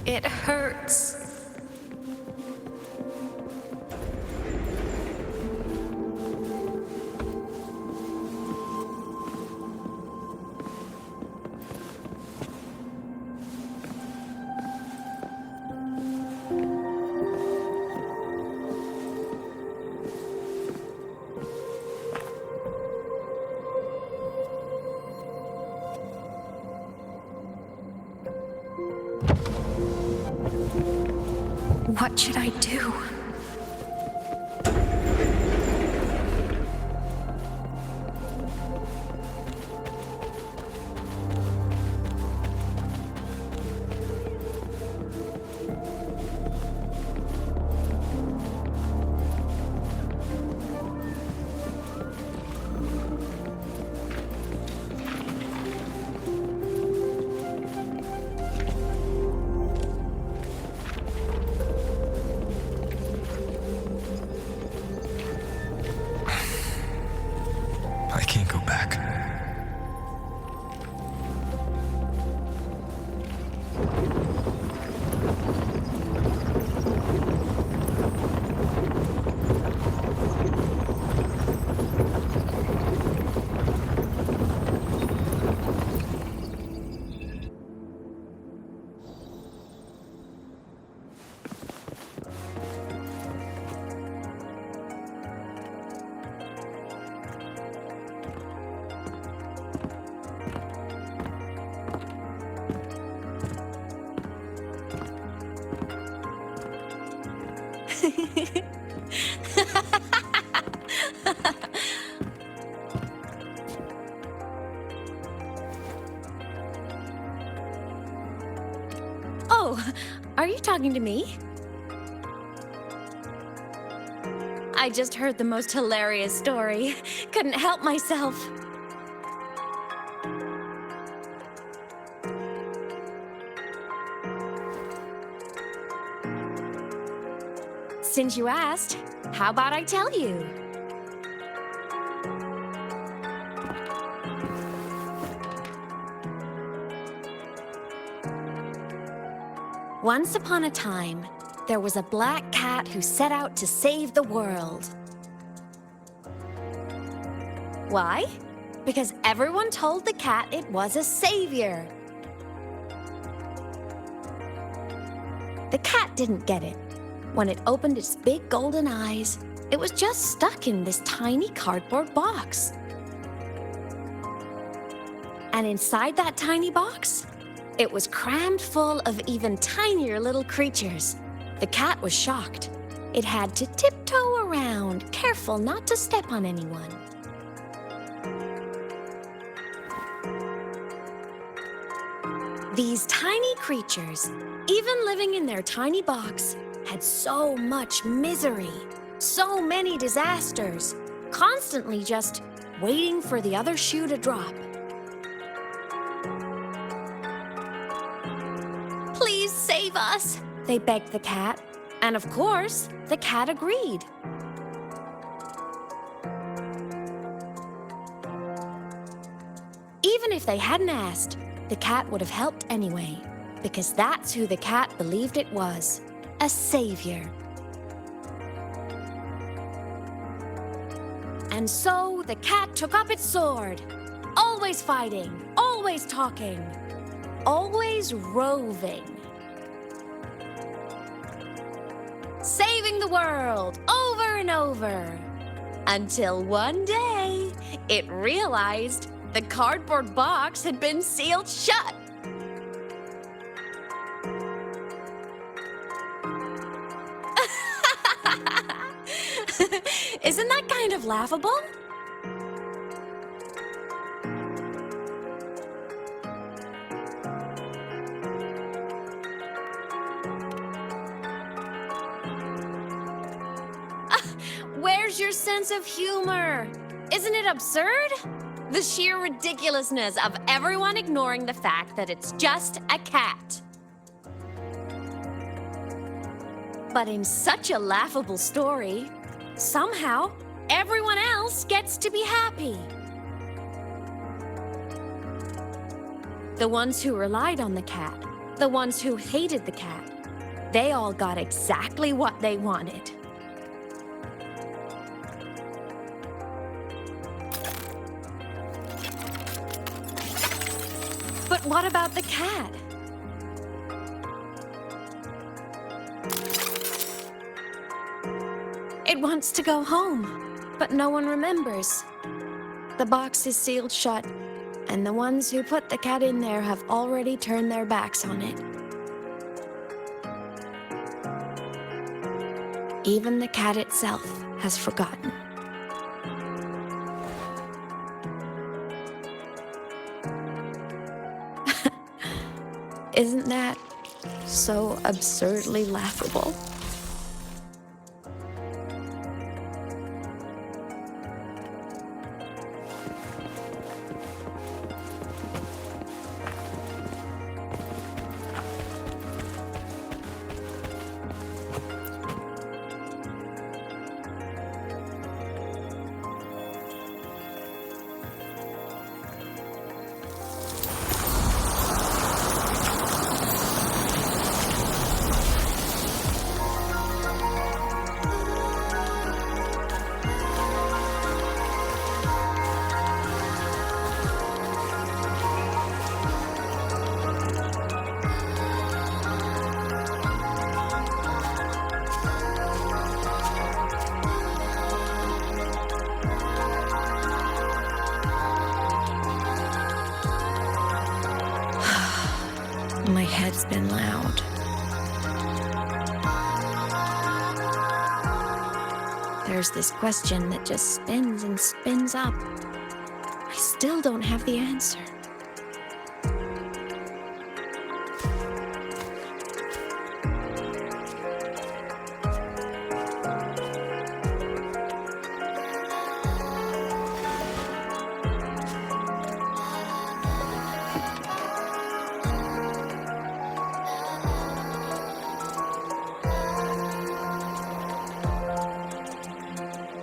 It hurts. What should I do? I can't go back. Oh, are you talking to me? I just heard the most hilarious story. Couldn't help myself. Since you asked, how about I tell you? Once upon a time, there was a black cat who set out to save the world. Why? Because everyone told the cat it was a savior. The cat didn't get it. When it opened its big golden eyes, it was just stuck in this tiny cardboard box. And inside that tiny box, it was crammed full of even tinier little creatures. The cat was shocked. It had to tiptoe around, careful not to step on anyone. These tiny creatures, even living in their tiny box, had so much misery, so many disasters, constantly just waiting for the other shoe to drop. Please save us, they begged the cat. And of course, the cat agreed. Even if they hadn't asked, the cat would have helped anyway, because that's who the cat believed it was, a savior. And so the cat took up its sword, always fighting, always talking, always roving. Saving the world over and over. Until one day, it realized the cardboard box had been sealed shut. Isn't that kind of laughable? Where's your sense of humor? Isn't it absurd? The sheer ridiculousness of everyone ignoring the fact that it's just a cat. But in such a laughable story, somehow everyone else gets to be happy. The ones who relied on the cat, the ones who hated the cat, they all got exactly what they wanted. But what about the cat? It wants to go home, but no one remembers. The box is sealed shut, and the ones who put the cat in there have already turned their backs on it. Even the cat itself has forgotten. Isn't that so absurdly laughable? My head's been loud. There's this question that just spins and spins up. I still don't have the answer.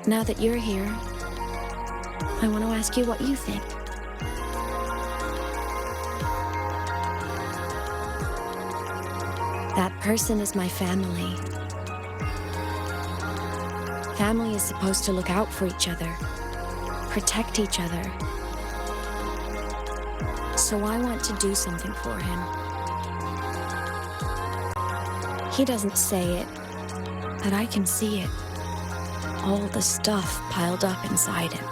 Now that you're here, I want to ask you what you think. That person is my family. Family is supposed to look out for each other, protect each other. So I want to do something for him. He doesn't say it, but I can see it. All the stuff piled up inside him.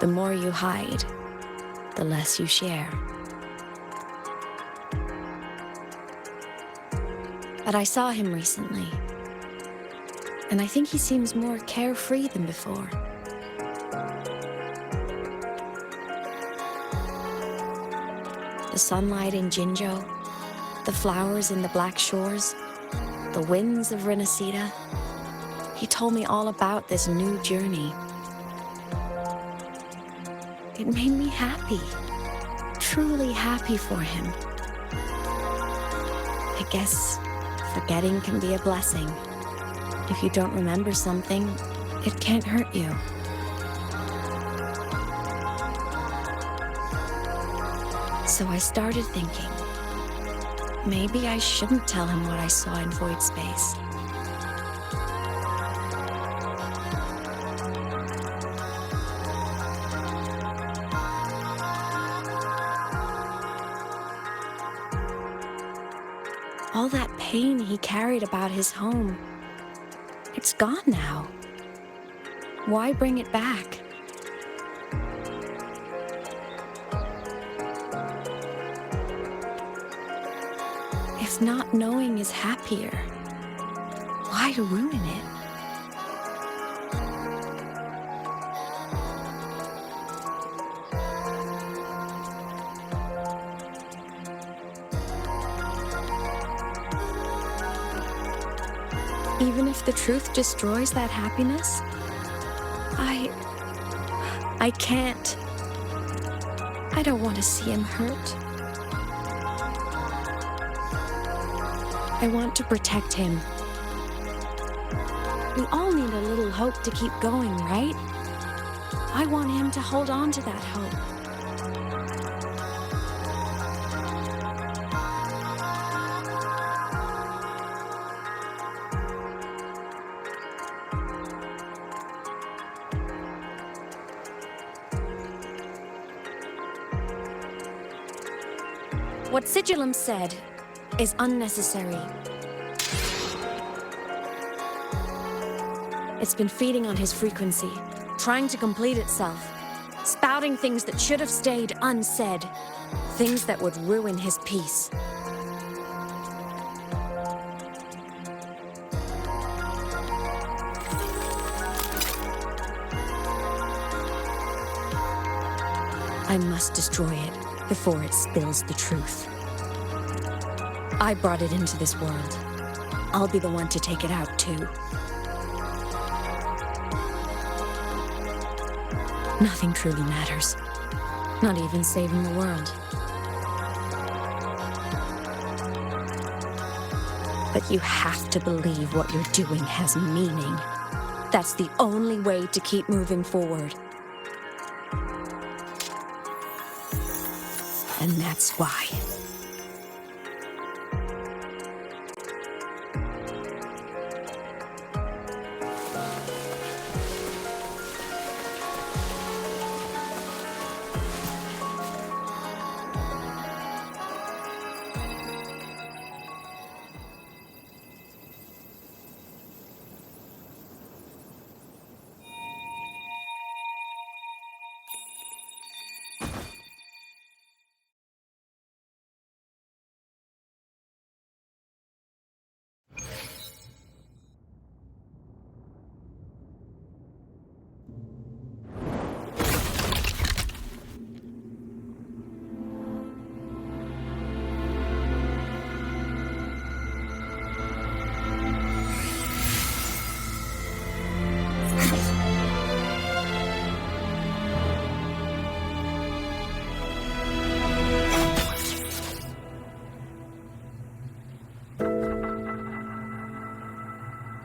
The more you hide, the less you share. But I saw him recently, and I think he seems more carefree than before. The sunlight in Jinjo, the flowers in the Black Shores, the winds of Renacida. He told me all about this new journey. It made me happy, truly happy for him. I guess forgetting can be a blessing. If you don't remember something, it can't hurt you. So I started thinking, maybe I shouldn't tell him what I saw in void space. All that pain he carried about his home, it's gone now. Why bring it back? If not knowing is happier, why ruin it? Even if the truth destroys that happiness, I can't. I don't want to see him hurt. I want to protect him. We all need a little hope to keep going, right? I want him to hold on to that hope. What Sigillum said is unnecessary. It's been feeding on his frequency, trying to complete itself, spouting things that should have stayed unsaid, things that would ruin his peace. I must destroy it before it spills the truth. I brought it into this world. I'll be the one to take it out, too. Nothing truly matters. Not even saving the world. But you have to believe what you're doing has meaning. That's the only way to keep moving forward. And that's why.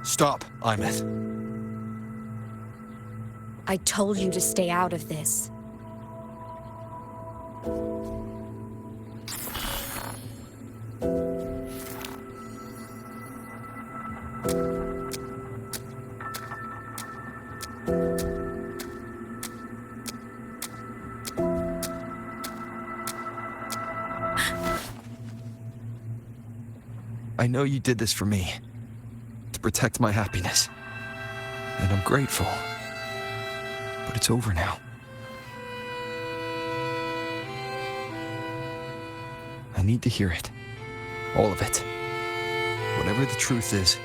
Stop, Imeth. I told you to stay out of this. I know you did this for me. Protect my happiness. And I'm grateful. But it's over now. I need to hear it. All of it. Whatever the truth is,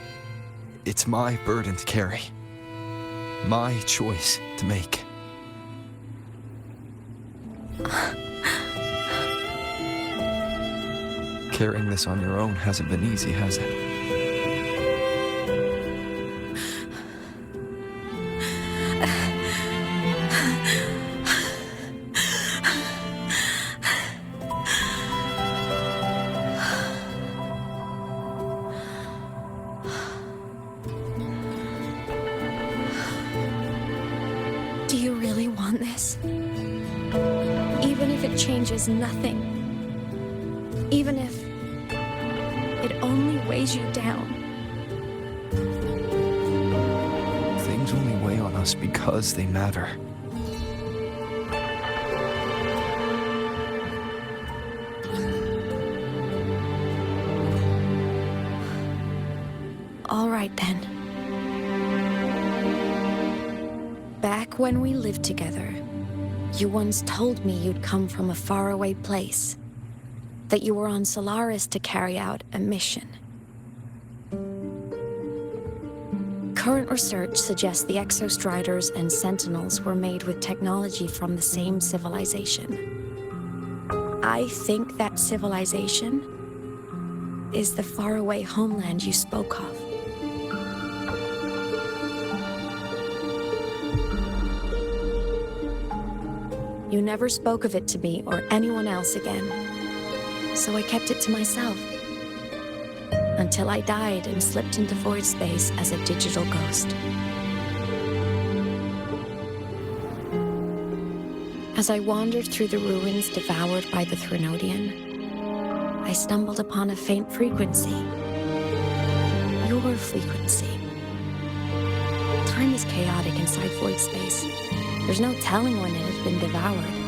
it's my burden to carry. My choice to make. Carrying this on your own hasn't been easy, has it? Do you really want this? Even if it changes nothing. Even if it only weighs you down. Things only weigh on us because they matter. All right then. Back when we lived together, you once told me you'd come from a faraway place. That you were on Solaris to carry out a mission. Current research suggests the Exostriders and Sentinels were made with technology from the same civilization. I think that civilization is the faraway homeland you spoke of. You never spoke of it to me or anyone else again. So I kept it to myself. Until I died and slipped into void space as a digital ghost. As I wandered through the ruins devoured by the Threnodian, I stumbled upon a faint frequency. Your frequency. Time is chaotic inside void space. There's no telling when it has been devoured.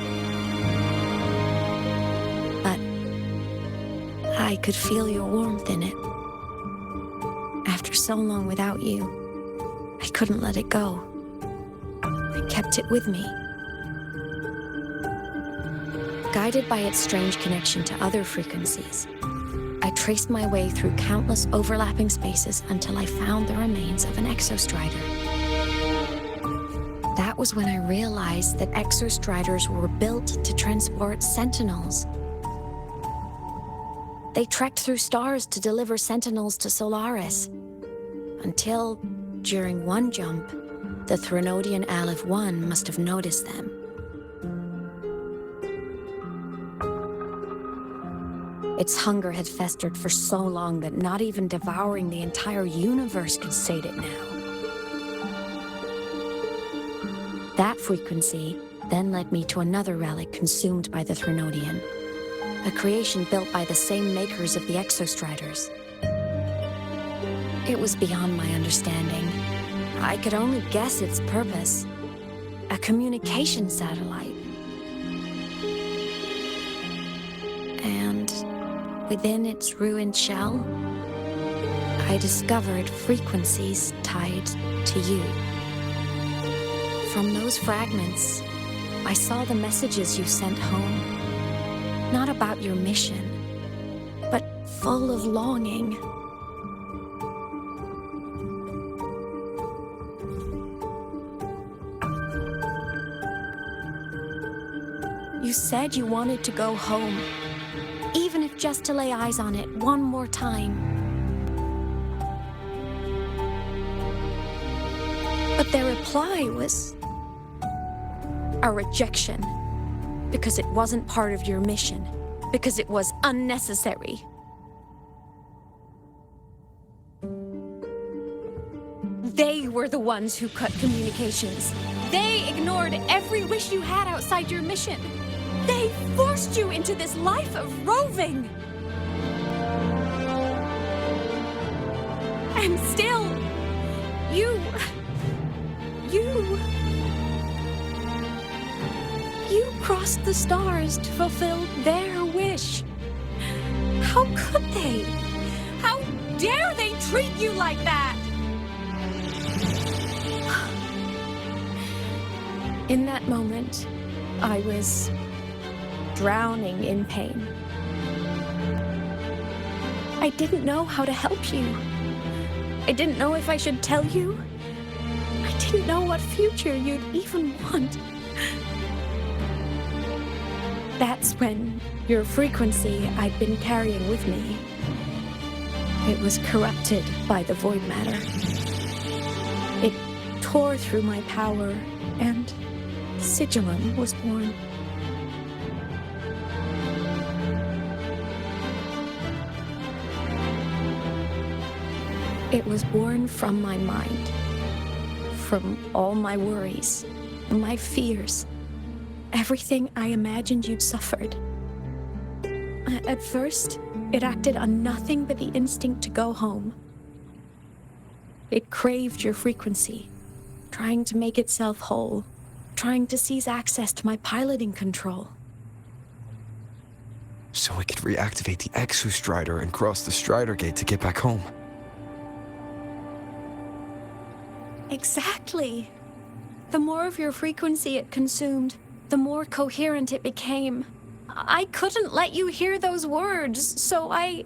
I could feel your warmth in it. After so long without you, I couldn't let it go. I kept it with me. Guided by its strange connection to other frequencies, I traced my way through countless overlapping spaces until I found the remains of an Exostrider. That That was when I realized that exostriders were built to transport sentinels. They trekked through stars to deliver sentinels to Solaris. Until, during one jump, the Threnodian Aleph 1 must have noticed them. Its hunger had festered for so long that not even devouring the entire universe could sate it now. That frequency then led me to another relic consumed by the Threnodian, a creation built by the same makers of the exostriders. It was beyond my understanding. I could only guess its purpose. A communication satellite. And within its ruined shell, I discovered frequencies tied to you. From those fragments, I saw the messages you sent home. Not about your mission, but full of longing. You said you wanted to go home, even if just to lay eyes on it one more time. But their reply was a rejection, because it wasn't part of your mission, because it was unnecessary. They were the ones who cut communications. They ignored every wish you had outside your mission. They forced you into this life of roving. And still, you crossed the stars to fulfill their wish. How could they? How dare they treat you like that? In that moment, I was drowning in pain. I didn't know how to help you. I didn't know if I should tell you. I didn't know what future you'd even want. That's when your frequency I'd been carrying with me, it was corrupted by the void matter. It tore through my power, and Sigilum was born. It was born from my mind, from all my worries, my fears, everything I imagined you'd suffered. At first, it acted on nothing but the instinct to go home. It craved your frequency, trying to make itself whole, trying to seize access to my piloting control. So I could reactivate the Exostrider and cross the Strider Gate to get back home. Exactly. The more of your frequency it consumed, the more coherent it became. I couldn't let you hear those words, so I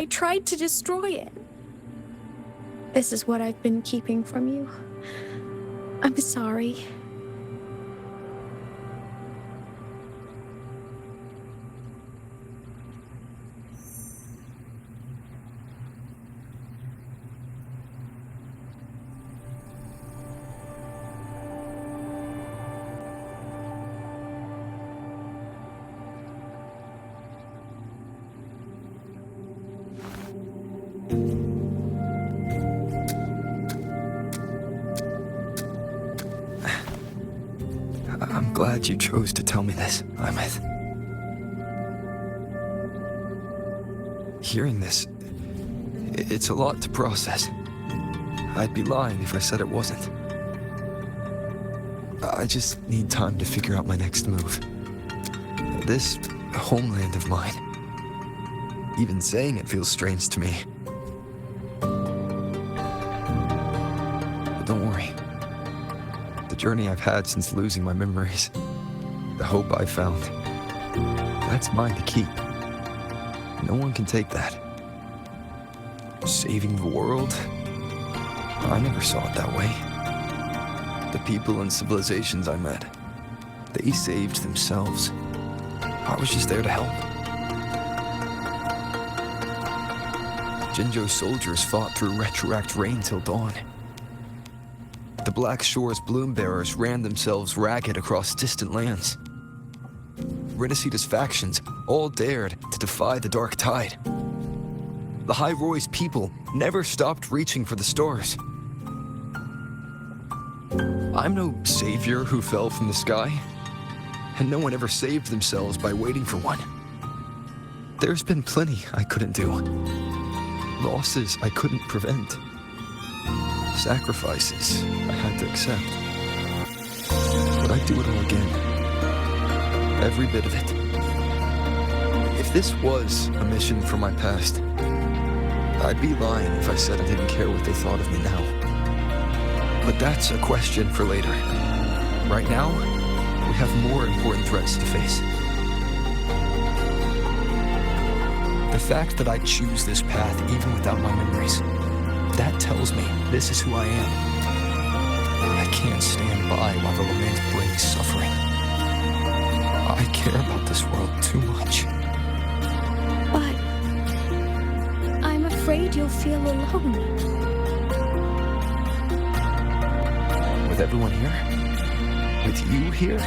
tried to destroy it. This is what I've been keeping from you. I'm sorry. I'm glad you chose to tell me this, Imeth. Hearing this, it's a lot to process. I'd be lying if I said it wasn't. I just need time to figure out my next move. This homeland of mine, even saying it feels strange to me. But don't worry. The journey I've had since losing my memories, the hope I found, that's mine to keep. No one can take that. Saving the world? I never saw it that way. The people and civilizations I met, they saved themselves. I was just there to help. Jinjo's soldiers fought through retroact rain till dawn. The Black Shore's bloom bearers ran themselves ragged across distant lands. Ridicida's factions all dared to defy the dark tide. Lahai-Roi's people never stopped reaching for the stars. I'm no savior who fell from the sky, and no one ever saved themselves by waiting for one. There's been plenty I couldn't do. Losses I couldn't prevent. Sacrifices I had to accept. But I'd do it all again. Every bit of it. If this was a mission from my past, I'd be lying if I said I didn't care what they thought of me now. But that's a question for later. Right now, we have more important threats to face. The fact that I choose this path even without my memories, that tells me this is who I am. I can't stand by while the lament brings suffering. I care about this world too much. But I'm afraid you'll feel alone. With everyone here? With you here?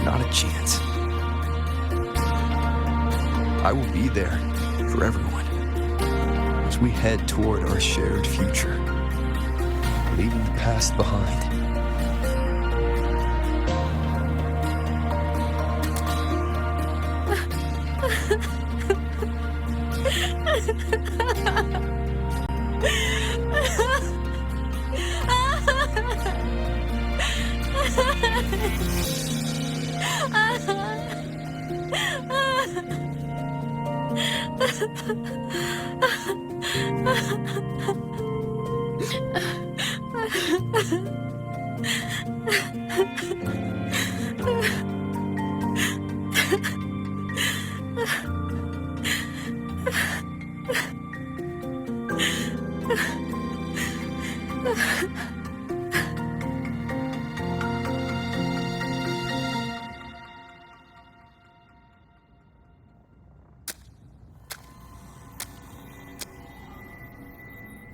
Not a chance. I will be there for everyone as we head toward our shared future, leaving the past behind.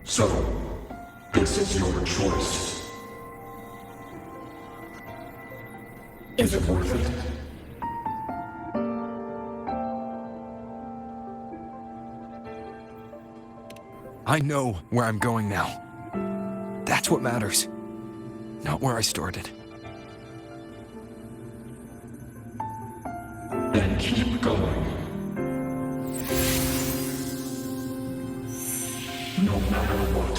So, this is your choice. Is it worth it? I know where I'm going now. That's what matters. Not where I started. Then keep going. No matter what.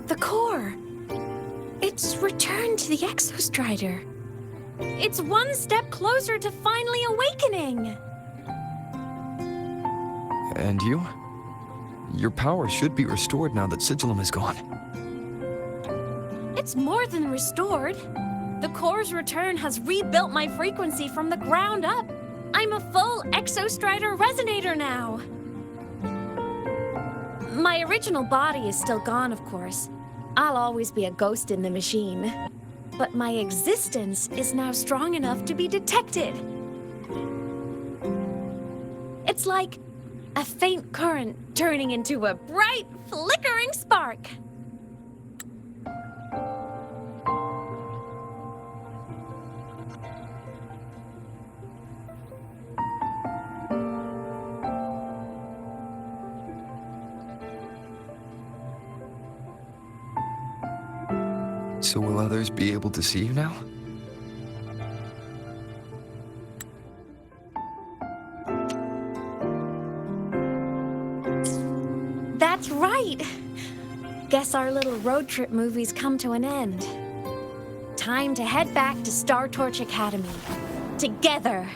The core. It's returned to the Exostrider. It's one step closer to finally awakening. And you? Your power should be restored now that Sigillum is gone. It's more than restored. The core's return has rebuilt my frequency from the ground up. I'm a full Exostrider resonator now. My original body is still gone, of course. I'll always be a ghost in the machine. But my existence is now strong enough to be detected. It's like a faint current turning into a bright, flickering spark. So will others be able to see you now? That's right. Guess our little road trip movie's come to an end. Time to head back to Star Torch Academy. Together.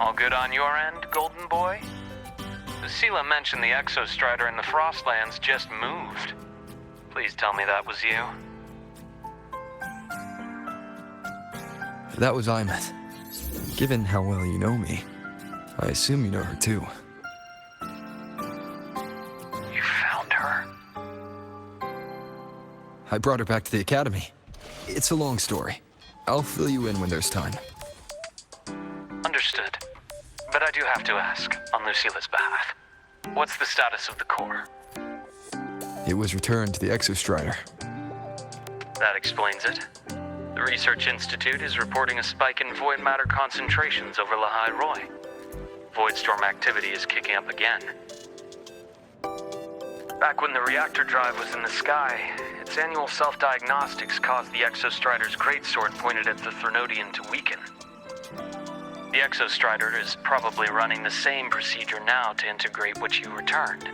All good on your end, Golden Boy? Lucila mentioned the Exostrider in the Frostlands just moved. Please tell me that was you. That was Imeth. Given how well you know me, I assume you know her too. You found her? I brought her back to the academy. It's a long story. I'll fill you in when there's time. Understood. But I do have to ask, on Lucila's behalf, what's the status of the core? It was returned to the Exostrider. That explains it. The Research Institute is reporting a spike in void matter concentrations over Lahai-Roi. Voidstorm activity is kicking up again. Back when the reactor drive was in the sky, its annual self-diagnostics caused the Exostrider's greatsword pointed at the Threnodian to weaken. The Exostrider is probably running the same procedure now to integrate what you returned.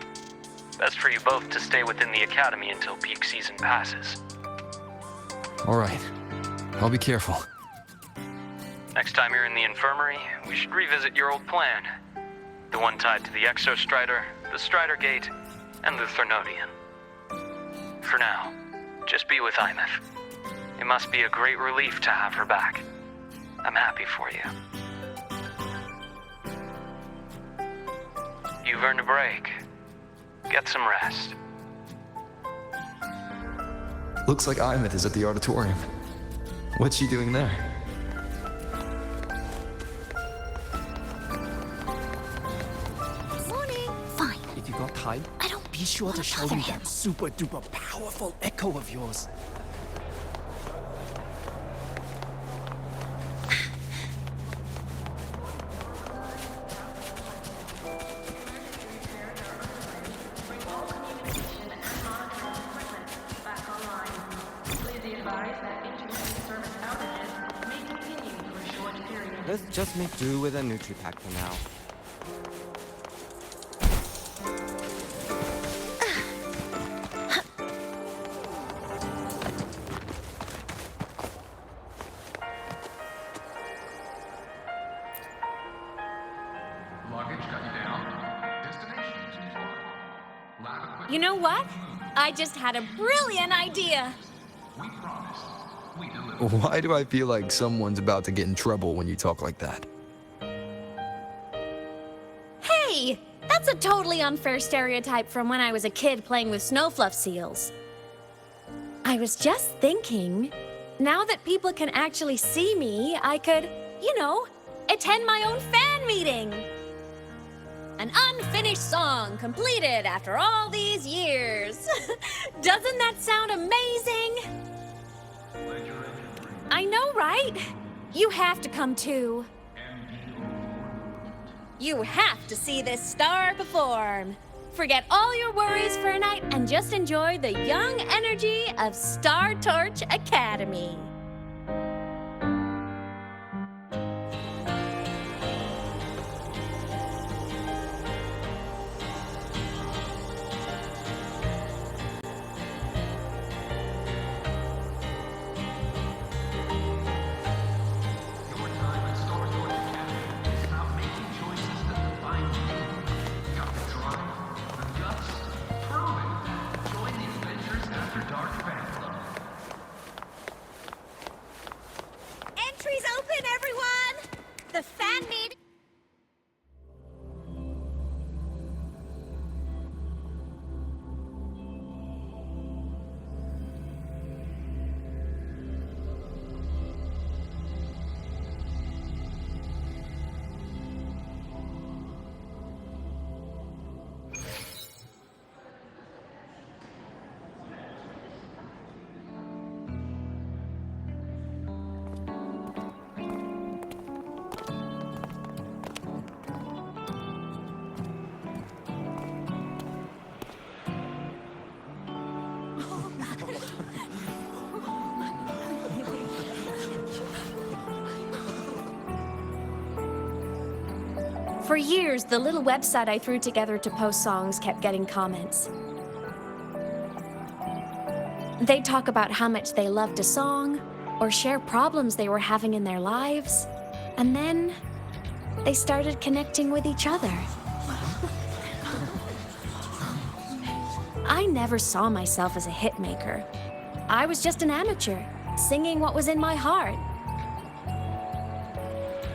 Best for you both to stay within the academy until peak season passes. All right. I'll be careful. Next time you're in the infirmary, we should revisit your old plan. The one tied to the Exostrider, the Strider Gate, and the Threnodian. For now, just be with Imeth. It must be a great relief to have her back. I'm happy for you. You've earned a break. Get some rest. Looks like Imeth is at the auditorium. What's she doing there? Morning. Fine. If you got time, be sure to show me that super duper powerful echo of yours. Let's just make do with a Nutri-Pack for now. You know what? I just had a brilliant idea. Why do I feel like someone's about to get in trouble when you talk like that? Hey, that's a totally unfair stereotype from when I was a kid playing with snowfluff seals. I was just thinking, now that people can actually see me, I could, attend my own fan meeting. An unfinished song completed after all these years. Doesn't that sound amazing? I know, right? You have to come too. You have to see this star perform. Forget all your worries for a night and just enjoy the young energy of Star Torch Academy. Entries open, everyone! The fan meeting. For years, the little website I threw together to post songs kept getting comments. They'd talk about how much they loved a song, or share problems they were having in their lives. And then, they started connecting with each other. I never saw myself as a hitmaker. I was just an amateur, singing what was in my heart.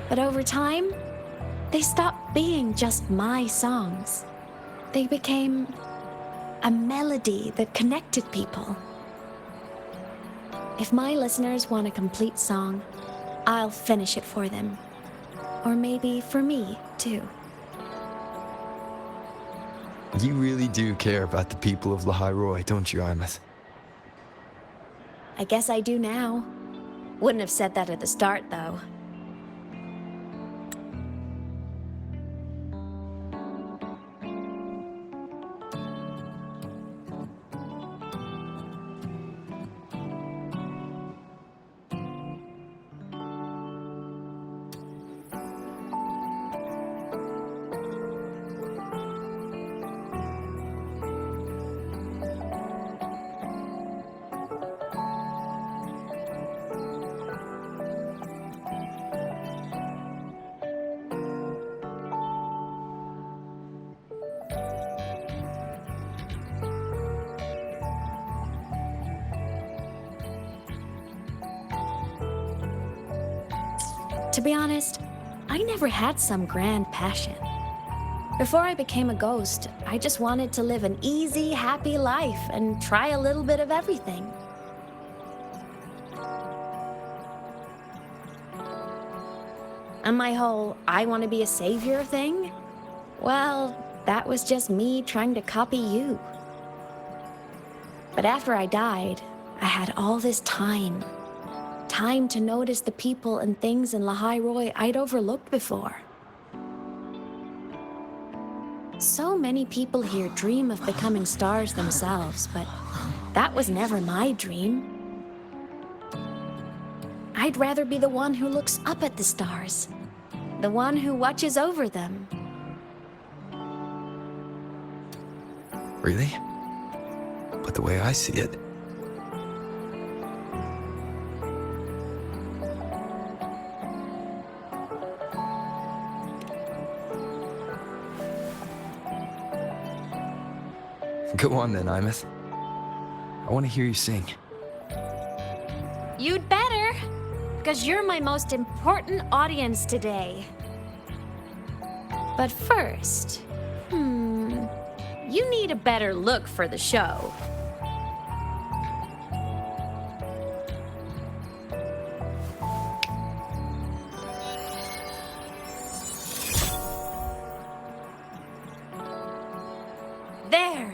But over time, they stopped being just my songs. They became a melody that connected people. If my listeners want a complete song, I'll finish it for them. Or maybe for me, too. You really do care about the people of Lahai-Roi, don't you, Imeth? I guess I do now. Wouldn't have said that at the start, though. To be honest, I never had some grand passion. Before I became a ghost, I just wanted to live an easy, happy life and try a little bit of everything. And my whole I want to be a savior thing? Well, that was just me trying to copy you. But after I died, I had all this time to notice the people and things in Lahai-Roi I'd overlooked before. So many people here dream of becoming stars themselves, but that was never my dream. I'd rather be the one who looks up at the stars, the one who watches over them. Really? But the way I see it, go on then, Imeth. I want to hear you sing. You'd better, because you're my most important audience today. But first, you need a better look for the show. There,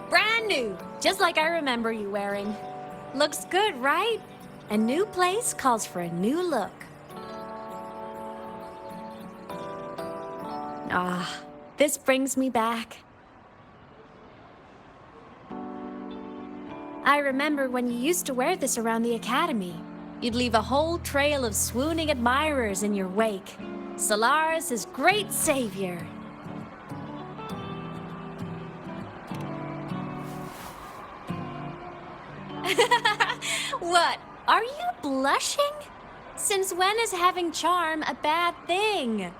brand new, just like I remember you wearing. Looks good, right? A new place calls for a new look. Ah, this brings me back. I remember when you used to wear this around the academy. You'd leave a whole trail of swooning admirers in your wake. Solaris' great savior. What? Are you blushing? Since when is having charm a bad thing?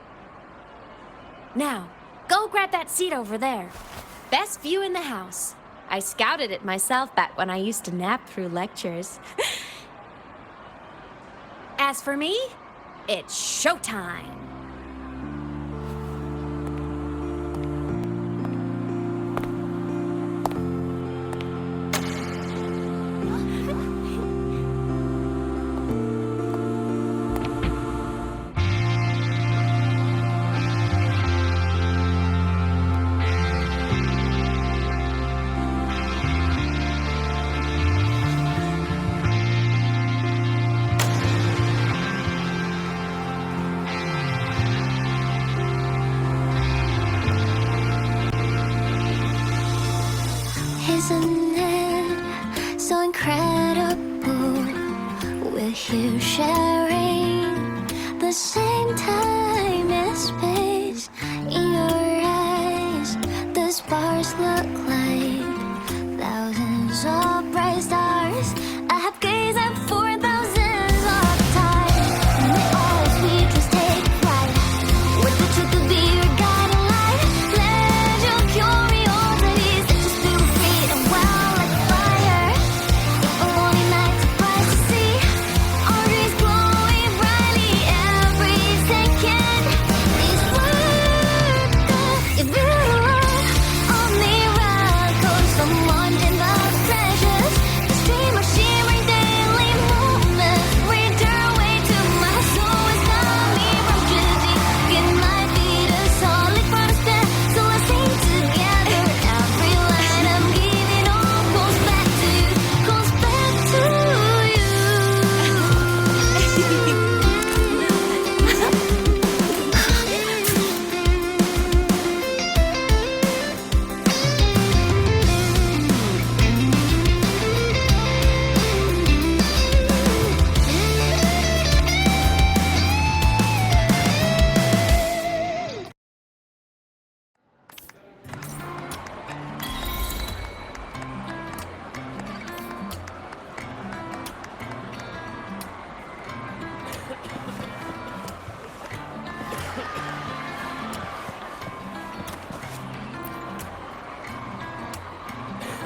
Now, go grab that seat over there. Best view in the house. I scouted it myself back when I used to nap through lectures. As for me, it's showtime. Isn't it so incredible? We're here sharing the same time and space. In your eyes, the stars look like thousands of bright stars. I have gazed at for thousands of times, and they all sweet just take flight with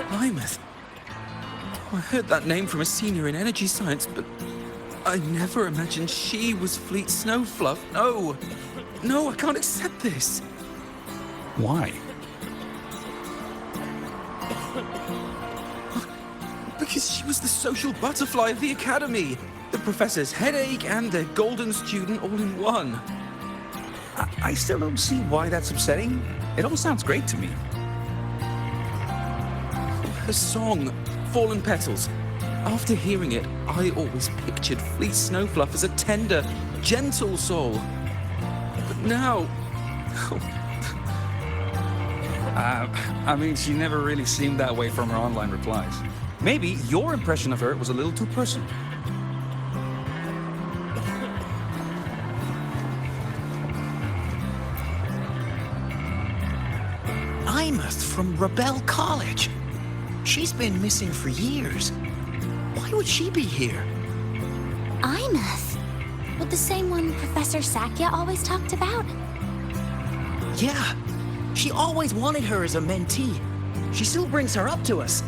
Plymouth. I heard that name from a senior in energy science, but I never imagined she was Fleet Snowfluff. No! No, I can't accept this. Why? Because she was the social butterfly of the academy. The professor's headache and their golden student all in one. I still don't see why that's upsetting. It all sounds great to me. Her song, Fallen Petals. After hearing it, I always pictured Fleet Snowfluff as a tender, gentle soul. But now... I mean, she never really seemed that way from her online replies. Maybe your impression of her was a little too personal. Plymouth from Rebel College. She's been missing for years. Why would she be here? Imeth? With the same one Professor Sakya always talked about? Yeah. She always wanted her as a mentee. She still brings her up to us.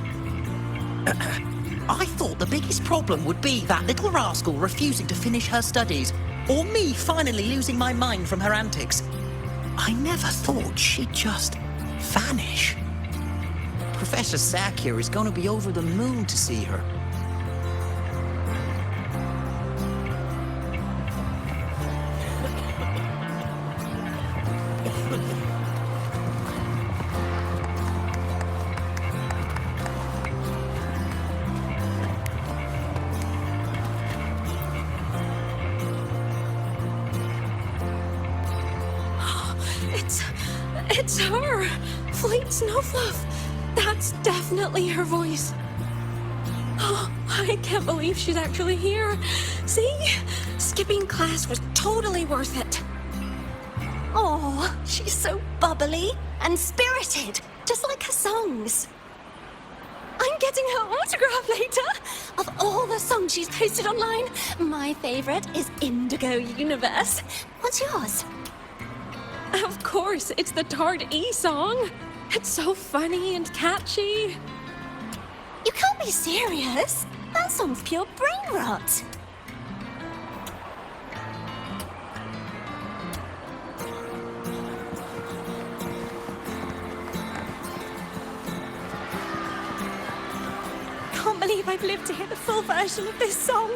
I thought the biggest problem would be that little rascal refusing to finish her studies, or me finally losing my mind from her antics. I never thought she'd just vanish. Professor Sakya is going to be over the moon to see her. It's her! Fleet Snowfluff! That's definitely her voice. Oh, I can't believe she's actually here. See? Skipping class was totally worth it. Oh, she's so bubbly and spirited, just like her songs. I'm getting her autograph later. Of all the songs she's posted online, my favorite is Indigo Universe. What's yours? Of course, it's the Tard E song. It's so funny and catchy. You can't be serious. That song's pure brain rot. Can't believe I've lived to hear the full version of this song.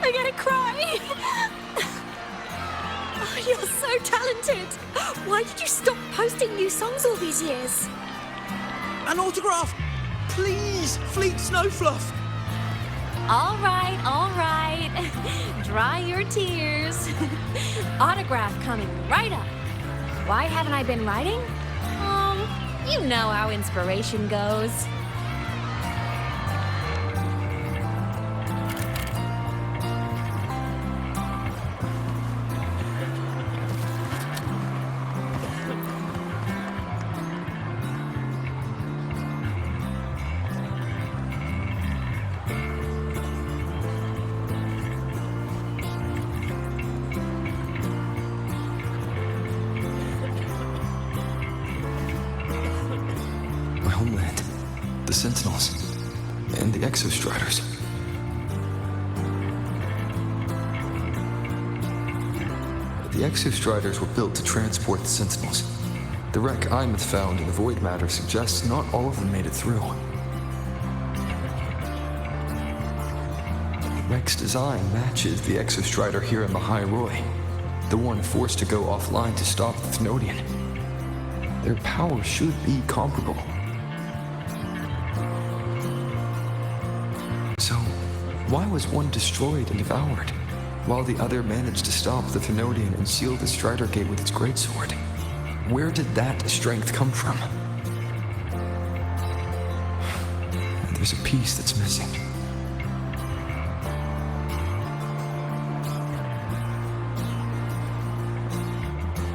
I'm gonna cry. Oh, you're so talented. Why did you stop posting new songs all these years? An autograph! Please, Fleet Snowfluff! All right. Dry your tears. Autograph coming right up. Why haven't I been writing? You know how inspiration goes. Homeland, the Sentinels, and the Exostriders. The Exostriders were built to transport the Sentinels. The wreck Imeth found in the Void Matter suggests not all of them made it through. The wreck's design matches the Exostrider here in Lahai-Roi, the one forced to go offline to stop the Thnodian. Their power should be comparable. Why was one destroyed and devoured, while the other managed to stop the Thnodian and seal the Strider Gate with its greatsword? Where did that strength come from? There's a piece that's missing.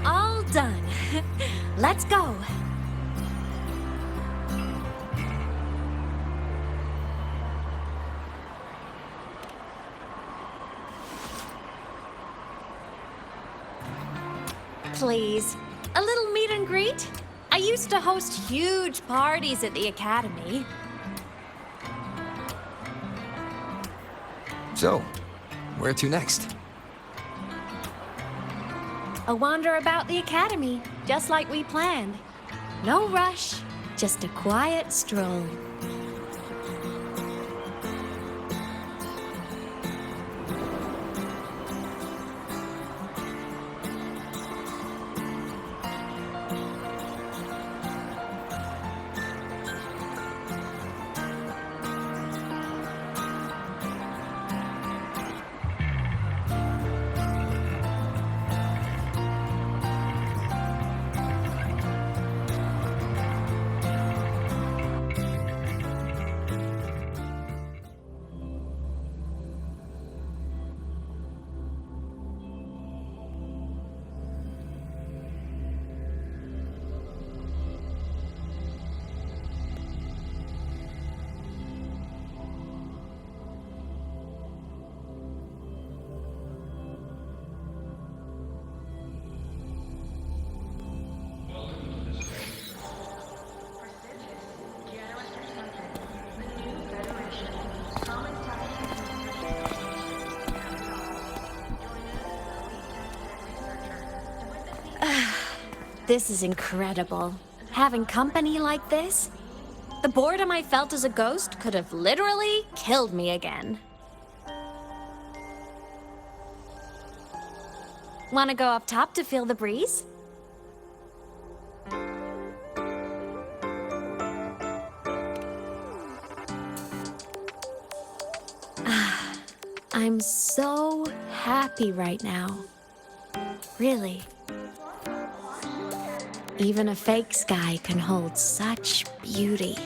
All done. Let's go. Please, a little meet and greet? I used to host huge parties at the Academy. So, where to next? A wander about the Academy, just like we planned. No rush, just a quiet stroll. This is incredible. Having company like this? The boredom I felt as a ghost could have literally killed me again. Wanna go up top to feel the breeze? I'm so happy right now. Really. Even a fake sky can hold such beauty.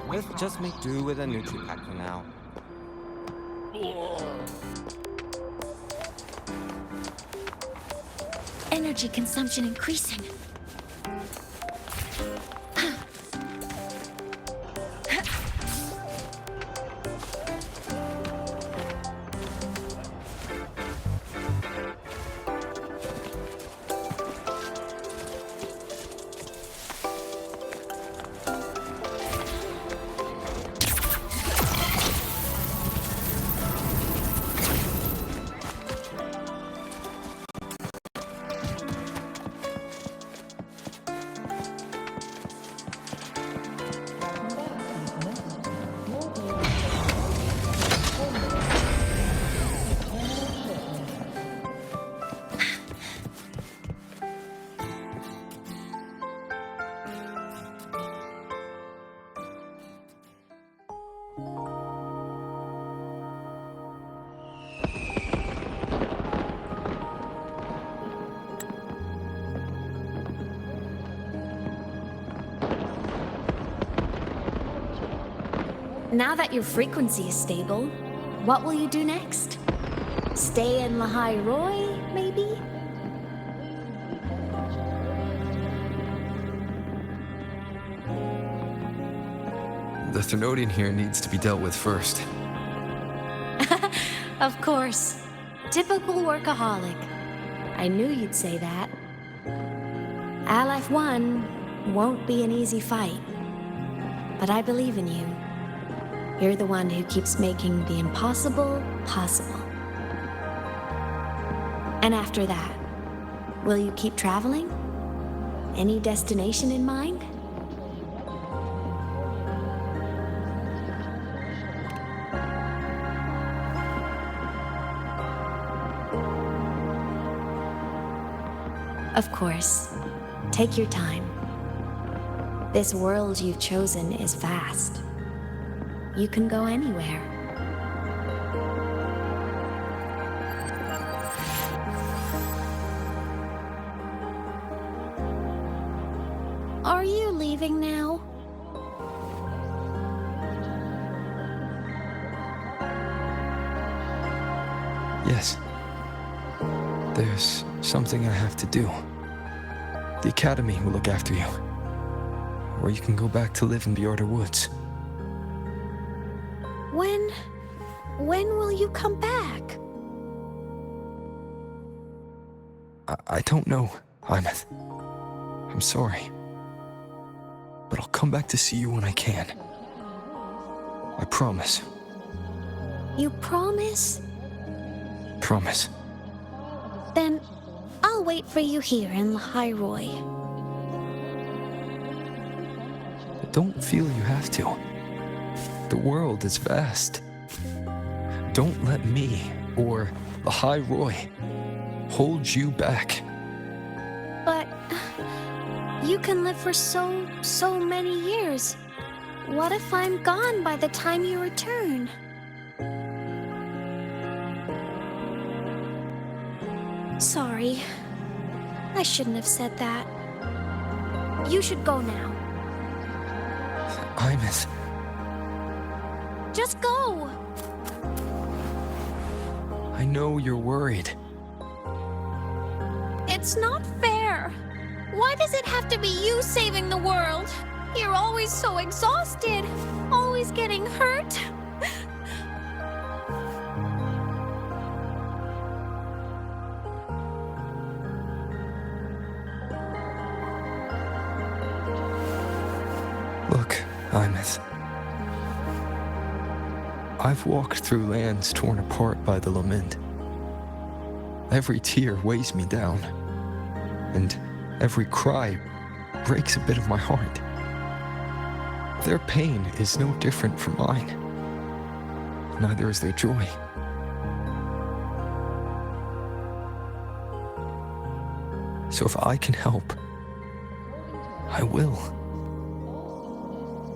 Let's just make do with a Nutri-Pack for now. Energy consumption increasing. Now that your frequency is stable, what will you do next? Stay in Lahai-Roi, maybe? The Threnodian here needs to be dealt with first. Of course. Typical workaholic. I knew you'd say that. Aleph 1 won't be an easy fight. But I believe in you. You're the one who keeps making the impossible possible. And after that, Will you keep traveling? Any destination in mind? Of course. Take your time. This world you've chosen is vast. You can go anywhere. Are you leaving now? Yes. There's something I have to do. The Academy will look after you. Or you can go back to live in Bjorder Woods. When will you come back? I don't know, Imeth. I'm sorry. But I'll come back to see you when I can. I promise. You promise? Promise. Then I'll wait for you here in Lahai-Roi. Don't feel you have to. The world is vast. Don't let me or Lahai-Roi hold you back. But you can live for so many years. What if I'm gone by the time you return? Sorry. I shouldn't have said that. You should go now. Imeth. Just go! I know you're worried. It's not fair. Why does it have to be you saving the world? You're always so exhausted, always getting hurt. Look, Imeth. I've walked through lands torn apart by the lament. Every tear weighs me down, and every cry breaks a bit of my heart. Their pain is no different from mine. Neither is their joy. So if I can help, I will.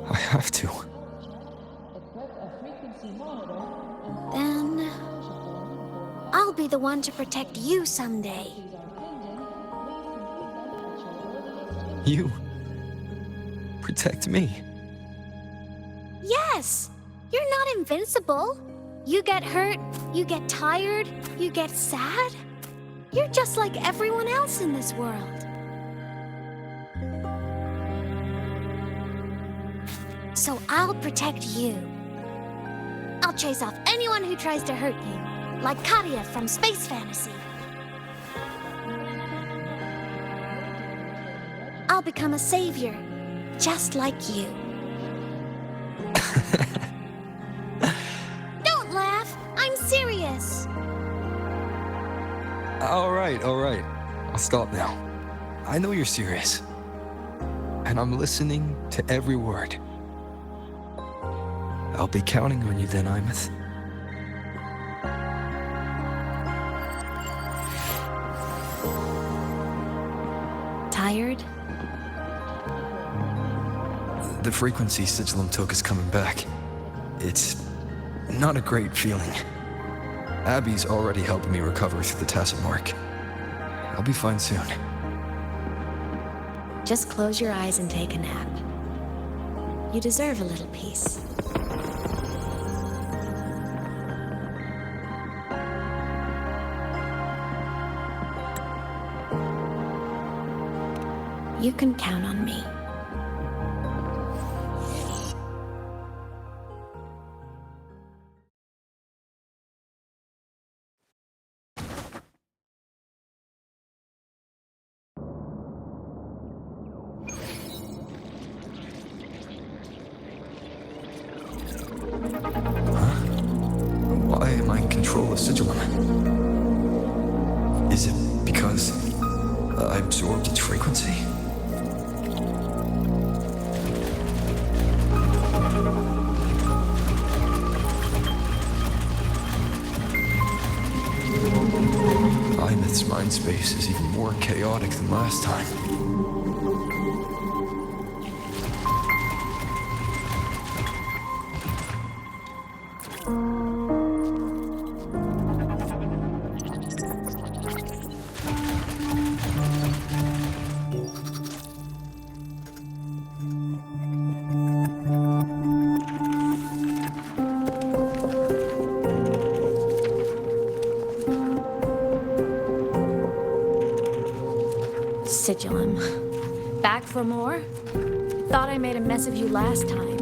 I have to. Then I'll be the one to protect you someday. You protect me. Yes! You're not invincible. You get hurt, you get tired, you get sad. You're just like everyone else in this world. So I'll protect you. I'll chase off anyone who tries to hurt you, like Katia from Space Fantasy. I'll become a savior, just like you. Don't laugh, I'm serious. All right. I'll stop now. I know you're serious. And I'm listening to every word. I'll be counting on you then, Imeth. Tired? The frequency Sigilum took is coming back. It's not a great feeling. Abby's already helping me recover through the tacit mark. I'll be fine soon. Just close your eyes and take a nap. You deserve a little peace. You can count on me. Why am I in control of Sigilum? Is it because I absorbed its frequency? Imeth's mind space is even more chaotic than last time. Sigillum. Back for more? Thought I made a mess of you last time.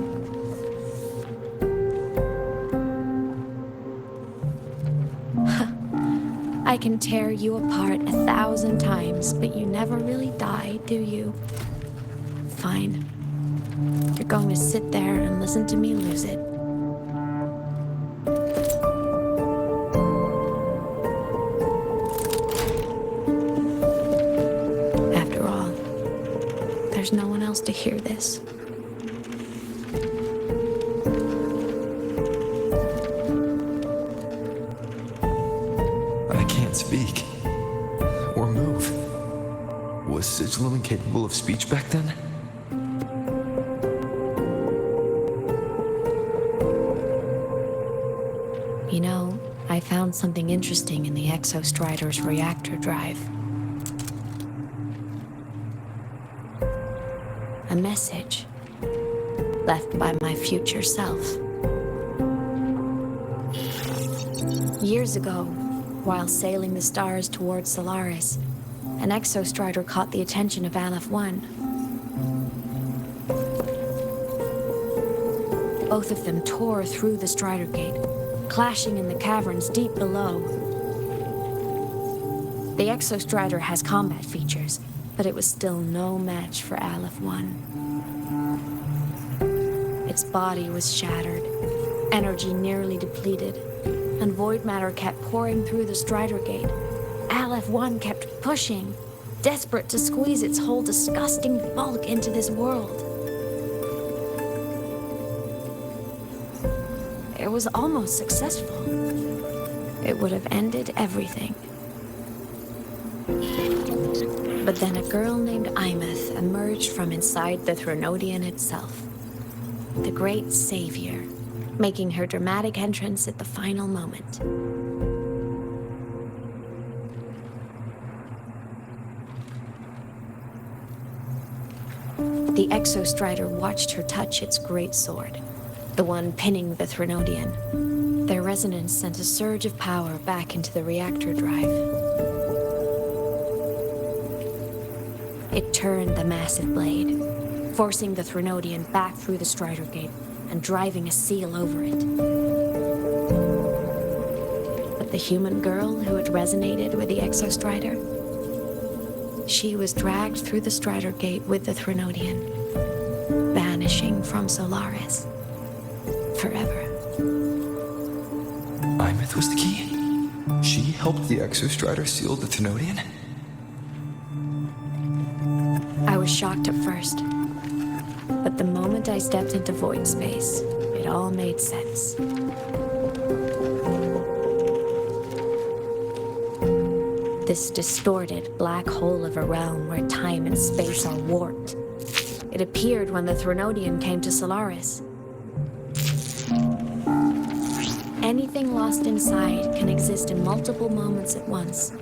I can tear you apart 1,000 times, but you never really die, do you? Fine. You're going to sit there and listen to me lose it. After all, there's no one else to hear this. I can't speak. Or move. Was Sigillum incapable of speech back then? You know, I found something interesting in the Exostrider's reactor drive. A message left by my future self. Years ago, while sailing the stars towards Solaris, an Exostrider caught the attention of Aleph 1. Both of them tore through the Strider Gate, clashing in the caverns deep below. The Exostrider has combat features, but it was still no match for Aleph 1. Its body was shattered, energy nearly depleted, and void matter kept pouring through the Strider Gate. Aleph 1 kept pushing, desperate to squeeze its whole disgusting bulk into this world. It was almost successful. It would have ended everything. But then a girl named Imeth emerged from inside the Threnodian itself. The great savior, making her dramatic entrance at the final moment. The Exostrider watched her touch its great sword, the one pinning the Threnodian. Their resonance sent a surge of power back into the reactor drive. It turned the massive blade, forcing the Threnodian back through the Strider Gate and driving a seal over it. But the human girl who had resonated with the Exostrider, she was dragged through the Strider Gate with the Threnodian, vanishing from Solaris forever. Imeth was the key? She helped the Exostrider seal the Threnodian? I was shocked at first, but the moment I stepped into void space, it all made sense. This distorted black hole of a realm where time and space are warped. It appeared when the Threnodian came to Solaris. Anything lost inside can exist in multiple moments at once.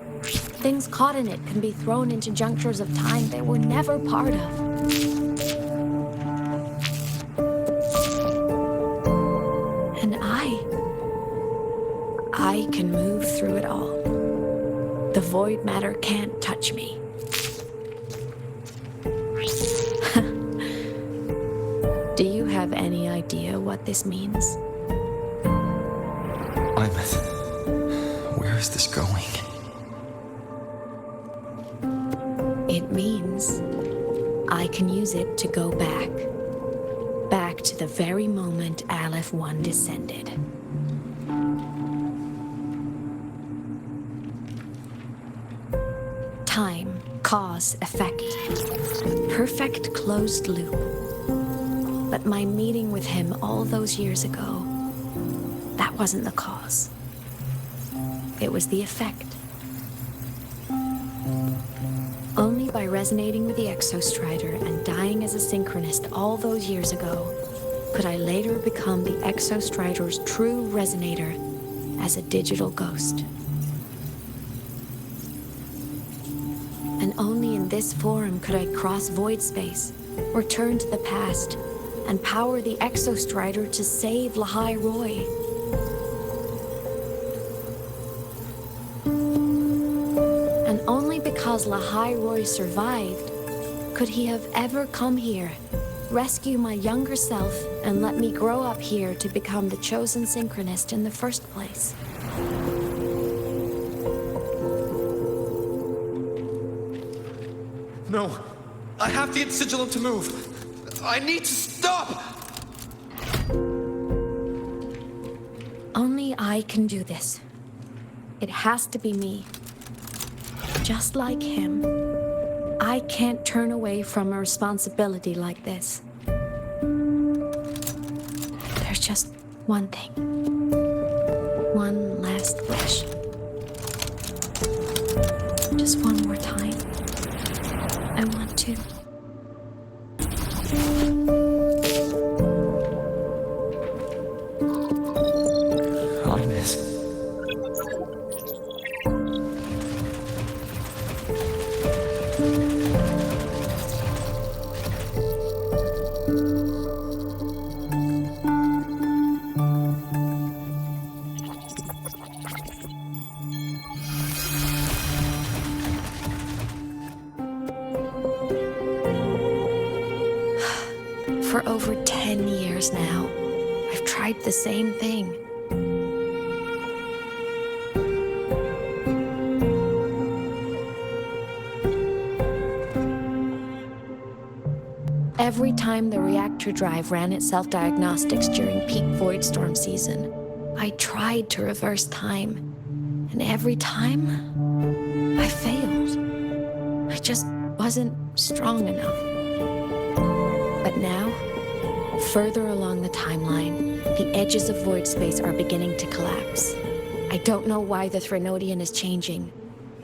Things caught in it can be thrown into junctures of time they were never part of. And I can move through it all. The void matter can't touch me. Do you have any idea what this means? Imeth, where is this going? It means I can use it to go back. Back to the very moment Aleph 1 descended. Time cause, effect. Perfect closed loop. But my meeting with him all those years ago, that wasn't the cause. It was the effect. Only by resonating with the Exostrider and dying as a synchronist all those years ago could I later become the Exostrider's true resonator as a digital ghost. And only in this form could I cross void space, return to the past, and power the Exostrider to save Lahai-Roi. And only because Lahai-Roi survived could he have ever come here, rescue my younger self, and let me grow up here to become the chosen synchronist in the first place. No, I have to get Sigillum to move. I need to stop! Only I can do this. It has to be me. Just like him, I can't turn away from a responsibility like this. There's just one thing. One last wish. Just one more time. I want to. I miss. For over 10 years now, I've tried the same thing. Every time the reactor drive ran its self-diagnostics during peak void storm season, I tried to reverse time. And every time, I failed. I just wasn't strong enough. But now, further along the timeline, the edges of void space are beginning to collapse. I don't know why the Threnodian is changing,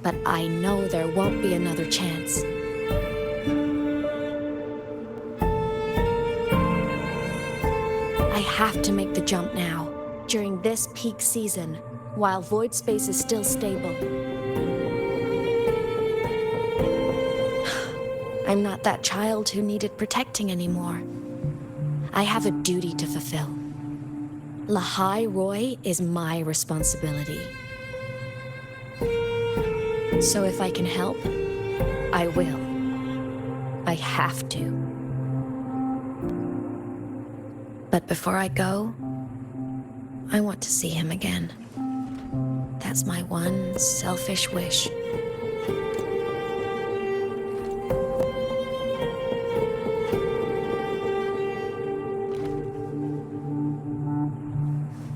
but I know there won't be another chance. I have to make the jump now, during this peak season, while void space is still stable. I'm not that child who needed protecting anymore. I have a duty to fulfill. Lahai-Roi is my responsibility. So if I can help, I will. I have to. But before I go, I want to see him again. That's my one selfish wish.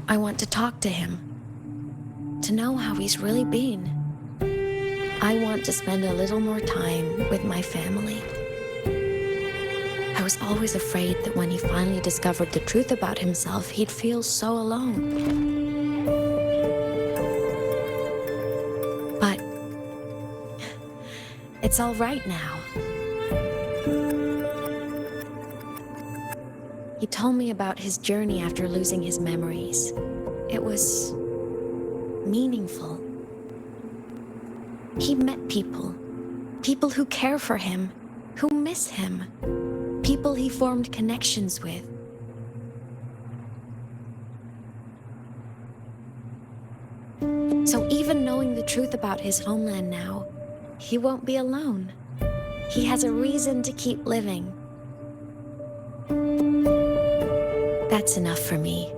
I want to talk to him, to know how he's really been. I want to spend a little more time with my family. I was always afraid that when he finally discovered the truth about himself, he'd feel so alone. But it's all right now. He told me about his journey after losing his memories. It was meaningful. He met people. People who care for him, who miss him. People he formed connections with. So even knowing the truth about his homeland now, he won't be alone. He has a reason to keep living. That's enough for me.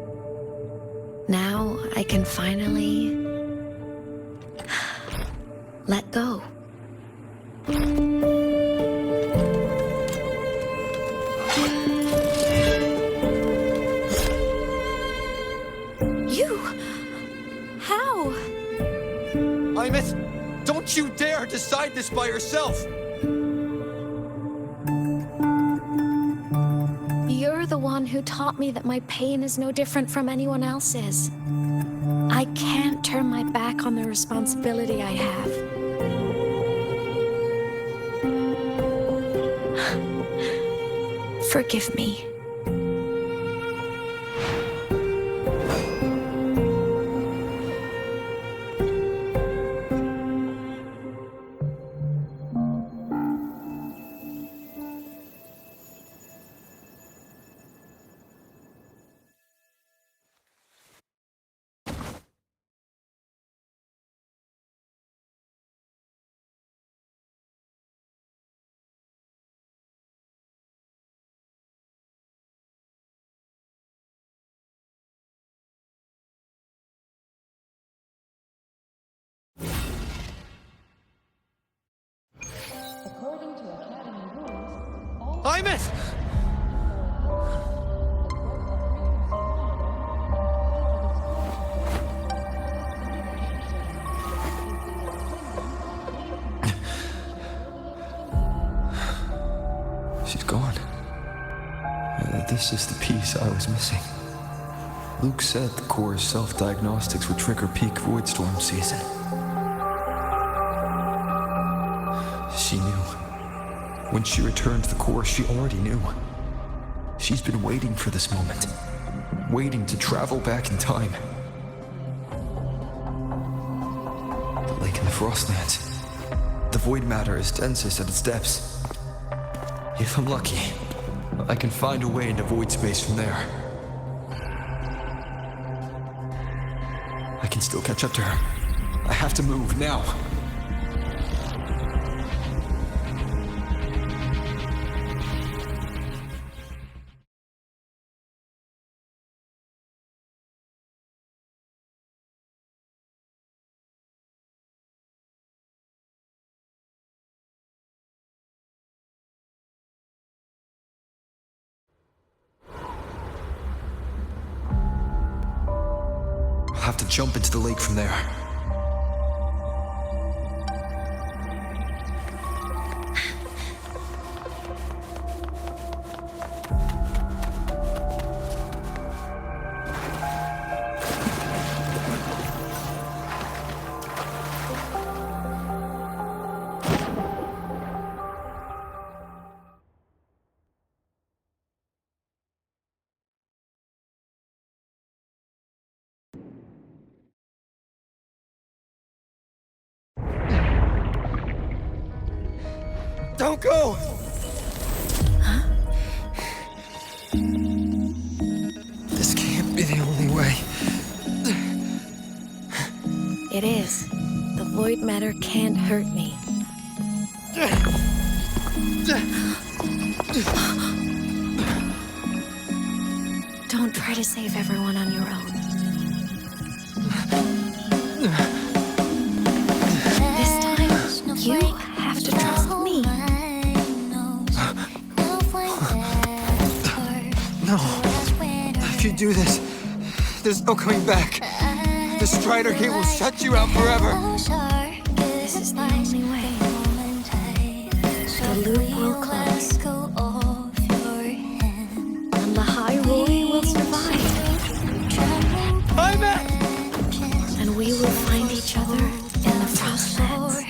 Now I can finally let go. You? How? Imeth, don't you dare decide this by yourself! one who taught me that my pain is no different from anyone else's. I can't turn my back on the responsibility I have. Forgive me. Ymeth! She's gone. This is the piece I was missing. Luke said the Core's self-diagnostics would trigger peak Voidstorm season. She knew. When she returned to the Core, she already knew. She's been waiting for this moment. Waiting to travel back in time. The lake in the Frostlands. The void matter is densest at its depths. If I'm lucky, I can find a way into void space from there. I can still catch up to her. I have to move now. I'll have to jump into the lake from there. Don't go! Huh? This can't be the only way. It is. The void matter can't hurt me. Don't try to save everyone on your own. This time, you have to trust me. No. If you do this, there's no coming back. The Strider Gate will shut you out forever. This is the only way. The loop will close. And Lahai-Roi will survive. And we will find each other in the Frostlands.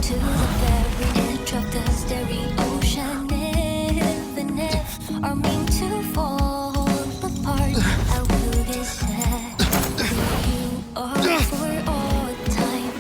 To the very edge of the starry ocean, even if are meant to fall apart, I will decide who you are for all time.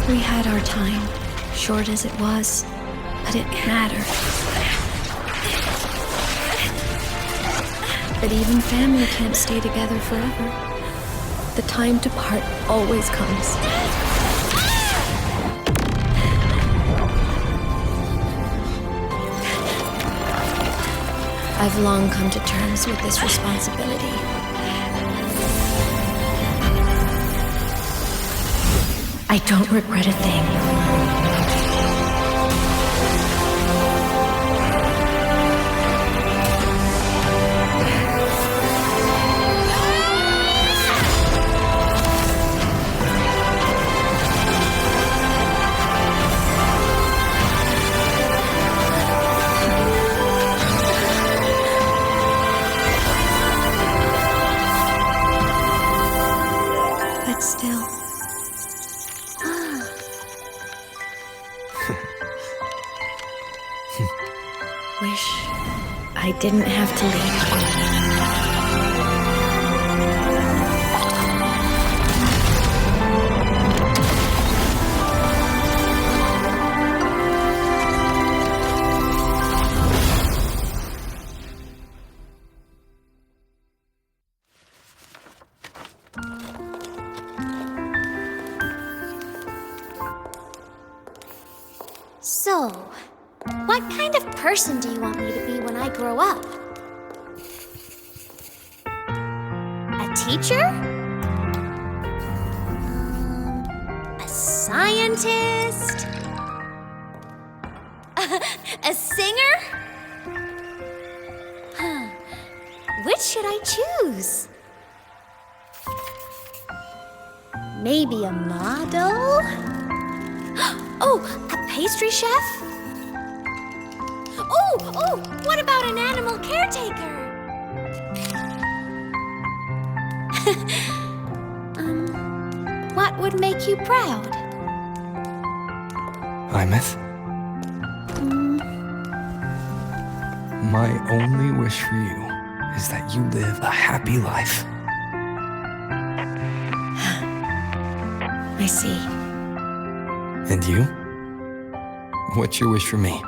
We had our time, short as it was, but it mattered. But even family can't stay together forever. The time to part always comes. I've long come to terms with this responsibility. I don't regret a thing. But still. Wish I didn't have to leave. So, what kind of person do you want me to be when I grow up? A teacher? A scientist? A singer? Huh. Which should I choose? Maybe a model? Oh, a pastry chef? Oh, what about an animal caretaker? What would make you proud? Imeth? My only wish for you is that you live a happy life. I see. And you? What's your wish for me?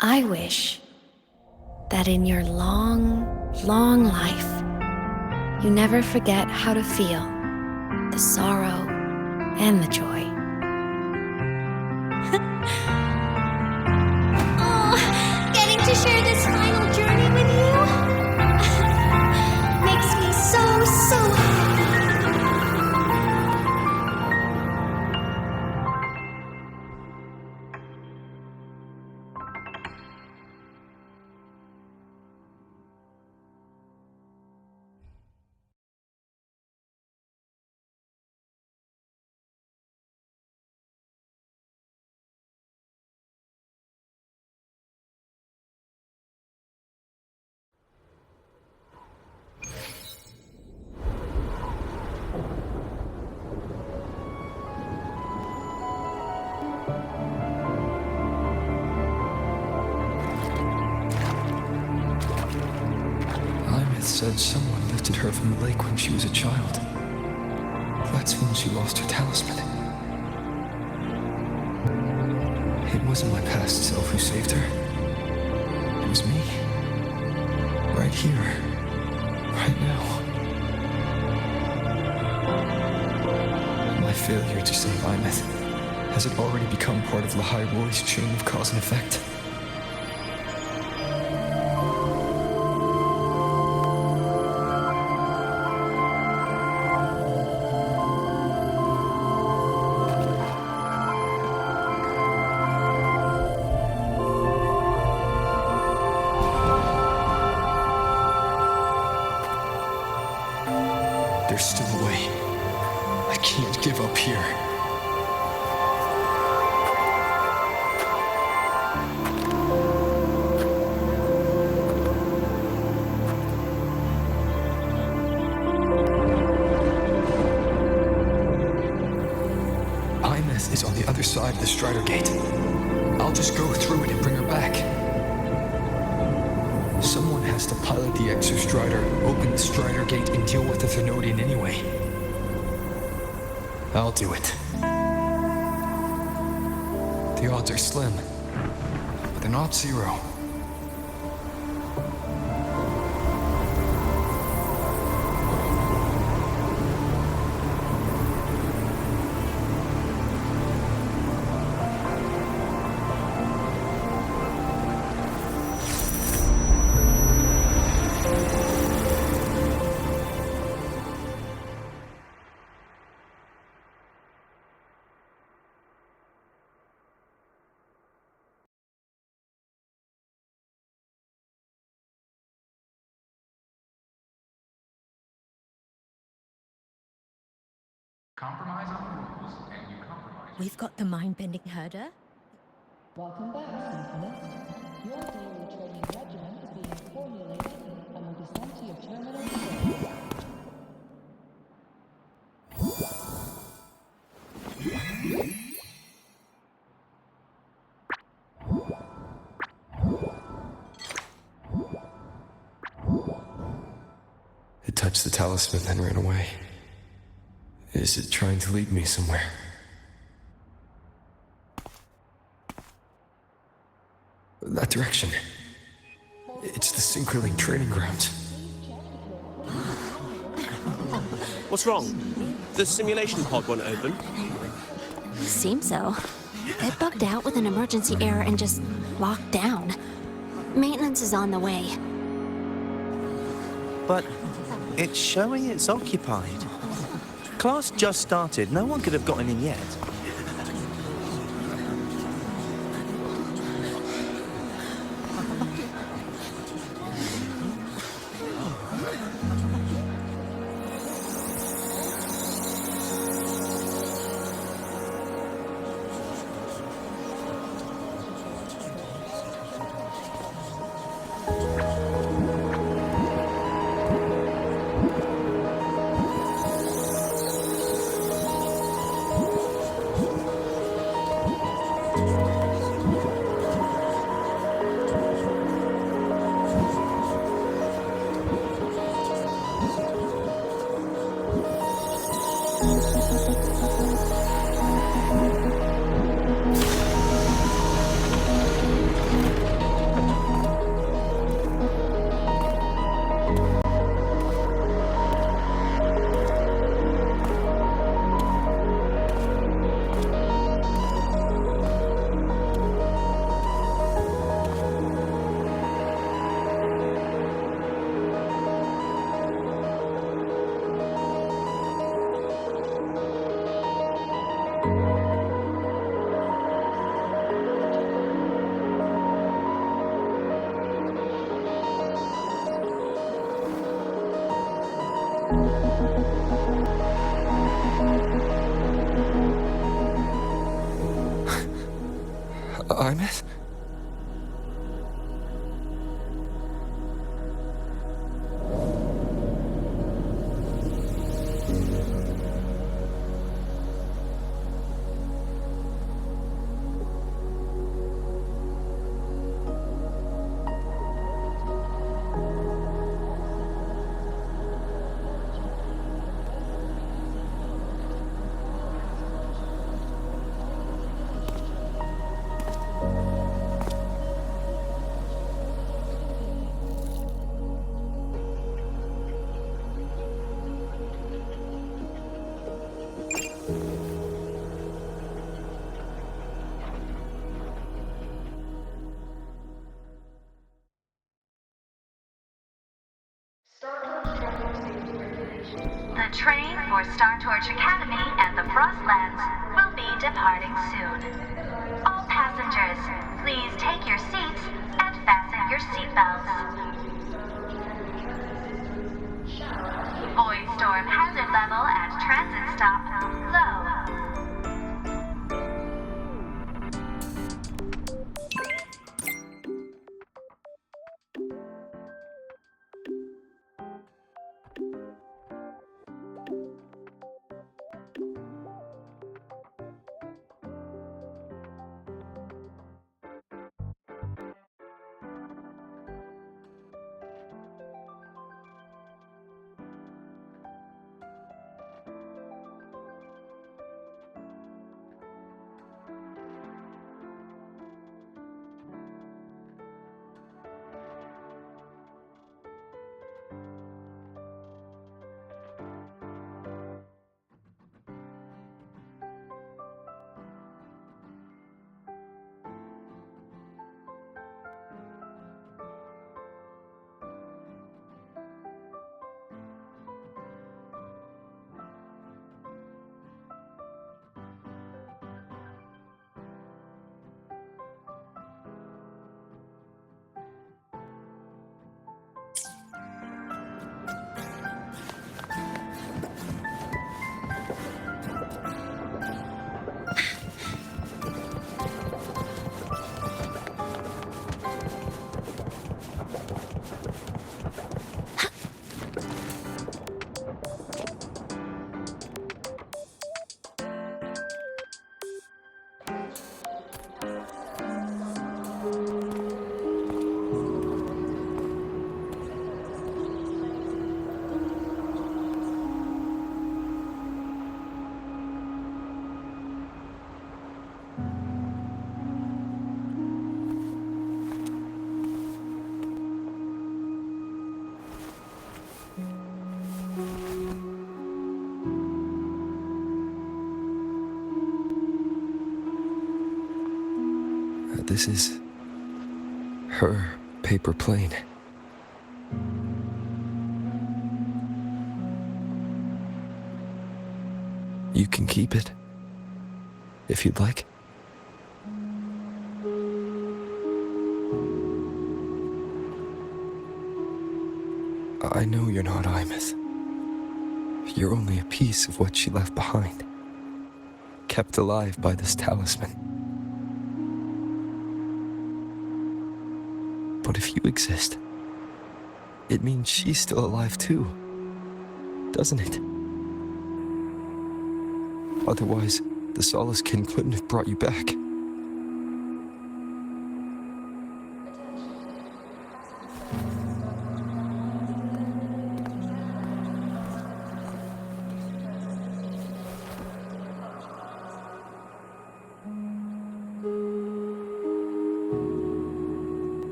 I wish that in your long, long life, you never forget how to feel the sorrow and the joy. Oh, getting to share this final journey with you makes me so happy. Said someone lifted her from the lake when she was a child. That's when she lost her talisman. It wasn't my past self who saved her. It was me. Right here. Right now. My failure to save Imeth, has it already become part of Lahai-Roi's chain of cause and effect? There's still a way. I can't give up here. Aerith is on the other side of the Strider Gate. I'll just go through it and bring her back. Someone has to pilot the Exostrider, open the Strider Gate, and deal with the Thenodian anyway. I'll do it. The odds are slim, but they're not zero. Compromise on the rules, and you compromise. We've got the mind-bending herder. Welcome back, Synchronist. Your daily training regimen is being formulated and will be sent to your terminal soon. It touched the talisman, then ran away. Is it trying to lead me somewhere? That direction. It's the Synchroling training grounds. What's wrong? The simulation pod won't open? Seems so. It bugged out with an emergency error and just locked down. Maintenance is on the way. But it's showing it's occupied. Class just started. No one could have gotten in yet. Arneth? The train for Star Torch Academy at the Frostlands will be departing soon. All passengers, please take your seats and fasten your seatbelts. Void storm hazard level at transit stop low. this is her paper plane. You can keep it, if you'd like. I know you're not Imeth. You're only a piece of what she left behind, kept alive by this talisman. But if you exist, it means she's still alive too, doesn't it? Otherwise, the Solace Kin couldn't have brought you back.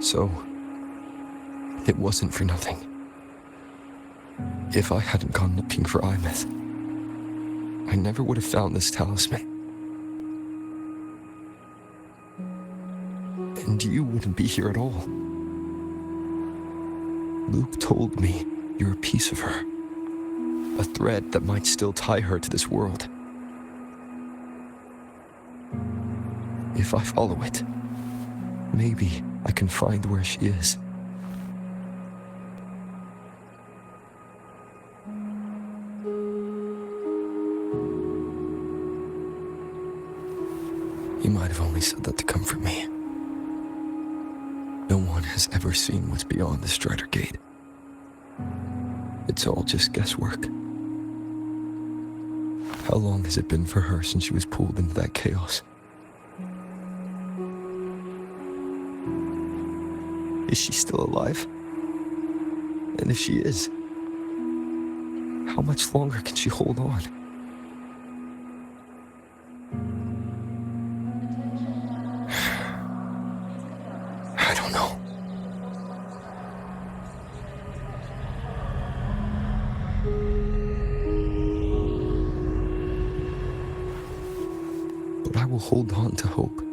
So, it wasn't for nothing. If I hadn't gone looking for Imeth, I never would have found this talisman. And you wouldn't be here at all. Luke told me you're a piece of her, a thread that might still tie her to this world. If I follow it, maybe I can find where she is. You might have only said that to comfort me. No one has ever seen what's beyond the Strider Gate. It's all just guesswork. How long has it been for her since she was pulled into that chaos? Is she still alive? And if she is, how much longer can she hold on? I don't know. But I will hold on to hope.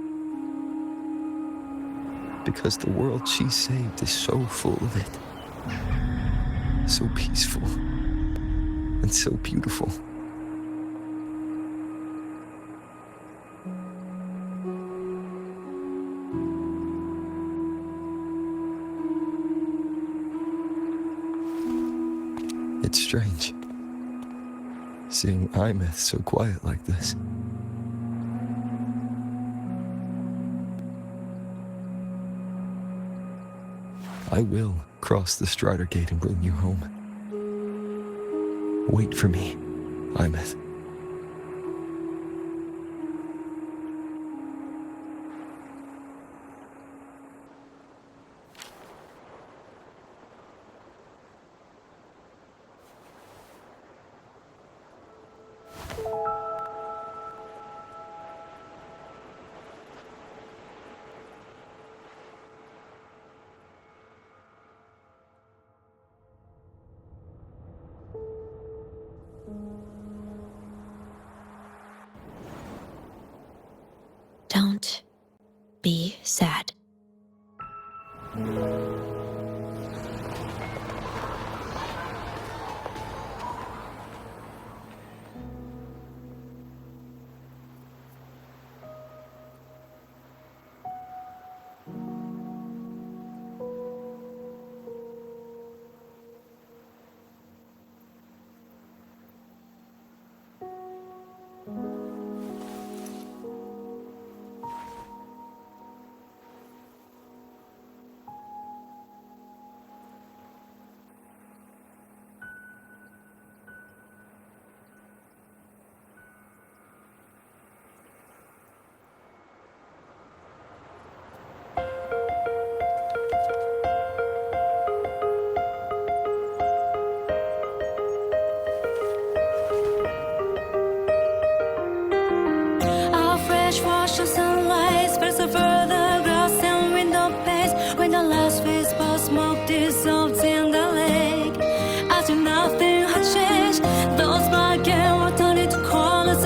Because the world she saved is so full of it. So peaceful. And so beautiful. It's strange, seeing Imeth so quiet like this. I will cross the Strider Gate and bring you home. Wait for me, Imeth. Don't be sad. Those black and water to call us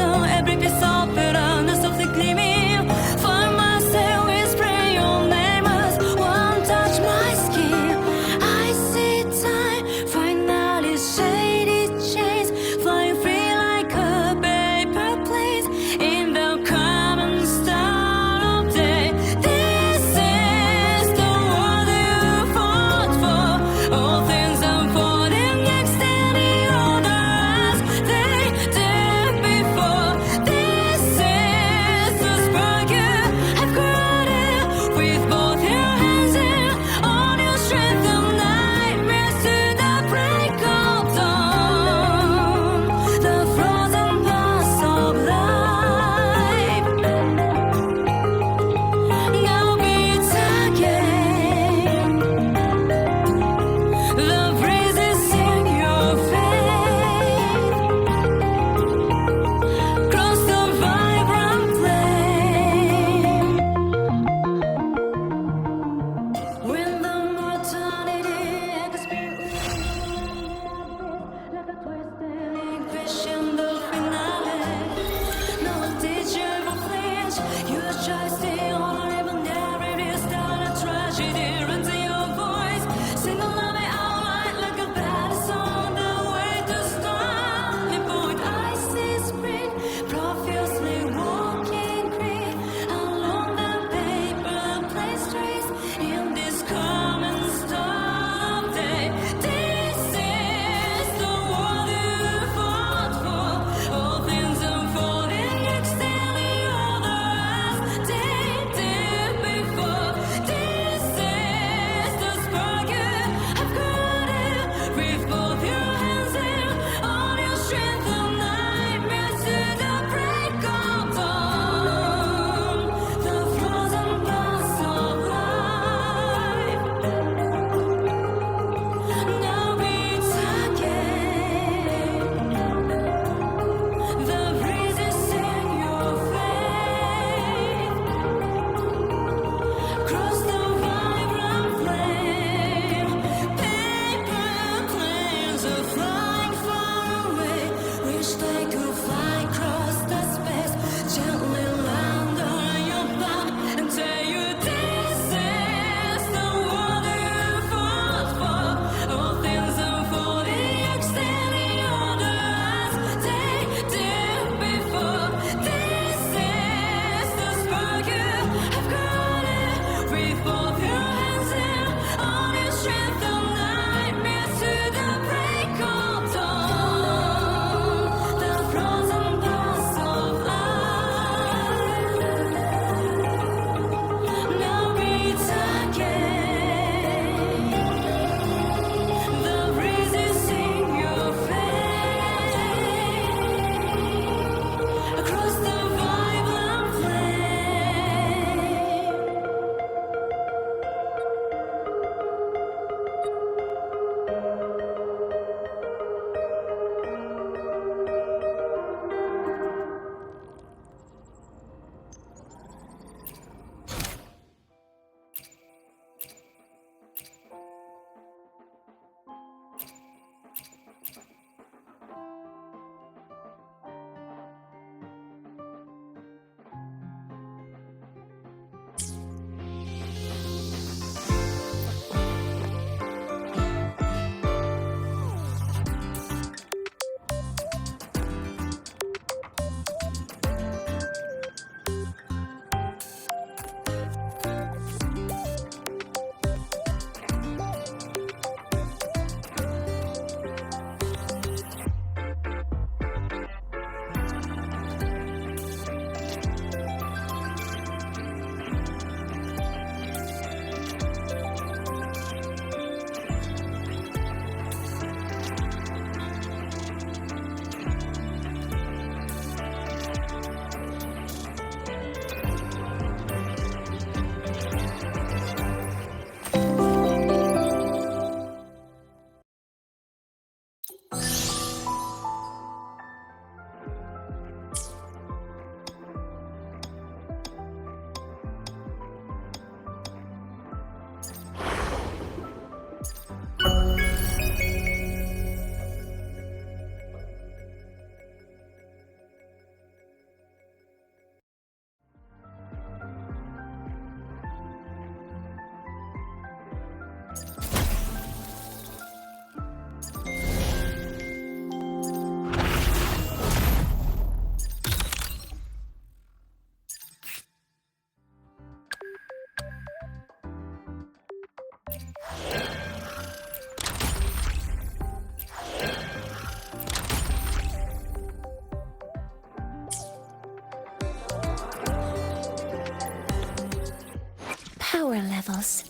Power levels.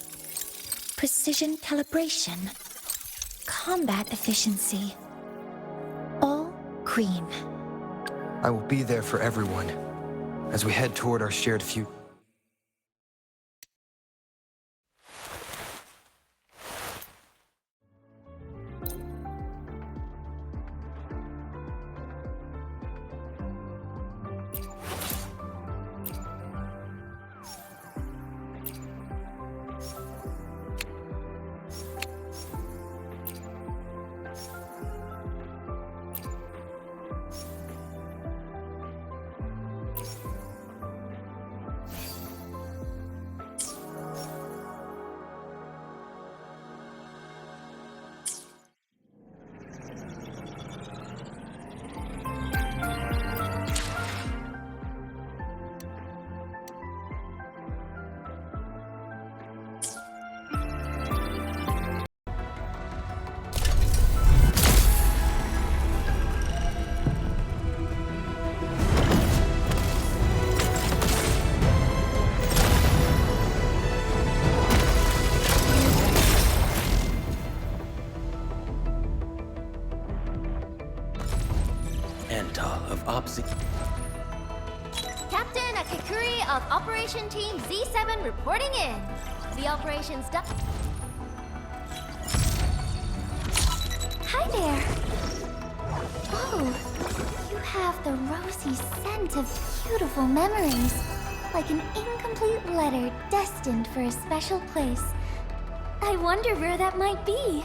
Precision calibration. Combat efficiency. All green. I will be there for everyone as we head toward our shared future. Captain Akakuri of Operation Team Z7 reporting in. The operation's done. Hi there. Oh, you have the rosy scent of beautiful memories, like an incomplete letter destined for a special place. I wonder where that might be.